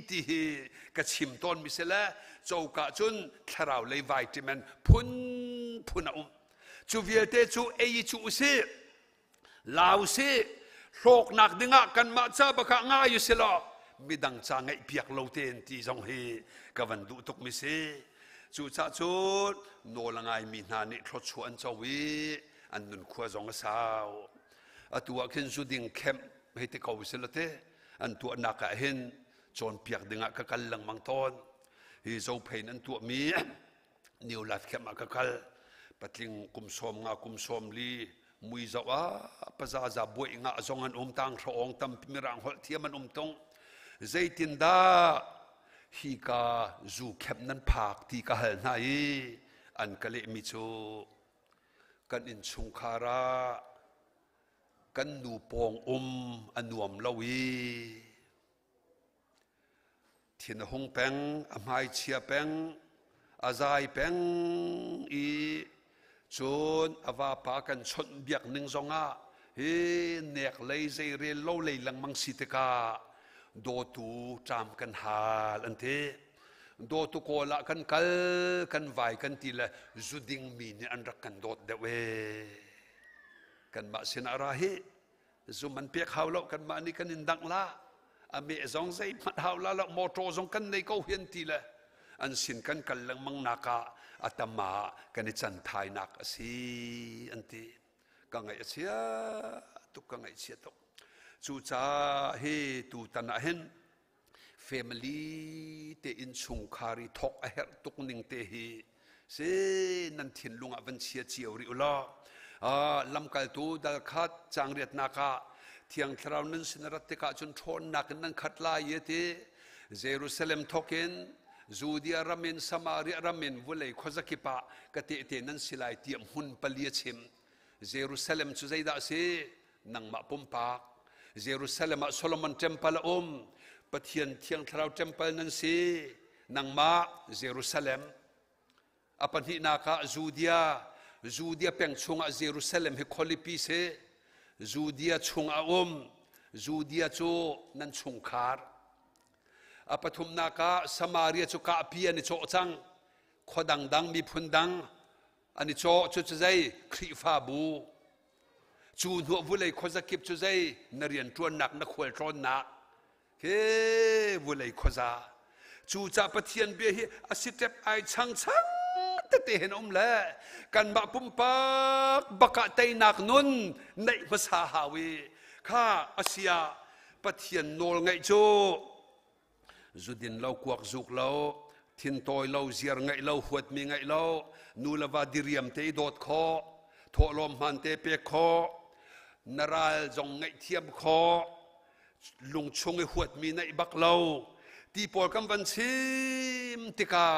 ที่กระชิมต้นมิเสละโจกาจุนคาราวเลยไวที่มันพุนจูเวียเตจูเอยิจูเสลาวเสโลกหนักดึงกันมาจ้าบกะง่ายอยู่เสียละมีดังจางไอเปียกโลเตนที่จงเฮกับวันดูตุกมิเสจูจ้าจูโนละไงมีนานิทศชวนเจ้าวิอันนุนขวาจงสาวตัวขึ้นจูดิ่งเข้มให้เตเขาเสียละเตอันตัวนักเห็นจนเปียกดึงกะกันลังมังตอนฮิโซเพนอันตัวมีนิวไลฟ์เข้มกะกันปัจจิงกุมสมลีมุยจ้าปะซาซาบวยงะจงอันตังรองตัมพิมรังหอลเทียมันตงใจตินดาฮีกาจูเข็มนั้นผักที่กะเฮลนายอันกะเลมิจูกันอินชุงคารากันนูปองอันนวมลาวีเทียนหงแปงอามายเชียแปงอาใจแปงอีจนอวาปากันชนเบียกหนึ่งจงเฮเนกเลยใจเรียนเล่าเลยลังมังสิตกาโดตูจามกันหาลันเทโดตุโกละกันไหวกันทีละจุดิงมีนอันรักกันโดดเดเวกันมาเสนาราฮีจุมันเปียกหาวแล้วกันมานี่กันอินดังละอเมซองใจมันหาวละแล้วมอโตซองกันในเขาเห็นทีละอันสินกันลังมังนักอาตมากันจันทายนักสิอันที่กังไงเสียตุกกังไงเสียตุกจูจ้าเฮตูตันเห็นfamily เตอินชุงคาริทอกเฮตุกนิงเตฮีเสนันทินลุงอวันเชียเจียวริอุลาลำกัลตูดัลขัดจางเรียดนักเที่ยงคราวนั้นสินรัตติกาจนทนนักนั้นขัดลายเตเยรูซาเล็มทอกินจูเดียรามินสมาเรียรามินวุเลยขจักิปะกติเตนั้นสิลายเตียมหุนปลีชิมเยรูซาเล็มจุใจดาเสนังมาปุ่มปากเยรูซาเล็มโซโลมอนเทมเพล ปะเทียนเทียงทราวเทมเปิลนั่นสินังมาเยรูซาเล็มอปันหินาคาจูเดียเป็นช่วงเยรูซาเล็มให้คอลิปีเซจูเดียช่วงจูเดียจูนั่นช่วงคาร์อปทุมนาคาสมาเรียจูกาเปียนิโจจังขดังมีพุนดังอันนี้โจจุดใจครีฟาบูจูนหัววุเลยขจักกิบจุดใจนเรียนตัวหนักนักขวดร้อนหนักเฮ้วุเลยขจาจูจ่าปะเทียนเบียฮีอาศิเทปไอช่างแต่เห็นอมแล้วกันบะปุ่มปักบักเตยนักนุนในภาษาฮาวีข้าอาเซียปะเทียนโนลไงโจจุดินเรากวักจุกเราทินตอยเราเสียงไงเราหวดมีไงเรานูลาวาดิเรียมเตยโดดคอโถลมมันเตเปคอนราลจงไงเทียมคอลุงชงไอหวดมีในบักเราที่ปอลกำวันชิมติกา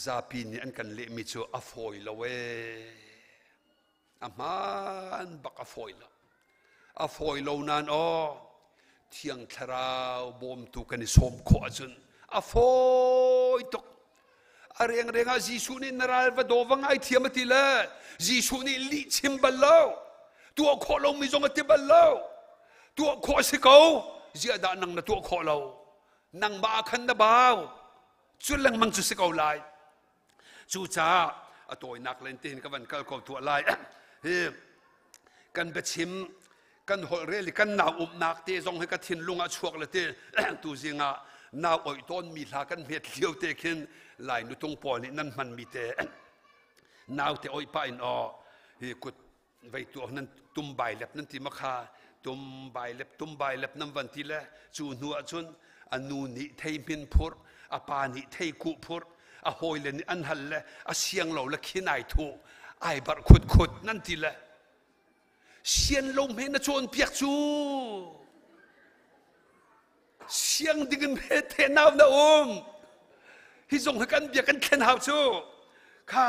ซาปีนี่อันกันเละมิจูอฟอยละเวอามันบักอฟอยละอฟอยละนานอ๋อเที่ยงทราวบอมตุกันสมขวาจนอฟอยตกอะไรอย่างเรื่องจีซูนี่นราลวดอวังไอเทียมติละจีซูนี่ลิชิมบัลโลตัวขอเราไม่จงติบัลโลตัวขอสิเขาเจียดานังนะตัวขอเรานังบ้าขันนะบ่าวจุดแรงมังจุดสิเขาไล่จูจ้าตัวนักเล่นตีนกับวันกัลกอบตัวไล่กันไปชิมกันหัวเรือกันหนาวนักเตะจงให้กันทินลุงอาชวกเลยเตะตัวจริงอ่ะหนาวอ่อยต้นมีลากันเม็ดเลี้ยวเตะขึ้นไหลนุตรงปอนี่นั่นมันมีเตะหนาวเตะอ่อยไปนอกุดไว้ตัวนั้นตุ้มใบเล็บนั่นที่มะคาตุ้มใบเล็บน้ำวันที่ละจูนัวจนอนูนิเทมินพุรอปานิเทกุพุรอโหยเลนอันหันละอเสียงเราละขี้นายถูไอ้บัดขุดนั่นทีละเสียงลมเห็นนะชวนเปียกจูเสียงดิ่งเห็นเทนาวนะฮิจงให้กันเบียกันแค่หาวจูข้า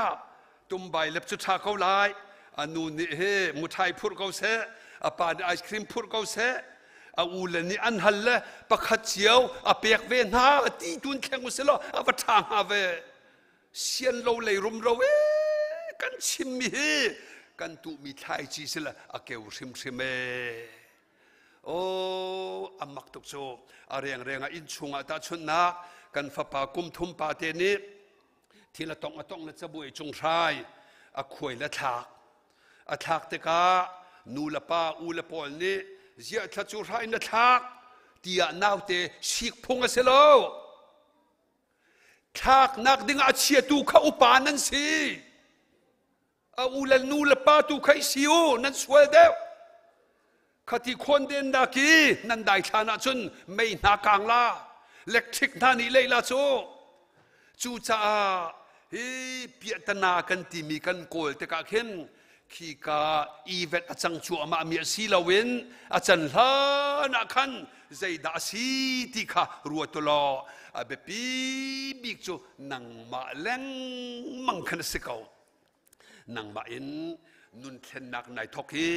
ตุ้มใบเล็บจุดชาเขาไล่อนูนิเฮมุทัยพุรเขาเสอปานิไอศครีมพุรเขาเสอูเลนี่อันฮัลละปะขัดเจียวอเปียกเวน่าตีตุนแข่งกุศลอวตารฮาเวเสียนเราเลยรุมเราเวกันชิมมีกันตุมีไทยจีสิละอเกวชิมเมโอ้อามักตุกโซอะไรอย่างเรื่องอินชุงอาตาชุนนักกันฟ้าป่ากุมทุมป่าเตนิทีละต้องละจะบุยจงชายอควยละทักอทักเตกานูละป้าอูละปอลนี่เจ้าทัจูไรนัทักที่นาวเตชิกพงเสโลทักนักดึงอาเชียตูเข้าอุปานันสิอูเลนูเลป้าตูใครสิวนั่นสวยเดียวขที่คนเดินดากีนั่นได้ฐานะจนไม่นักกังลาเล็กทิกนานี่เลยละจูจ้าเปียตนากันที่มีกันโกลแต่กะเข็นขี้กาอีเวตอาจังชัวมาเมียสีลาวินอาจันลานักขันใจดาสีที่ข้ารัวตัวลออาเบปีบิกจูนังมาเล่งมังคันสิเขานังมาอินนุนเทนนักในทอกี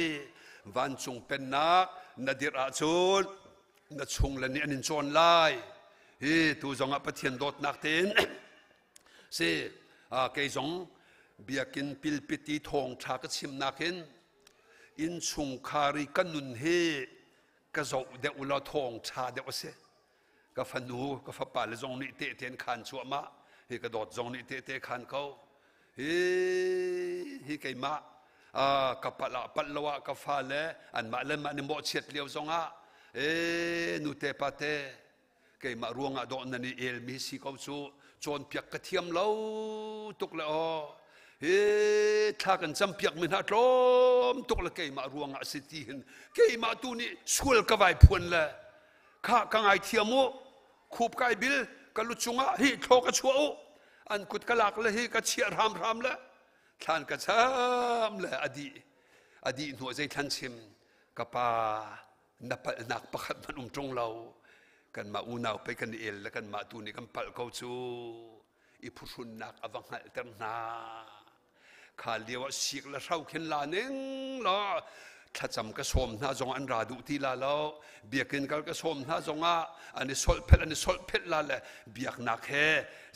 วันจงเป็นนักนาดิราจูนนาชงและนี่อันจวนไล่ตัวจงอปเทียนโดดนักเต็นเสียเกยจงเบียกินปิลปิตีทองชากชิมนักเห็นอินชุงคาริกันนุนเฮกะโจเดอุลาทองชาเดวเสกะฟันูกะฟับปาเลจงนี่เตเทียนขันชัวมาเฮกะโดดจงนี่เตขันเขาเฮเกยมากะปะละปัลลวะกะฟาเลอันมาเลมานิโมเชียดเลียวจงนูเตปาเตเกยมารวงอะดอนนันเอลมีสิเขาจูจนเปียกกระเทียมเล่าตุกละถ้ากันจำเปียกมันหัดลมตุกละเกยมารวงอาสิทีนเกยมาตูนี่สวลกะไว้พวนละข้ากังไอเทียมคูบไกบิลกะลุจุงะฮิโทกะชัวอันกุดกะลักละฮิกะเชียรามละท่านกะช้ำละอดีหัวใจท่านชิมกะปานักประคัดมันตรงเรากันมาอูนาวไปกันเอลและกันมาตูนี่กันปัลเขาจูอีผู้ชุนนักอวังหัลเตอร์นาขาเลียวสิกละเท่าเข็นลาเน่งละ ถ้าจำก็สมน่าจงอันราดูที่ลาแล้วเบียกินก็สมน่าจงอันนี้สลเพลลาเลยเบียกนักเฮ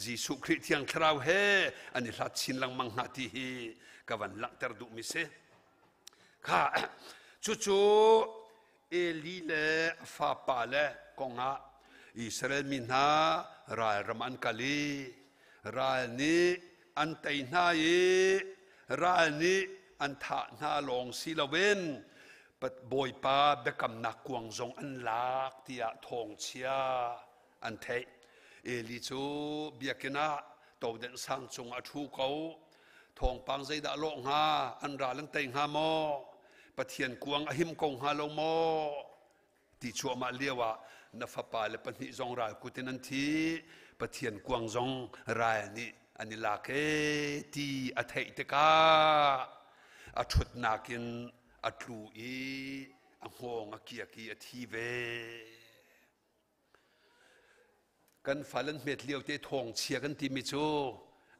จีสุคริเทียงคราวเฮอันนี้ลัดชินลังมังนาทีฮีกวันลักเตอร์ดูมิเซข้าจู่เอลีเลฟาปาเลกงะอิสราเอลมินารายรมันกาลีรายนี้อันไตนายีรายนี้อันท่านาลงศิลเวนปัดบอยปาเบกำนักกวงจงอันลักที่อาทองเชียอันเทเอลิจูเบียกินะตัวเดินสังจงอัทูเขาทองปังใจดาโลงฮาอันราลังเตงฮาโมปะเทียนกวงอหิมกงฮาโลโมที่ชัวมาเลียวนัฟปาเลปนิจงรายกุตินันทีปะเทียนกวงจงรายนี้อันนี้ลาเกที่อัฐอิตกาอัชุดนักินอัตลูอีอังหงอักยกีอัทีเวกันฝันเม็ดเลี้ยวเตะทองเชียกันที่มิจู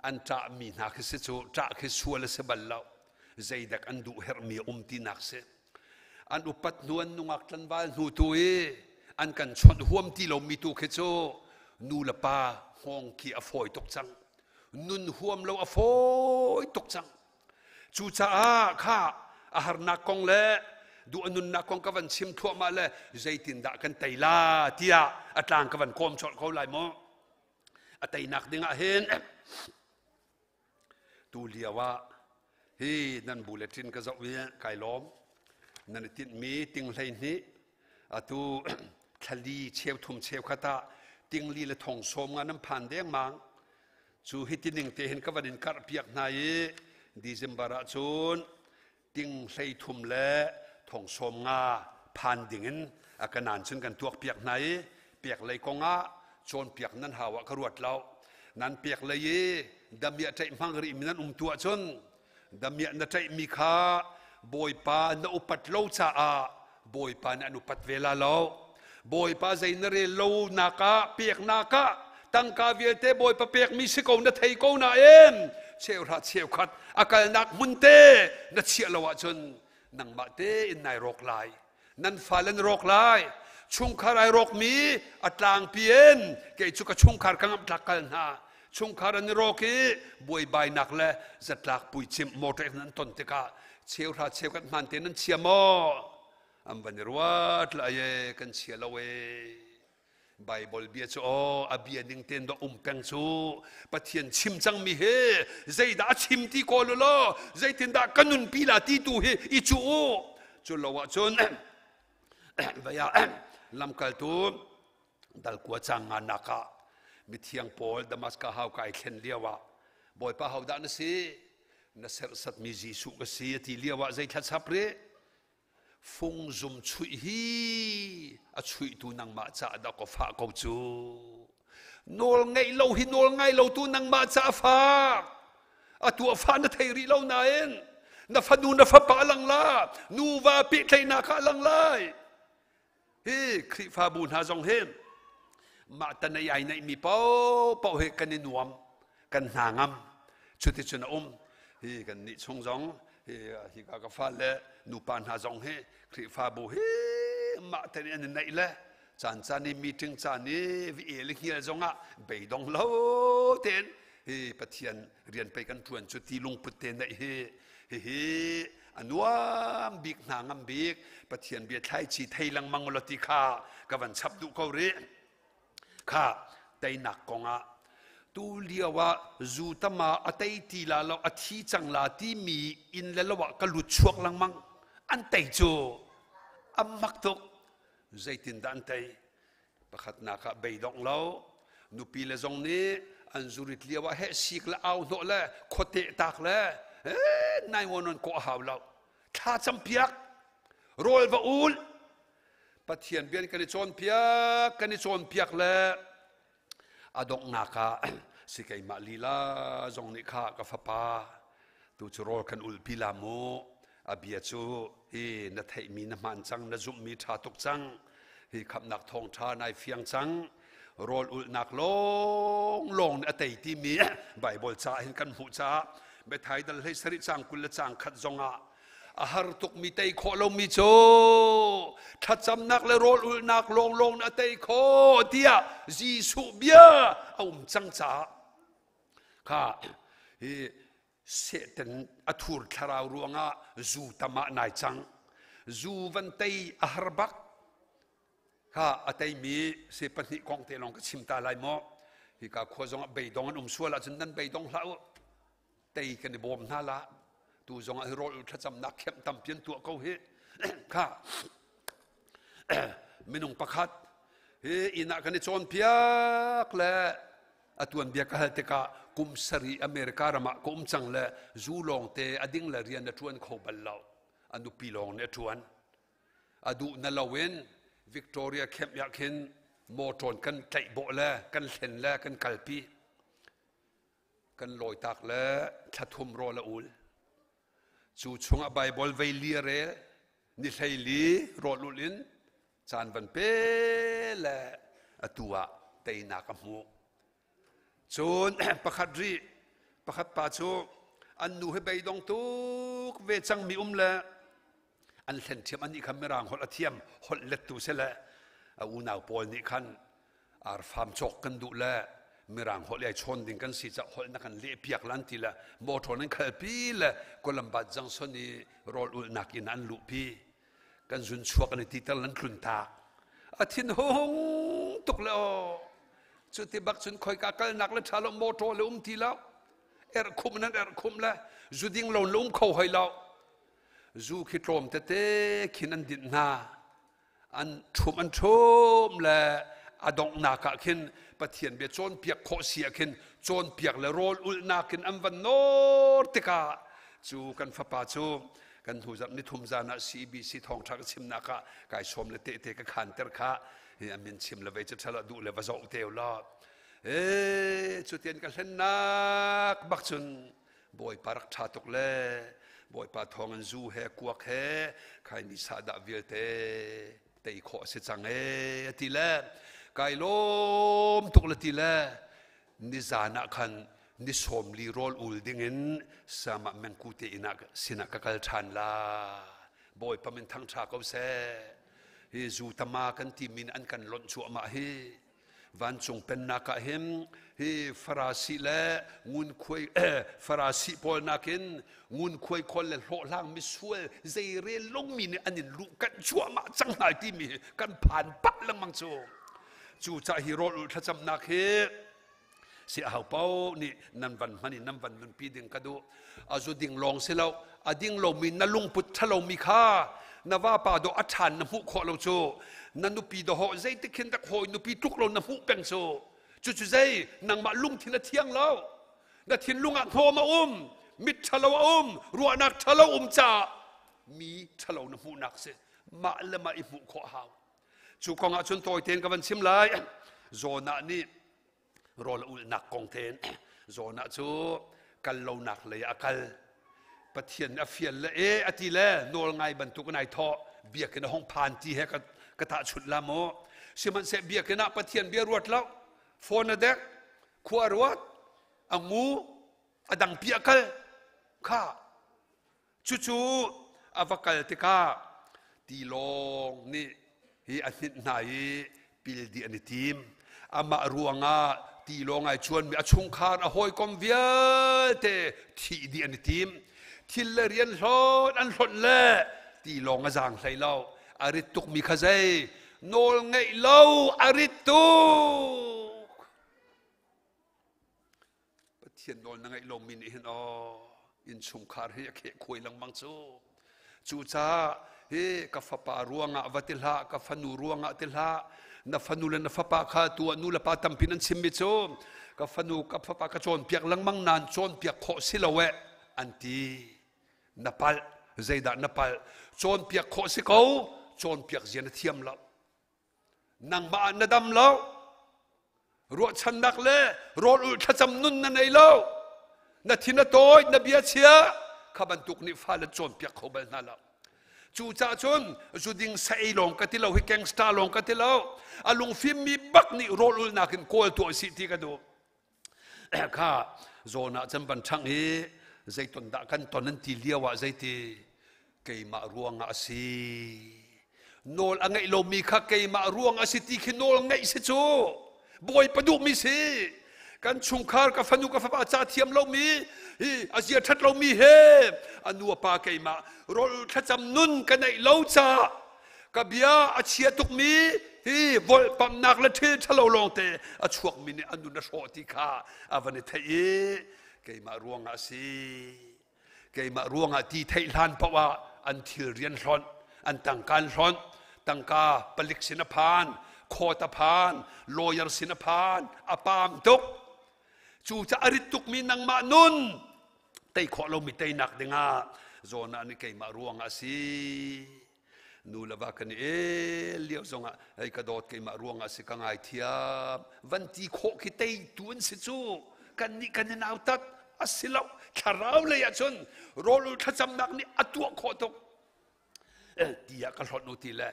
อันจะมีนักเสียจูจะคือชัวร์เสบัลเราใจดักอันดูเฮร์มีที่นักเสอันอุปัตนวลนุงักลันวาลนูตุยอันกันชนห่วมที่เรามีตัวคือจูนูละปาห้องquiอฟอยตกจังนุนห่วมเราอฟอยตกจังจูจ้าข้าอาหารนักกงเล่ดูอนุนนักกงกวันชิมทั่วมาเล่ใจตินดักกันไตลาเทียอัตลางกวันคมชดเขาไหลโมอัตไตนักดึงอาเห็นตูเลียว่าเฮ้นั่นบุเลตินก็จะวิ่งไก่ล้อมนั่นติดมีติงเลยนี้อะตูทะลีเชียวทุ่มเชียวขตาติงลีละทองสมงานน้ำผ่านเดียงมังจูฮิตินิงเตหินกวันกัดเปียกนายดิเซมบาระจูนติงเลยทุ่มและทองสมงาผ่านดิ่งอาการนานชนกันตัวเปียกนายเปียกเลยกงาโจนเปียกนั้นหาวะกรวดเรานั้นเปียกเลยดำเมียใจมังรีมินันตัวชนดำเมียนใจมีข้าบอยปานอุปัตโลชาอาบอยปานอนุปัตเวลาเราบอยปาใจนเรโลนากาเปียกนากาตั้งกาเวียเตบอยปาเปียกมีสิโกนไทยโกนาเอ็มเชี่ยวรัดเชี่ยวขัดอาการนักมุนเตนัดเชี่ยวละวะจนนังมาเตอินนายโรคลายนั่นฟาเลนโรคลายชุงคารายโรคมีอัตลางเพียนเกจุกชุงคารกังอัตลักกันฮะชุงคารนโรกีบวยใบนักและจัดลักปุยจิมโมเตนั้นต้นเตกาเชี่ยวรัดเชี่ยวกันมันเตนั้นเชี่ยโมอันบันรวัดละเยกันเชี่ยละเวไบเบิลเบียจูอาเบียนิงเตนดอเป็งจูปะเทียนชิมจังมีเฮใจด่าชิมที่โกลโลใจเทียนด่ากันนุนปีลาที่ตูเฮอิจูจุลวะจุนวายาลำกัลตูดัลกัวจังงานักะมิเทียงโพลดามัสกาฮาวไกเข็นเลียวะบอยป้าฮาวดานสินัสสัตมีจีสุกสีที่เลียวะใจทัดสับเรฟงซุมชุยฮีอชุยตูนังมาจ่าดอกฟ้ากูจูนอลไงเราหินอลไงเราตูนังมาจ่าฟ้าอตัวฟ้านั่นไทยรีเรานาเองนัฟนูนัฟปะลังลานูวาปิไทยนาคาลังลายเฮ้คริฟาบูนฮาจงเฮมมาตันในใหญ่ในมีเป้าเฮกันนินวมกันหางามชุดที่ชนะเฮ้กันนิชงจงเฮ้ฮิกากฟ้าเล่นูปานฮาจงเฮคริฟาบูเฮมาตันในในเล่จานจานี่มีถึงจานี่วิเอลิเฮียจงอ่ะไปดงเล่าเต็นเฮ้ปะเทียนเรียนไปกันทวนจุดที่ลุงพุทเตนในเฮ้อันว่าบิ๊กนางามบิ๊กปะเทียนเบียดไทยชีไทยลังมังลติคากวันชับดูเขาเรข้าไตนักกงอ่ะตูเลียว่าจูตมาอัตตีลาเราอธิจังลาที่มีอินแล้วว่ากลุดชวกลังมังอันไตจูอัมมักตุกใจตินดันไตประคัดนักใบดองเรานูปีเลจงนี้อันจูริตเลียว่าเฮสิกละเอาโนละโคเตตักละนายวันนั้นก็หาวเราถ้าจำเปียกโรลวะอูลปะเทียนเบียนกันนิชนเปียกกันนิชนเปียกแล้วอดงนักะสิเกยมาลีลาจงนิข้ากับฟ้าป่าตูจโรกันอุลพิลามูอาเบียจูนัทให้มีน้ำมันจังนัจุมีชาตุกจังขับนักทองชานายเฟียงจังโรลอุลนักลงอัตยที่มีใบบอลจ่าเห็นกันหูจ่าเบทายดัลให้สริจังกุลจังขัดจงอา อาหารตุกมีเตยโคลงมีโจถ้าจำนักเลยโรลอุลนักลงนะเตยโคเดียจีสุเบียเอาจังจ้าค่ะเสด็จอัฐุรทาราวรวงะจูตมะนายจังจูวันเตยอาหารบักค่ะอัตยมีเสปนิกองเตลองก็ชิมตาลายหม้อที่ก็ควรจะใบดองอันชัวละจนนั้นใบดองละเตยกันในบ่มน่าละตูจงอโรลถ้าจำนักเข้มตำเพียนตัวเขาเฮค่ะไม่นุ่งประคัดอินักกันในโซนเพียกและตัวเบียกเหตุกะกุมสรีอเมริกาละมากุมจังและจูลองเตอดิ้งละเรียนในชวนเขาบัลลาวอันดูปีลองในชวนอดูนั่นละเว้นวิกตอเรียเข้มอยากเห็นโมทอนกันใจโบและกันเห็นและกันกัลปีกันลอยตักและชัดทุมรอละอุลจู่ชงอไบเบิลเวลีเรนิสัยลีรอลุลินจานวันเปและตัวเตยนักมูจนประคัดรีประคัดป่าจูอันนูให้ใบดองตุกเวจังมีละอันเห็นเทียมอันนี้คำไม่ร่างหดเทียมหดเล็ดตัวเสละอุณาปอลนี่ขันอาร์ฟามจกกันดูแลไม่ร่างหดเลยชนดิ่งกันสิจะหดนักกันเลี้ยเปียกลันทีละโมทอนั้นขับปีละก็ลำบากจังส่วนนี้รอลุนักอินอันลุปีกันจุนชัวกันในที่ตะลันคลุนตาอาทิตย์หงตุกแล้วจุดที่บักจุนคอยกักนักและชาลโมทอเลยทีแล้วคุมนั้นคุมละจุดยิ่งเราลุ่มเขาให้เราจูคิดรวมเตะขินันดินนาอันชุมและอดงนาคขินปะเทียนเบียจนเปียกโคเสียขินจนเปียกและโรลอุลนาขินอันวันโนติกาจูกันฟ้าป่าจูกันหูจับนิทุมจานะCBCทองทักชิมนาคกายชมและเตะกันขันเตอร์ค่ะอามินชิมและเวจจะละดูและวาจเตลลอดจุดเทียนกันเล่นนักบักจุนบอยปารักชาตุกเล่บอยปาทองอันจูเฮกวกเฮใครนิสาดาวิลเตเตยขอเสจังทีละกายลมตุกละทีละนิจานะคันนิสมลีโรลอุลดิงินสามัมกูเตอินักสินักกัลชันลาบอยปะมินทั้งชาเขาเสฮิจูตมากันที่มินอันกันล้นชัวมาฮิวันจงเป็นนักเห็นฮิฟราสีและงุนคุยฟราสีพอนักเห็นงุนคุยคนเล่โลล่างมิสวยใจเรียนลงมีเนี่ยอันนี้ลูกกันชัวมาจังไหนที่มีกันผ่านปักลังมังจู่จะฮิโร่ถ้าจำนักเฮเสียหาเป้านี่นันวันมันนี่นันวันมันปีดิ่งกระดูอาจุดิ่งลองเสียแล้วอดิ่งลงมีนั่นลุงพุทธเรามีค่านว่าป่าโดอัฐานน้ำหูขอเราโจนันนุปีโดหใจติขินตะโอยนุปีทุกเราน้ำหูเป็นโจจู่ใจนางมาลุงที่นาเที่ยงแล้วนาทีลุงอักโทมามิดทะเลารัวนักทะเลาจ่ามีทะเลาน้ำหูนักเสมาละมาอิมุขอหาวจู่กองอาชนโตยเทนกับวันชิมไลโซนานี่รอละอุลนักกองเทนโซนาจู่กันเราหนักเลยอากัลปะเทียนอเฟียนละอติละโนลไงบรรทุกนายทอเบียกันห้องผ่านที่ให้กระตาชุดละโมสิมันเสเบียกันปะเทียนเบียรวดแล้วโฟนเด็กขวารวดอังมูอดังเปียกันข้าจู่อวกัลติกาตีลงนี่ฮีอันนี้นายปิลดีอันนี้ทีมอามารัวงาตีลงไอชวนมีอชุงคารอหอยกอมเวียเตที่ดีอันนี้ทีมทิลเรียนโลดอันหลดเล่ตีลงอาจารย์ใส่เล่าอาริตุกมีขใจโนลไงเล่าอาริตุกปะเทียนโนลไงลงมินอินออินชุมคาร์เฮียเคคุยลังมังจู่จ้าเฮกับฟ้าป่ารัวงะวัติละกับฟนูรัวงะติละนับฟนูและนับฟ้าป่าข้าตัวนูละป่าตัมพินันชิมมิโจกับฟนูกับฟ้าป่ากระโจนเปียกลังมังนานโจนเปียกโคสิละเวอันตีนับปัลใจด่านับปัลโจนเปียกโคสิเขาโจนเปียกเจียนเทียมแล้วนางบ้านนดำแล้วรัวชันนักเล่รออุทจำนุนนั่นไอ้แล้วนาทีนโตยนเบียเชียขบันตุกนิฟ้าและโจนเปียกเขาเบลนั่นแล้วจู่จ้าจนจุดิ่งใส่ลงกันที่เราให้แกงสตาร์ลงกันที่เราอารมณ์ฟิล์มมีบักนี่รออุนักขึ้นโกลตัวสิที่กันดูข้าโซน่าจำบันช่างเฮใจตนด่ากันตอนนั้นที่เลี้ยวว่าใจที่ cái mà ruộng à si nol anh ấy lâu mi khắc cái mà ruộng à si ti khi nol ngay sẽ cho boy padu mi si kan chung khar ka phanu ka fa cha thiam lâu mi azia that lâu mi he anu pa cái mà rol thacham nun cái này lâu cha ka bia achia tuk mi vol pam nak la thil thalo long te a chuak mi ne anu na so ti kha avani thai cái mà ruộng à si cái mà ruộng à ti thai lan pawa an thil rian hlon an tangkan hlon tangka palik sinapan khota phan lawyer sinapan apam tuk chu cha arit tuk mi nang ma nun tei kho lo mi tei nak denga zona ni cái mà ruộng à si nu lava kan liao zonga ai ka dot cái mà ruộng à si ka ngai thia van ti kho ki tei tun si chu kan ni kan nau tat asilau kharau le ya chun rol thacham nak ni atu kho tok dia ka hlot nu ti le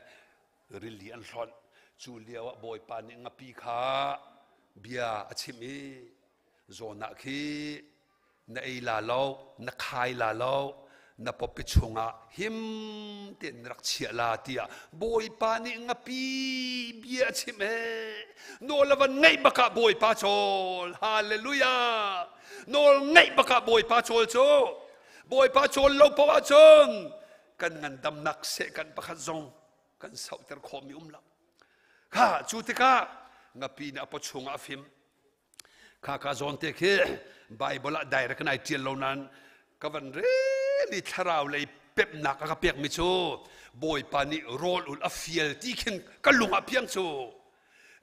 rilian hlot chu liawa boy pa ni ngapi kha bia achimi zona khi na ei la lo na khai la lo na popi chunga him ten rak chia la tia boy pa ni ngapi bia chime no lawan ngai baka boy pa chol hallelujah no ngai baka boy pa chol cho boy pa chol lo pa chon kan ngan dam nak se kan pakhat zong kan sau ter khom mi la kha chu te ka ngapi na po chunga phim kha ka zon te khe bible direct nai tiel lo nan ka van re li tharau lei pep nak ka pek mi chu boy pa ni rol ul a fiel ti khin ka lunga piang chu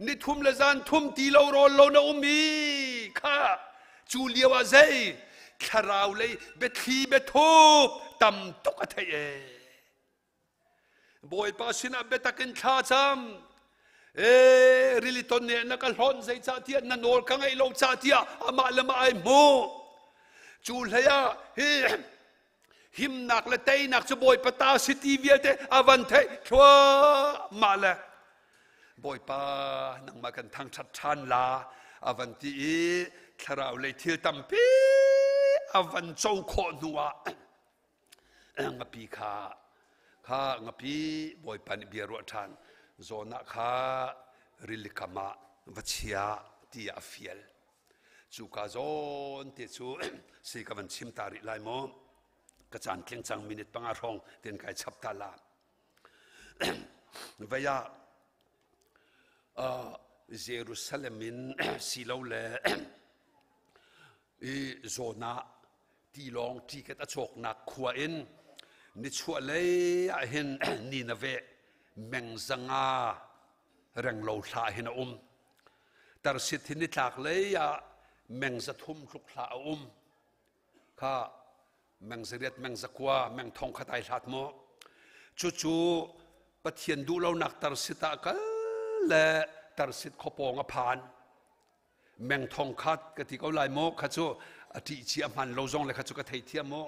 ni thum le zan thum ti lo rol lo na umi kha chu liawa zai tharau lei be thi be thup tam tok a thai e boy pa sina be takin kha cham rili ton ne na ka hlon zai cha tia na nol ka ngai lo cha tia ama lama ai mo chu laya hi him nak la tei nak chu boy pa ta city viate avan the thwa ma la boy pa nang ma kan thang that than la avan ti tharau le thil tam pi avan chou kho nuwa ngapi kha ngapi boy pa ni bia ro than zona kha rilikama vachia ti afiel chu ka zon te chu si ka van chim tari lai mo ka chan kleng chang minute panga rong ten kai chap ta la vaya Jerusalem silo le zona ti long ti ket a chok nak khua in ni chua le a hen ni na ve meng zanga reng lo thla hin a tar sit hin ni tlak le ya meng za thum thluk thla a kha meng zariat meng zakwa meng thong khatai thlat mo chu chu pathian du lo nak tar sita ka le tar sit khopong a phan meng thong khat ka ti ko lai mo kha chu ati chi a man lo zong le kha chu ka thei thiam mo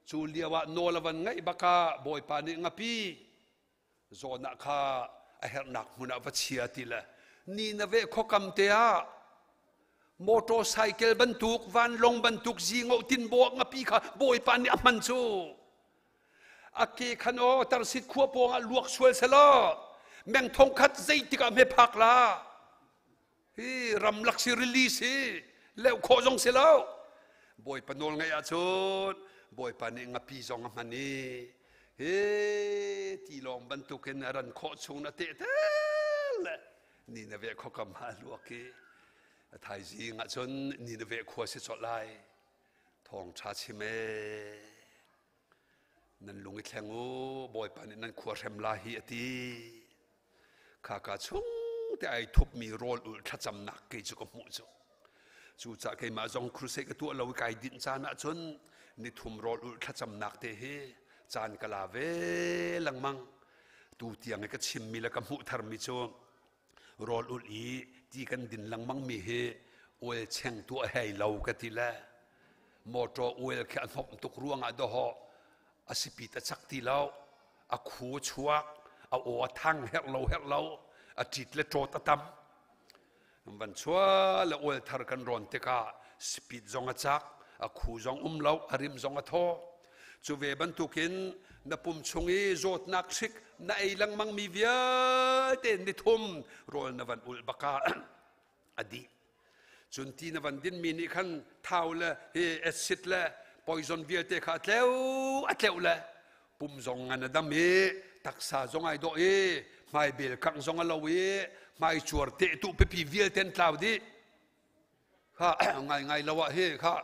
chu liawa no lawan ngai baka boy pa ni ngapi zona kha a her nak huna vachia ti la ni na ve khokam te a motorcycle bantuk van long bantuk zingo tin bo ngapi kha boy pa ni aman chu ake khano tar sit khua pong a luak sual selo meng thong khat zai ti ka me phak la hi ram lak si release hi leu kho jong selo boy panol ngai a chut boy pa ni ngapi zong amani he ti long bantuk ken ran kho chung na te tel ni na ve kho kam ha luak ki thai ji nga chon ni na ve kho se chot lai thong cha chi me nan lungi thlengu boy pa ni nan kho rem la hi ati kha ka chung te ai thup mi rol ul thacham nak ke chu ko mu chu cha ke ma jong cruise ka tu lo kai din cha na chon ni thum rol ul thacham nak te he chan kala ve langmang tu tiang ka chim mi la ka mu thar mi chu rol ul i ti kan din langmang mi he oil cheng tu hei lo ka ti la motor oil kha thop tuk ruang a do ho asipi ta chak ti lo a khu chuak a o thang her lo a tit le trot atam van chua le oil thar kan ron te ka speed zong a chak a khu zong lo arim zong a tho chu ve ban tukin na pum chungi zot nak sik na ei lang mang mi via ten ni thum rol na van ul baka adi chun ti na van din mi ni khan thau la he acid la poison via te kha atleu la pum zong an da me taksa zong ai do e mai bel kang zong a lo e mai chuar te tu pe pi via ten tlau di kha ngai lawa he kha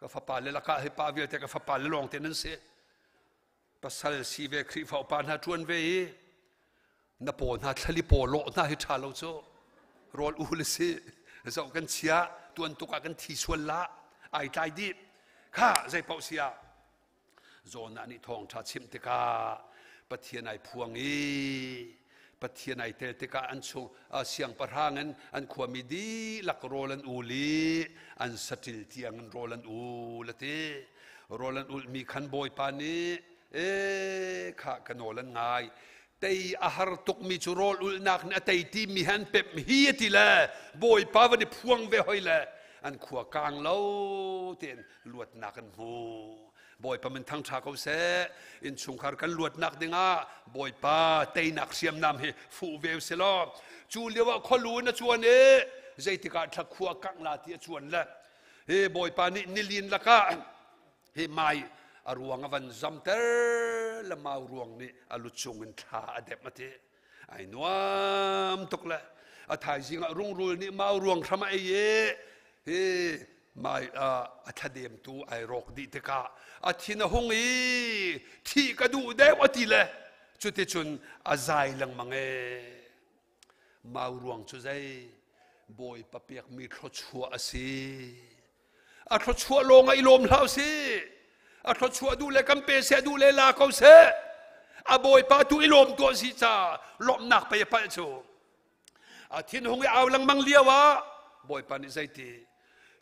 ka fa pa le la ka he pa via te ka fa pa le long ten nan se pasal si ve khri fa pa na tuan ve na po na thali po lo na hi tha lo cho rol u le se zo kan chia tuan tu ka kan thi suan la ai tai di kha zai pau sia zona ni thong tha chim te ka pathian ai phuang e pathian ai tel te ka an chu siang parhangan an khwami di lak rolan uli an satil tiang rolan u late rolan ul mi khan boy pa ni kha kanolan ngai tei ahar tuk mi chu rol ul nak na tei ti mi han pep hi ti la boy pa wa ni phuang ve hoi la an khwa kang lo ten luat nak an hu boy pa man thang tha ko se in chung khar kan luat nak dinga boy pa tei nak siam nam he fu ve se lo chu lewa kholu na chuan e zai ti ka thak khwa kang la ti chuan la he boy pa ni nilin la ka he mai aruang avan zamter la mau ruang ni alu chung in tha adep mate ai nuam tokla a thai jinga rung rul ni mau ruang thama e ye he mai a thadem tu ai rok di te ka a thina hong e thi ka du de wati le chute chun a zai lang mange mau ruang chu zai boy papiak mi thlo chua asi a thlo chua longa ilom hlau si a thlo chua du le kam pe se du le la ko se a boy pa tu ilom to si cha lom nak pe pa chu a thin hong e aw lang mang liawa boy pa ni zai ti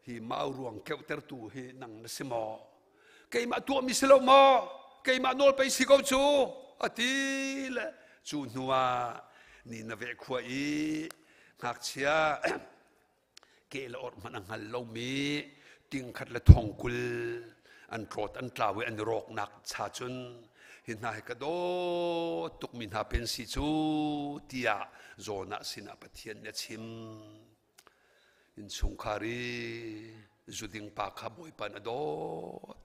hi mau ruang keu ter tu hi nang na simo kei ma tu mi selo mo kei ma nol pe si ko chu ati le chu nuwa ni na ve khwa i ngak chia ke la or man ang hal lo mi ting khat la thong kul an trot an tlawe an rok nak cha chun hin nai ka do tuk min ha pen si chu tia zona sina pathian ne chim in sungkhari zuding pa kha boy pan ado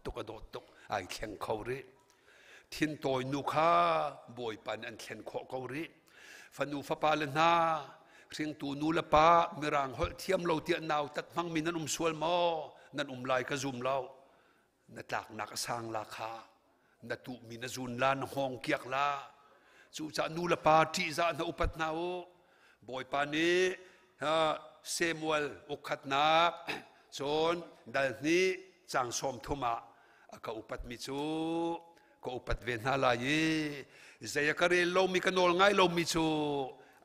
tuk ai khen khori thin toy nu kha boy pan an khen kho khori fanu fa pa le na ring tu nu la pa mirang hol thiam lo ti naw tat mang min an sual mo nan lai ka zum lo na tlak nak sang la kha na tu min zun lan hong kiak la chu cha nu la pa ti za na upat na o boy pa ni ha Samuel ukhat nak chon dal ni chang som thuma aka upat mi chu ko upat ven na la yi zaya kare lo mi kanol ngai lo mi chu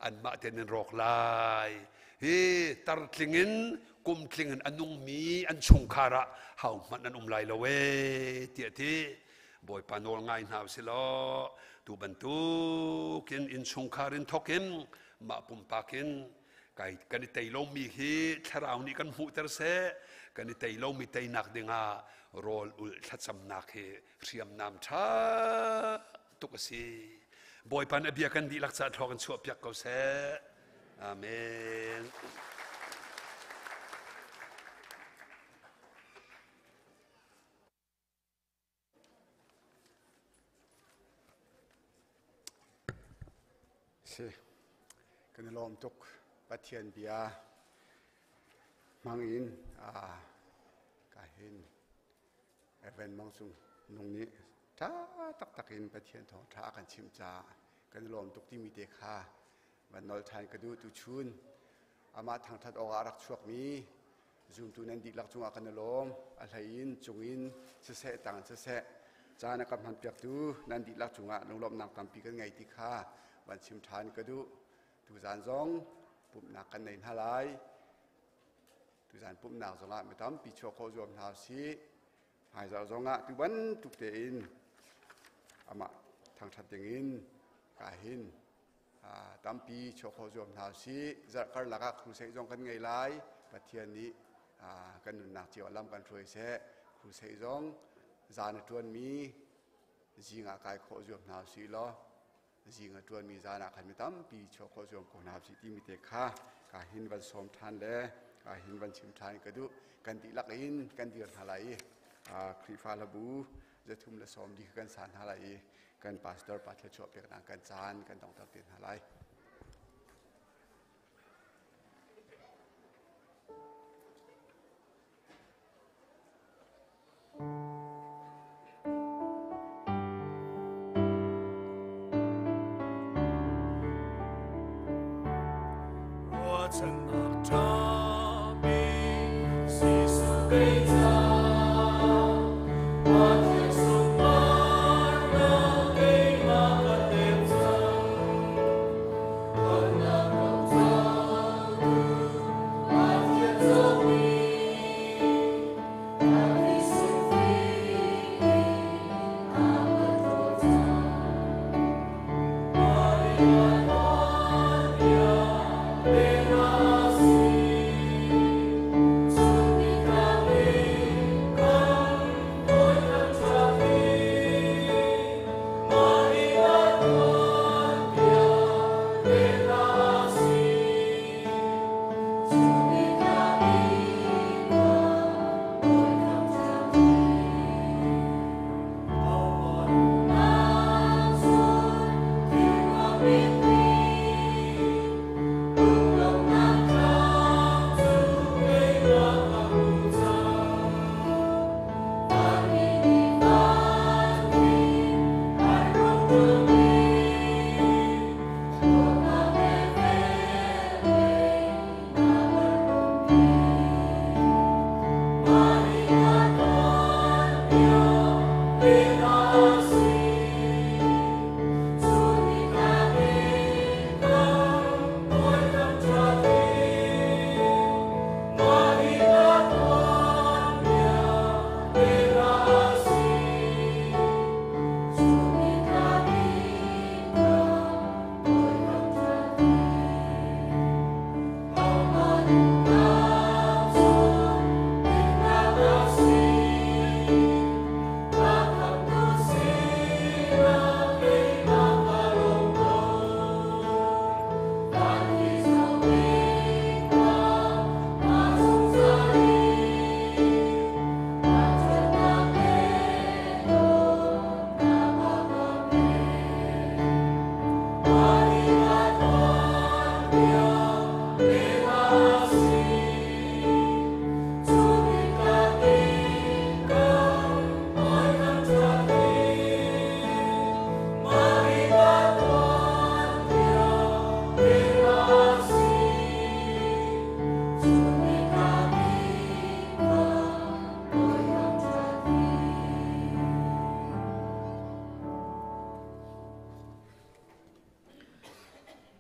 an ma ten rok lai hi tar tlingin kum tlingin anung mi an chung khara hau man an lai lo we ti boy panol ngai naw silo tu bantu kin in chung kharin thokin ma pum pakin kai kan tei lo mi hi tharau ni kan hu ter se kan tei lo mi tei nak dinga rol ul thacham nak he riam nam tha tukasi boy pan abia kan di lakcha thokan chu pyak ko se amen se kan lom tuk pathian bia mangin ka hin even mangsung nung ni ta tak takin pathian thong tha kan chim cha kan lom tuk ti mi te kha van nol than ka du tu chun ama thang that oga rak chuak mi zum tu nan dik lak chunga kan lom a hlain chungin se se tang se se chana kam han pyak tu nan dik lak chunga nung lom nang tam pi kan ngai ti kha van chim than ka du tu zan zongปุมนักกันในทลายตุจานปุมนักสละไม่ทำปีชโคจวมทาสีหายจากสงะตุวันตุเตอินอามาทางทัดยินกาหินทำปีชโคจวมทาสีจะกระลักครูเสกจงกันไงไล่ปะเทียนนี้กันหนุนนักเจียวลำกันช่วยเสครูเสกจงจานทวนมี ziang akai kho jom na si lo ziang tuan mi zana khan mi tam pi cho kho jom ko na si ti mi te kha ka hin van som than le ka hin van chim than ka du kan ti lak in kan dir halai khri fa la bu je thum la som di kan san halai kan pastor pa the cho pe kan chan kan dong tak tin halai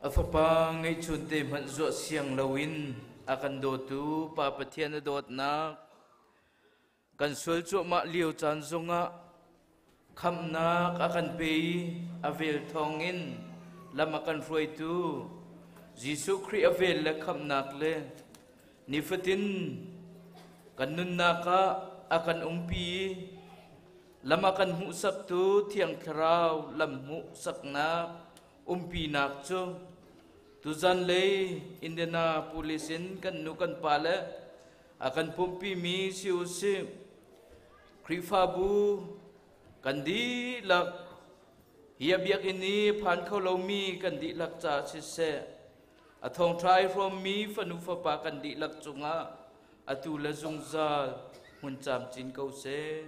Afapa ngay chunte manzo siyang lawin akan dotu papatian na dot na kan sulcho ma liu chan zonga kham na akan pei avel thongin lamakan froi tu Jisu Kri avel la kham nak le nifatin kan nun naka akan umpi lamakan musak tu tiang tharau lam musak na umpi nak chu tuzan lei indena polisin kan nukan pala akan pumpi mi siu si krifabu kan di lak hiabiak ini phan khau lo mi kan di lak cha si se athong try from me fanu fa pa kan di lak chunga atu la zungza hun cham chin kau se